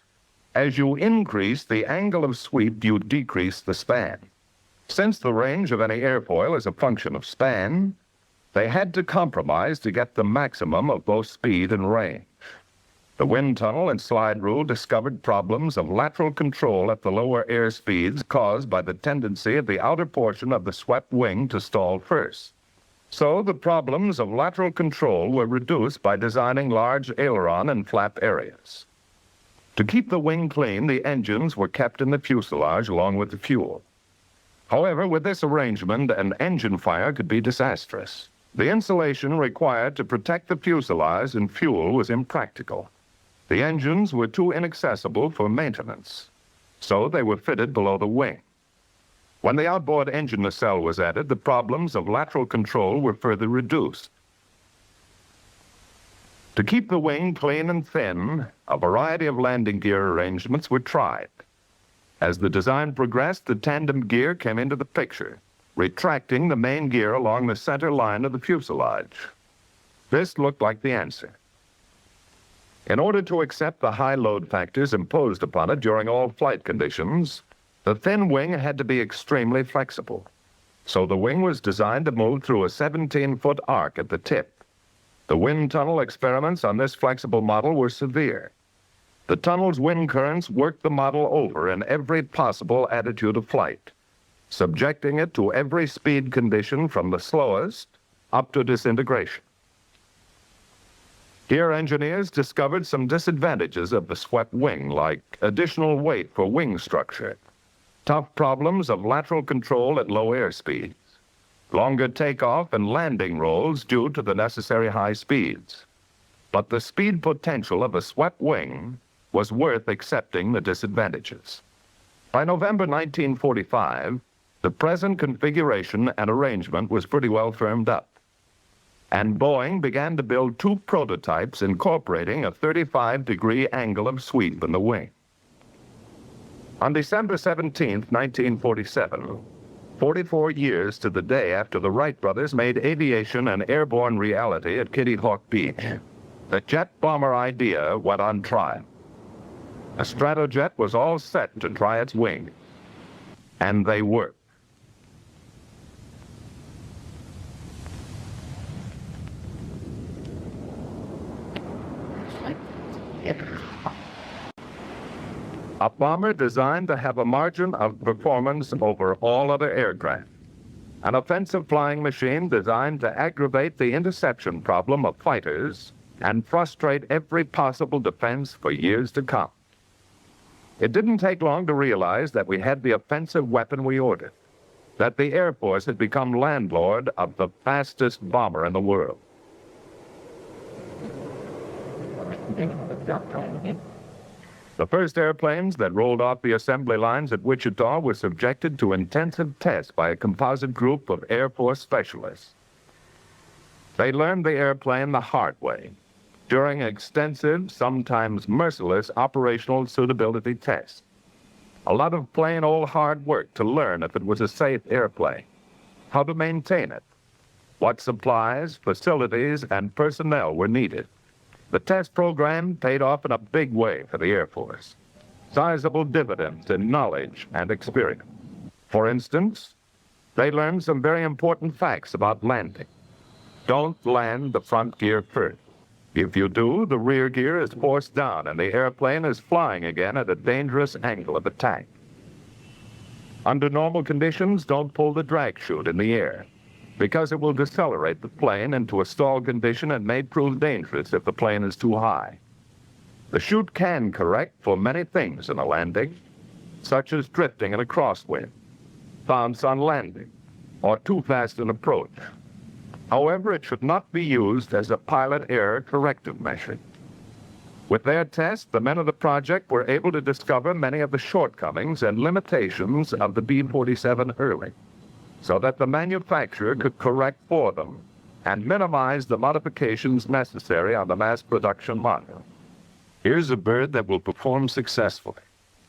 as you increase the angle of sweep, you decrease the span. Since the range of any airfoil is a function of span, they had to compromise to get the maximum of both speed and range. The wind tunnel and slide rule discovered problems of lateral control at the lower air speeds caused by the tendency of the outer portion of the swept wing to stall first. So the problems of lateral control were reduced by designing large aileron and flap areas. To keep the wing clean, the engines were kept in the fuselage along with the fuel. However, with this arrangement, an engine fire could be disastrous. The insulation required to protect the fuselage and fuel was impractical. The engines were too inaccessible for maintenance, so they were fitted below the wing. When the outboard engine nacelle was added, the problems of lateral control were further reduced. To keep the wing clean and thin, a variety of landing gear arrangements were tried. As the design progressed, the tandem gear came into the picture, retracting the main gear along the center line of the fuselage. This looked like the answer. In order to accept the high load factors imposed upon it during all flight conditions, the thin wing had to be extremely flexible. So the wing was designed to move through a 17-foot arc at the tip. The wind tunnel experiments on this flexible model were severe. The tunnel's wind currents worked the model over in every possible attitude of flight, subjecting it to every speed condition from the slowest up to disintegration. Here, engineers discovered some disadvantages of the swept wing, like additional weight for wing structure. tough problems of lateral control at low air speeds, longer takeoff and landing rolls due to the necessary high speeds. But the speed potential of a swept wing was worth accepting the disadvantages. By November 1945, the present configuration and arrangement was pretty well firmed up, and Boeing began to build 2 prototypes incorporating a 35-degree angle of sweep in the wing. On December 17, 1947, 44 years to the day after the Wright brothers made aviation an airborne reality at Kitty Hawk Beach, the jet bomber idea went on trial. A Stratojet was all set to try its wing, and they worked. A bomber designed to have a margin of performance over all other aircraft. An offensive flying machine designed to aggravate the interception problem of fighters and frustrate every possible defense for years to come. It didn't take long to realize that we had the offensive weapon we ordered, that the Air Force had become landlord of the fastest bomber in the world. The first airplanes that rolled off the assembly lines at Wichita were subjected to intensive tests by a composite group of Air Force specialists. They learned the airplane the hard way during extensive, sometimes merciless, operational suitability tests. A lot of plain old hard work to learn if it was a safe airplane, how to maintain it, what supplies, facilities, and personnel were needed. The test program paid off in a big way for the Air Force. Sizable dividends in knowledge and experience. For instance, they learned some very important facts about landing. Don't land the front gear first. If you do, the rear gear is forced down and the airplane is flying again at a dangerous angle of attack. Under normal conditions, don't pull the drag chute in the air, because it will decelerate the plane into a stall condition and may prove dangerous if the plane is too high. The chute can correct for many things in a landing, such as drifting in a crosswind, bounce on landing, or too fast an approach. However, it should not be used as a pilot error corrective measure. With their test, the men of the project were able to discover many of the shortcomings and limitations of the B-47 early, so that the manufacturer could correct for them and minimize the modifications necessary on the mass production model. Here's a bird that will perform successfully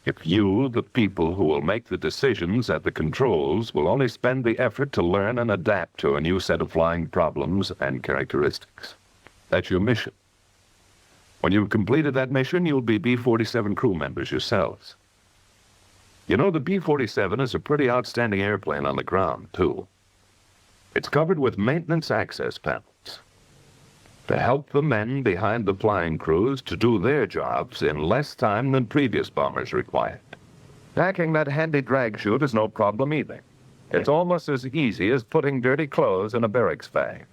if you, the people who will make the decisions at the controls, will only spend the effort to learn and adapt to a new set of flying problems and characteristics. That's your mission. When you've completed that mission, you'll be B-47 crew members yourselves. You know, the B-47 is a pretty outstanding airplane on the ground, too. It's covered with maintenance access panels to help the men behind the flying crews to do their jobs in less time than previous bombers required. Packing that handy drag chute is no problem either. It's almost as easy as putting dirty clothes in a barracks bag.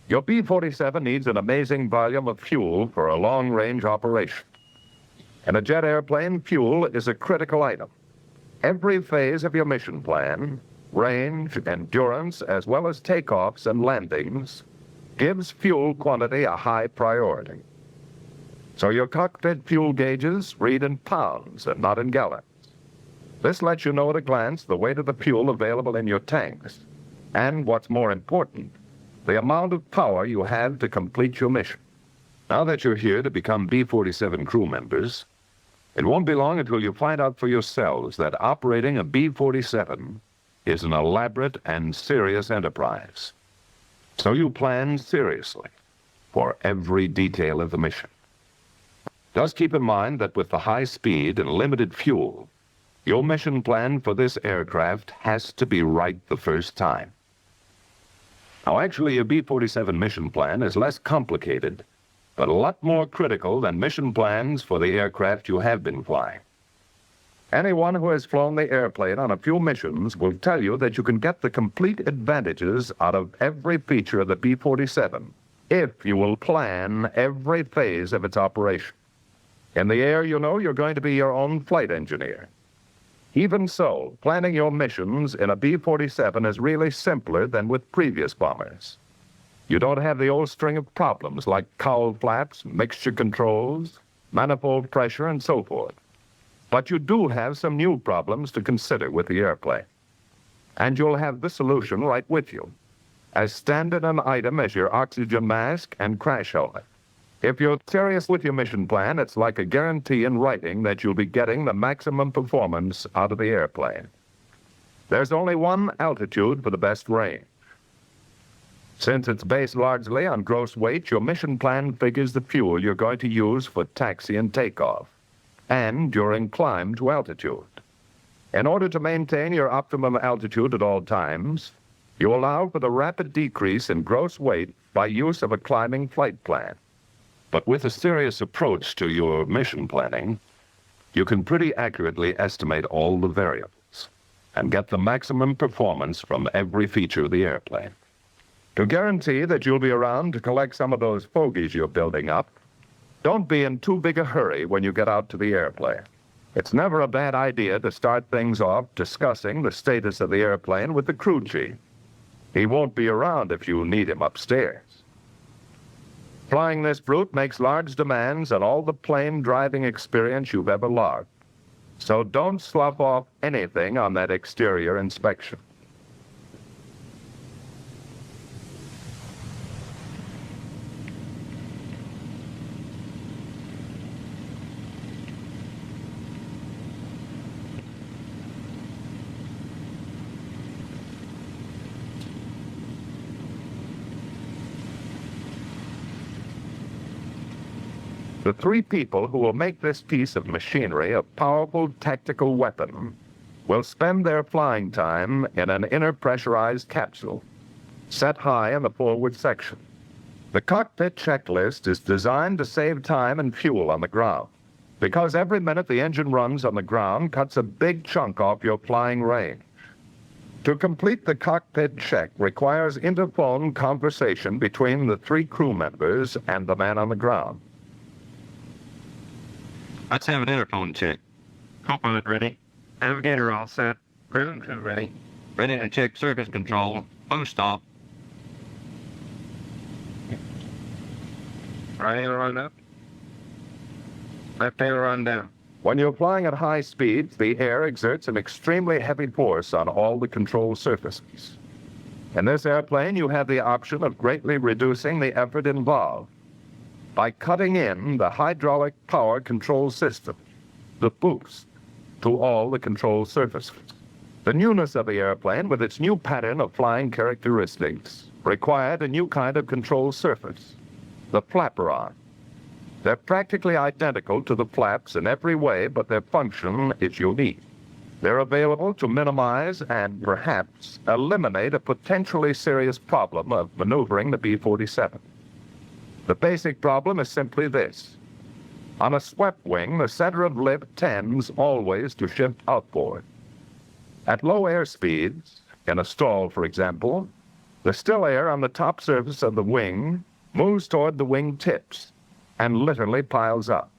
Your B-47 needs an amazing volume of fuel for a long-range operation. In a jet airplane, fuel is a critical item. Every phase of your mission plan, range, endurance, as well as takeoffs and landings, gives fuel quantity a high priority. So your cockpit fuel gauges read in pounds and not in gallons. This lets you know at a glance the weight of the fuel available in your tanks, and what's more important, the amount of power you have to complete your mission. Now that you're here to become B-47 crew members, it won't be long until you find out for yourselves that operating a B-47 is an elaborate and serious enterprise. So you plan seriously for every detail of the mission. Just keep in mind that with the high speed and limited fuel, your mission plan for this aircraft has to be right the first time. Now, actually, a B-47 mission plan is less complicated, but a lot more critical than mission plans for the aircraft you have been flying. Anyone who has flown the airplane on a few missions will tell you that you can get the complete advantages out of every feature of the B-47 if you will plan every phase of its operation. In the air, you know, you're going to be your own flight engineer. Even so, planning your missions in a B-47 is really simpler than with previous bombers. You don't have the old string of problems like cowl flaps, mixture controls, manifold pressure, and so forth. But you do have some new problems to consider with the airplane. And you'll have the solution right with you, as standard an item as your oxygen mask and crash helmet. If you're serious with your mission plan, it's like a guarantee in writing that you'll be getting the maximum performance out of the airplane. There's only one altitude for the best range. Since it's based largely on gross weight, your mission plan figures the fuel you're going to use for taxi and takeoff, and during climb to altitude. In order to maintain your optimum altitude at all times, you allow for the rapid decrease in gross weight by use of a climbing flight plan. But with a serious approach to your mission planning, you can pretty accurately estimate all the variables and get the maximum performance from every feature of the airplane. To guarantee that you'll be around to collect some of those fogies you're building up, don't be in too big a hurry when you get out to the airplane. It's never a bad idea to start things off discussing the status of the airplane with the crew chief. He won't be around if you need him upstairs. Flying this brute makes large demands on all the plane driving experience you've ever logged. So don't slough off anything on that exterior inspection. The three people who will make this piece of machinery a powerful tactical weapon will spend their flying time in an inner pressurized capsule, set high in the forward section. The cockpit checklist is designed to save time and fuel on the ground, because every minute the engine runs on the ground cuts a big chunk off your flying range. To complete the cockpit check requires interphone conversation between the three crew members and the man on the ground. Let's have an interphone check. Co-pilot ready. Navigator all set. Crew ready. Ready to check surface control. Boost off. Right aileron up. Left aileron down. When you're flying at high speeds, the air exerts an extremely heavy force on all the control surfaces. In this airplane, you have the option of greatly reducing the effort involved by cutting in the hydraulic power control system, the boost, to all the control surfaces. The newness of the airplane, with its new pattern of flying characteristics, required a new kind of control surface, the flaperon. They're practically identical to the flaps in every way, but their function is unique. They're available to minimize and perhaps eliminate a potentially serious problem of maneuvering the B-47. The basic problem is simply this. On a swept wing, the center of lift tends always to shift outboard. At low air speeds, in a stall for example, the still air on the top surface of the wing moves toward the wing tips and literally piles up.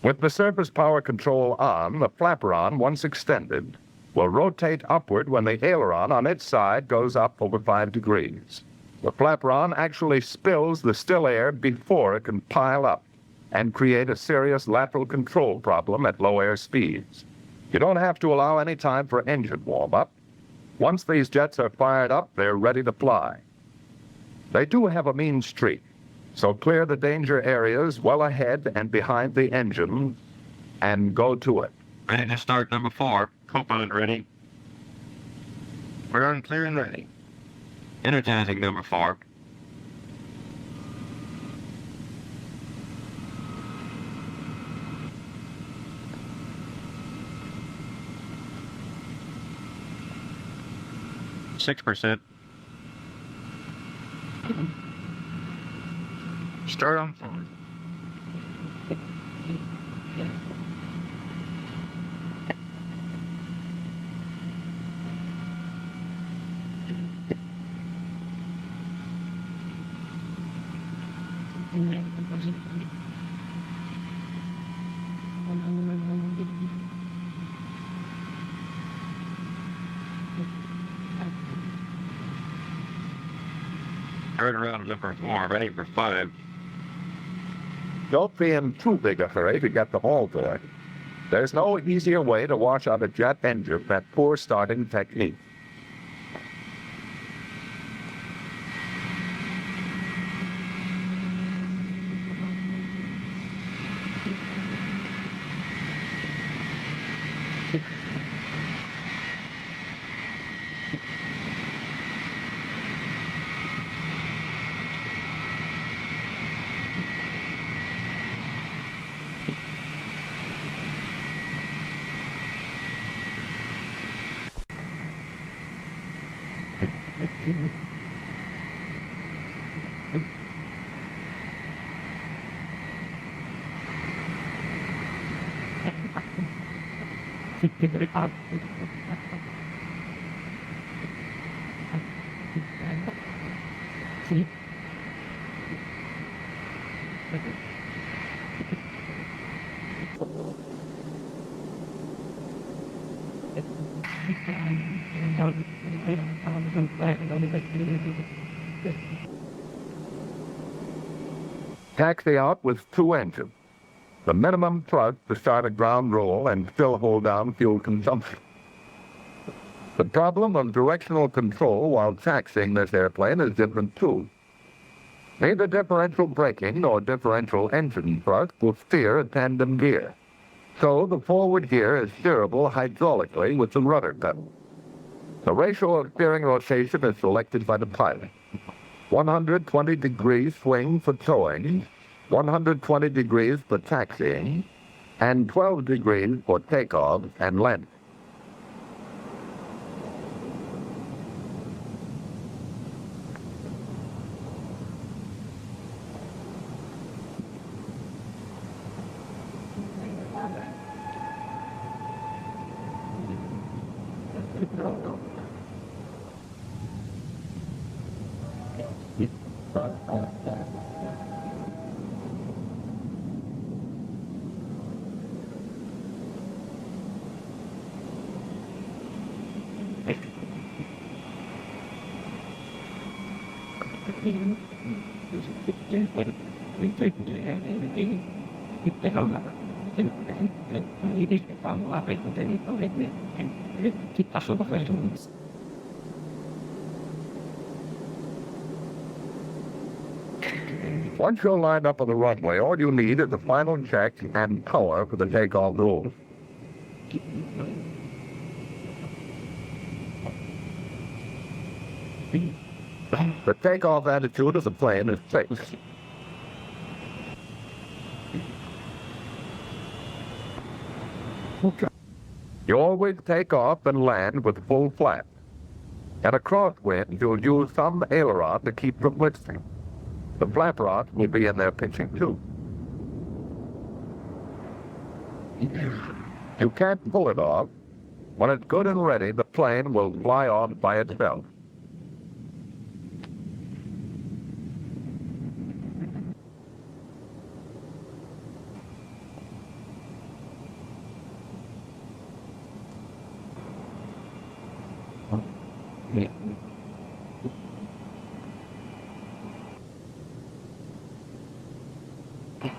With the surface power control on, the flaperon, once extended, will rotate upward when the aileron on its side goes up over 5 degrees. The flaperon actually spills the still air before it can pile up and create a serious lateral control problem at low air speeds. You don't have to allow any time for engine warm-up. Once these jets are fired up, they're ready to fly. They do have a mean streak, so clear the danger areas well ahead and behind the engine and go to it. Ready to start number 4. Co-pilot ready. We're on clear and ready. Energizing number 4. %. Start on forward. Turn around number 4, ready for 5. Don't be in too big a hurry to get them all going. There's no easier way to wash out a jet engine than poor starting technique. Taxi out with 2 engines. The minimum thrust to start a ground roll and still hold down fuel consumption. The problem of directional control while taxiing this airplane is different too. Neither differential braking nor differential engine thrust will steer a tandem gear. So the forward gear is steerable hydraulically with the rudder pedal. The ratio of steering rotation is selected by the pilot. 120 degrees swing for towing, 120 degrees for taxiing, and 12 degrees for takeoff and landing. Once you're lined up on the runway, all you need is the final check and power for the takeoff roll. The takeoff attitude of the plane is fixed. You always take off and land with full flap. At a crosswind, you'll use some aileron to keep from lifting. The flap rods will be in there pitching too. You can't pull it off. When it's good and ready, the plane will fly off by itself.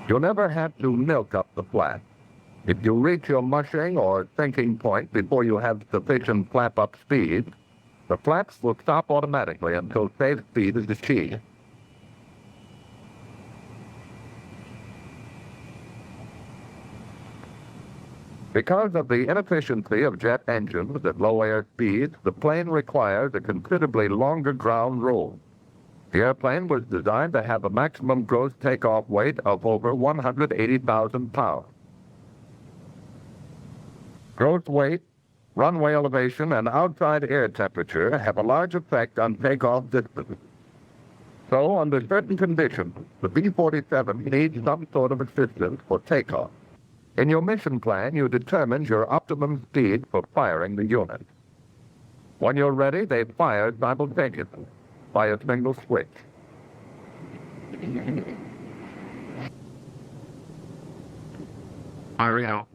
You'll never have to milk up the flap. If you reach your mushing or sinking point before you have sufficient flap-up speed, the flaps will stop automatically until safe speed is achieved. Because of the inefficiency of jet engines at low air speeds, the plane requires a considerably longer ground roll. The airplane was designed to have a maximum gross takeoff weight of over 180,000 pounds. Gross weight, runway elevation, and outside air temperature have a large effect on takeoff distance. So, under certain conditions, the B-47 needs some sort of assistance for takeoff. In your mission plan, you determine your optimum speed for firing the unit. When you're ready, they fire simultaneously by a single switch. Fire out.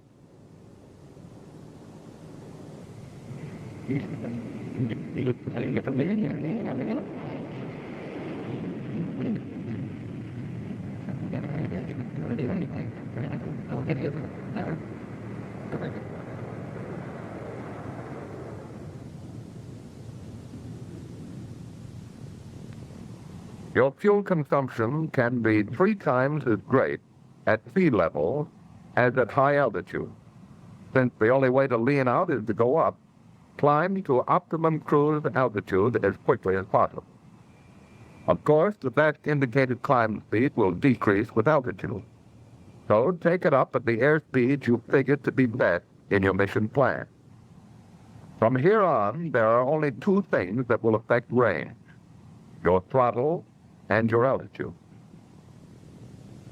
Your fuel consumption can be 3 times as great at sea level as at high altitude. Since the only way to lean out is to go up, climb to optimum cruise altitude as quickly as possible. Of course, the best indicated climb speed will decrease with altitude. So take it up at the airspeed you figured to be best in your mission plan. From here on, there are only 2 things that will affect range: your throttle and your altitude.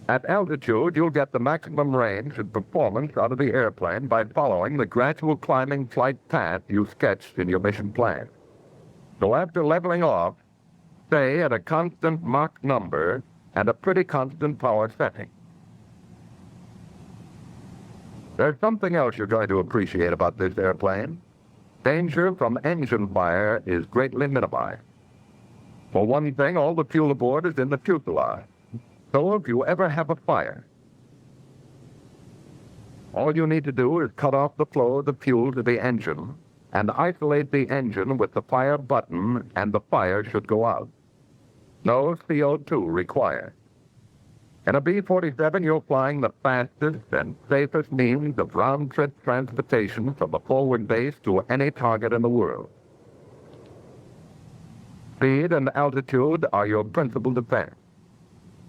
At altitude, you'll get the maximum range and performance out of the airplane by following the gradual climbing flight path you sketched in your mission plan. So after leveling off, stay at a constant Mach number and a pretty constant power setting. There's something else you're going to appreciate about this airplane. Danger from engine fire is greatly minimized. For one thing, all the fuel aboard is in the fuselage. So if you ever have a fire, all you need to do is cut off the flow of the fuel to the engine and isolate the engine with the fire button, and the fire should go out. No CO2 required. In a B-47, you're flying the fastest and safest means of round-trip transportation from a forward base to any target in the world. Speed and altitude are your principal defense.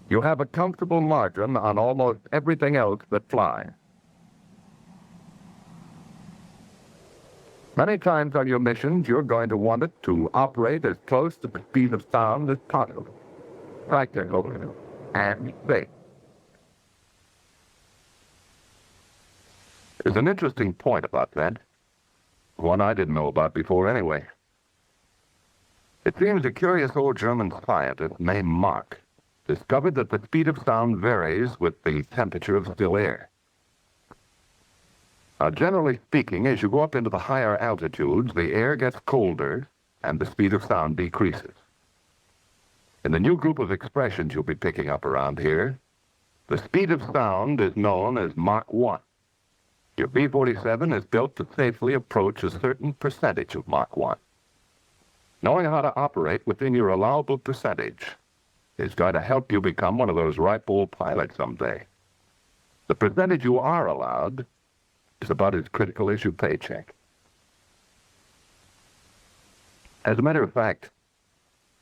You have a comfortable margin on almost everything else that flies. Many times on your missions, you're going to want it to operate as close to the speed of sound as possible. Practical and safe. There's an interesting point about that. One I didn't know about before anyway. It seems a curious old German scientist named Mach discovered that the speed of sound varies with the temperature of still air. Now, generally speaking, as you go up into the higher altitudes, the air gets colder and the speed of sound decreases. In the new group of expressions you'll be picking up around here, the speed of sound is known as Mach 1. Your B-47 is built to safely approach a certain percentage of Mach 1. Knowing how to operate within your allowable percentage is going to help you become one of those ripe old pilots someday. The percentage you are allowed is about as critical as your paycheck. As a matter of fact,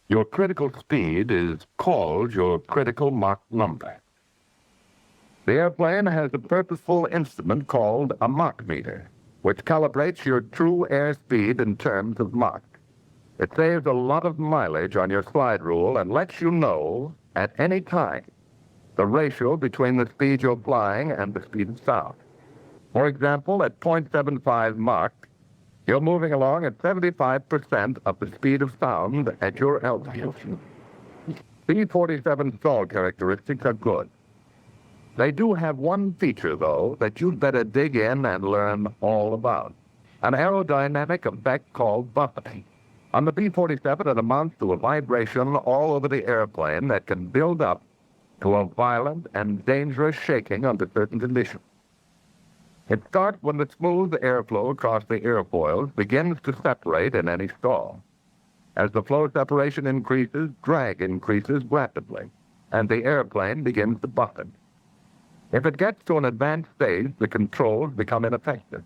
your critical speed is called your critical Mach number. The airplane has a purposeful instrument called a Mach meter, which calibrates your true airspeed in terms of Mach. It saves a lot of mileage on your slide rule and lets you know at any time the ratio between the speed you're flying and the speed of sound. For example, at 0.75 Mach, you're moving along at 75% of the speed of sound at your altitude. B-47 stall characteristics are good. They do have one feature, though, that you'd better dig in and learn all about. An aerodynamic effect called buffeting. On the B-47, it amounts to a vibration all over the airplane that can build up to a violent and dangerous shaking under certain conditions. It starts when the smooth airflow across the airfoils begins to separate in any stall. As the flow separation increases, drag increases rapidly, and the airplane begins to buffet. If it gets to an advanced stage, the controls become ineffective.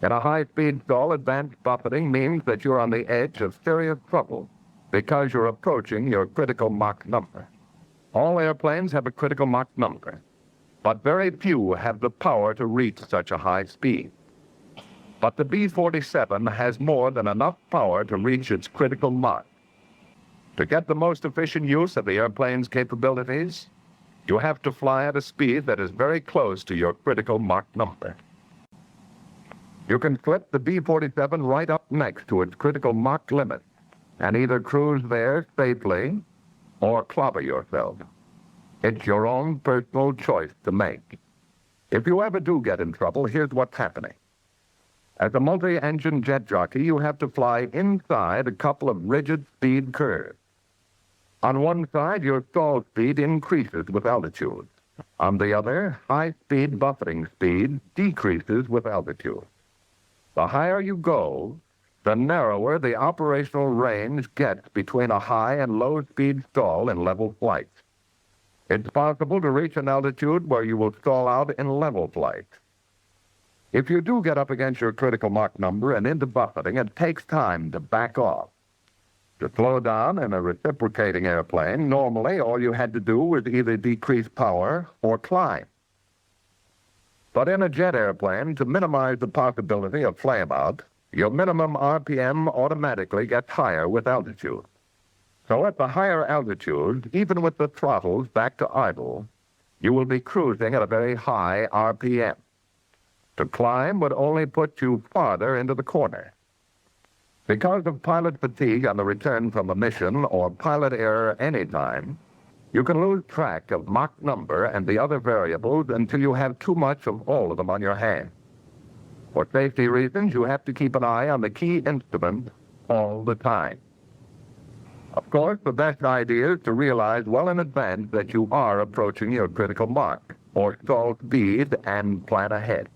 In a high-speed stall, advanced buffeting means that you're on the edge of serious trouble because you're approaching your critical Mach number. All airplanes have a critical Mach number, but very few have the power to reach such a high speed. But the B-47 has more than enough power to reach its critical Mach. To get the most efficient use of the airplane's capabilities, you have to fly at a speed that is very close to your critical Mach number. You can flip the B-47 right up next to its critical Mach limit and either cruise there safely or clobber yourself. It's your own personal choice to make. If you ever do get in trouble, here's what's happening. As a multi-engine jet jockey, you have to fly inside a couple of rigid speed curves. On one side, your stall speed increases with altitude. On the other, high-speed buffeting speed decreases with altitude. The higher you go, the narrower the operational range gets between a high and low-speed stall in level flight. It's possible to reach an altitude where you will stall out in level flight. If you do get up against your critical Mach number and into buffeting, it takes time to back off. To slow down in a reciprocating airplane, normally all you had to do was either decrease power or climb. But in a jet airplane, to minimize the possibility of flameout, your minimum RPM automatically gets higher with altitude. So at the higher altitude, even with the throttles back to idle, you will be cruising at a very high RPM. To climb would only put you farther into the corner. Because of pilot fatigue on the return from a mission or pilot error anytime, you can lose track of Mach number and the other variables until you have too much of all of them on your hands. For safety reasons, you have to keep an eye on the key instrument all the time. Of course, the best idea is to realize well in advance that you are approaching your critical Mach, or stall speed, and plan ahead.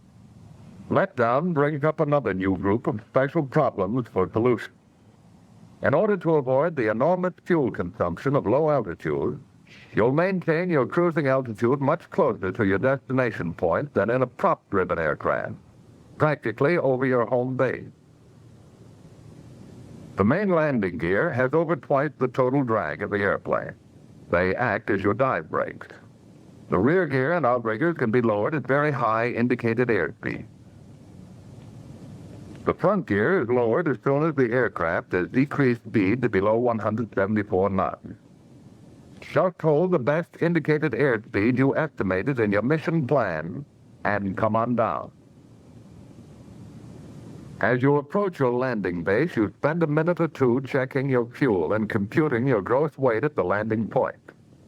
Letdown brings up another new group of special problems for solution. In order to avoid the enormous fuel consumption of low altitude, you'll maintain your cruising altitude much closer to your destination point than in a prop-driven aircraft, practically over your home base. The main landing gear has over twice the total drag of the airplane. They act as your dive brakes. The rear gear and outriggers can be lowered at very high indicated airspeed. The front gear is lowered as soon as the aircraft has decreased speed to below 174 knots. Just hold the best indicated airspeed you estimated in your mission plan and come on down. As you approach your landing base, you spend a minute or two checking your fuel and computing your gross weight at the landing point.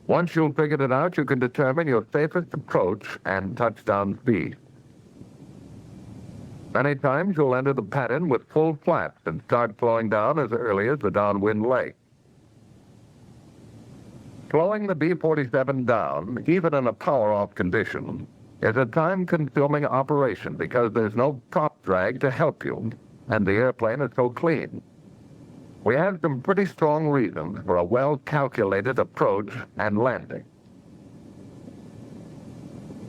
Once you've figured it out, you can determine your safest approach and touchdown speed. Many times you'll enter the pattern with full flaps and start slowing down as early as the downwind leg. Slowing the B-47 down, even in a power-off condition, is a time-consuming operation because there's no prop drag to help you, and the airplane is so clean. We have some pretty strong reasons for a well-calculated approach and landing.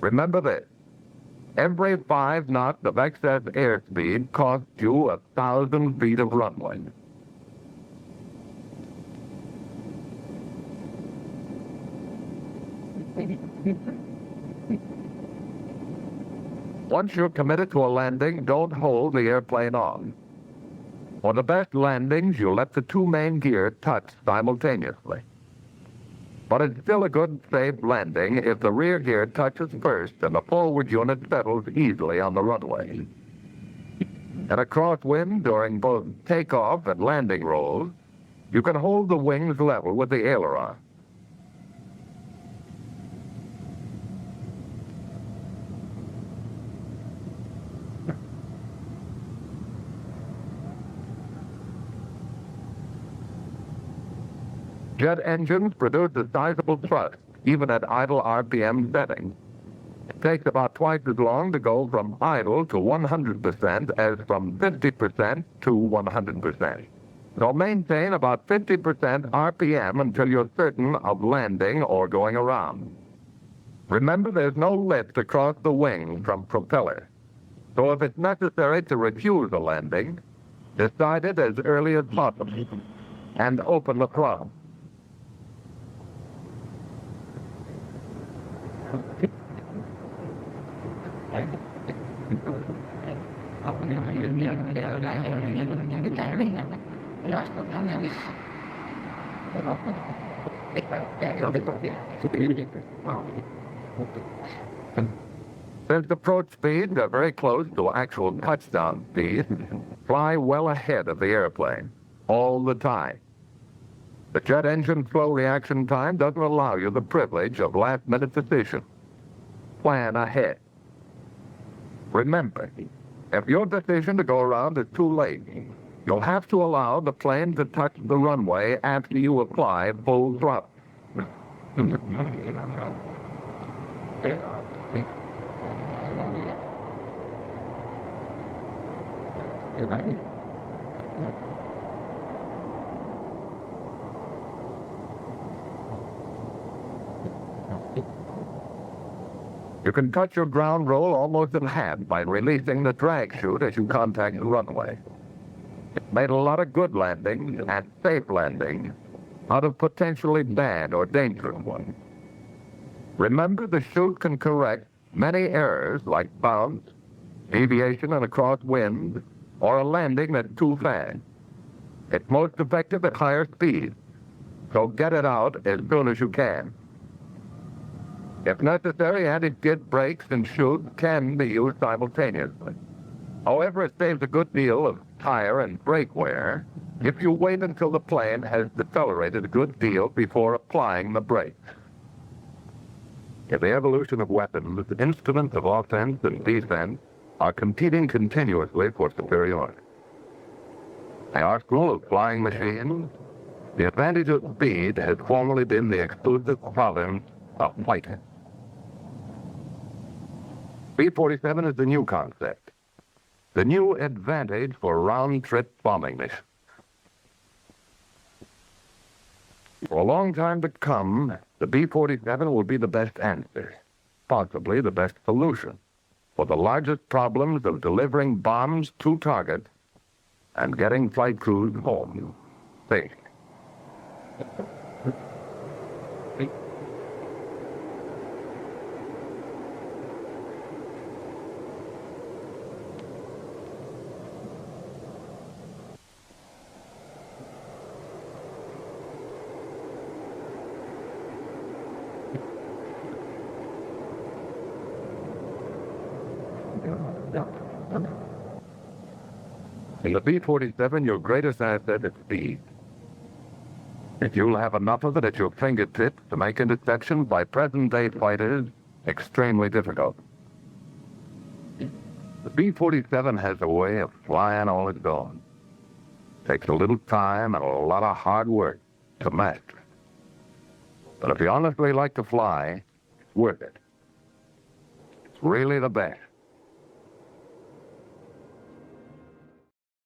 Remember this. Every 5 knots of excess airspeed costs you 1,000 feet of runway. Once you're committed to a landing, don't hold the airplane on. For the best landings, you let the 2 main gears touch simultaneously. But it's still a good, safe landing if the rear gear touches first and the forward unit settles easily on the runway. In a crosswind during both takeoff and landing rolls, you can hold the wings level with the aileron. Jet engines produce a sizable thrust, even at idle RPM settings. It takes about twice as long to go from idle to 100% as from 50% to 100%. So maintain about 50% RPM until you're certain of landing or going around. Remember, there's no lift across the wing from propeller. So if it's necessary to refuse a landing, decide it as early as possible and open the throttle. Since approach speeds are very close to actual touchdown speed, fly well ahead of the airplane, all the time. The jet engine flow reaction time doesn't allow you the privilege of last-minute decision. Plan ahead. Remember, if your decision to go around is too late, you'll have to allow the plane to touch the runway after you apply full throttle. You can cut your ground roll almost in half by releasing the drag chute as you contact the runway. It made a lot of good landings and safe landings out of potentially bad or dangerous ones. Remember, the chute can correct many errors like bounce, deviation in a crosswind, or a landing that's too fast. It's most effective at higher speeds, so get it out as soon as you can. If necessary, anti-skid brakes and chute can be used simultaneously. However, it saves a good deal of tire and brake wear if you wait until the plane has decelerated a good deal before applying the brakes. In the evolution of weapons, the instruments of offense and defense are competing continuously for superiority. The arsenal of flying machines, the advantage of speed has formerly been the exclusive province of fighting. B-47 is the new concept, the new advantage for round-trip bombing missions. For a long time to come, the B-47 will be the best answer, possibly the best solution, for the largest problems of delivering bombs to target and getting flight crews home safe. In the B-47, your greatest asset is speed. If you'll have enough of it at your fingertips to make interceptions by present-day fighters extremely difficult. The B-47 has a way of flying all its own. Takes a little time and a lot of hard work to master. But if you honestly like to fly, it's worth it. It's really the best.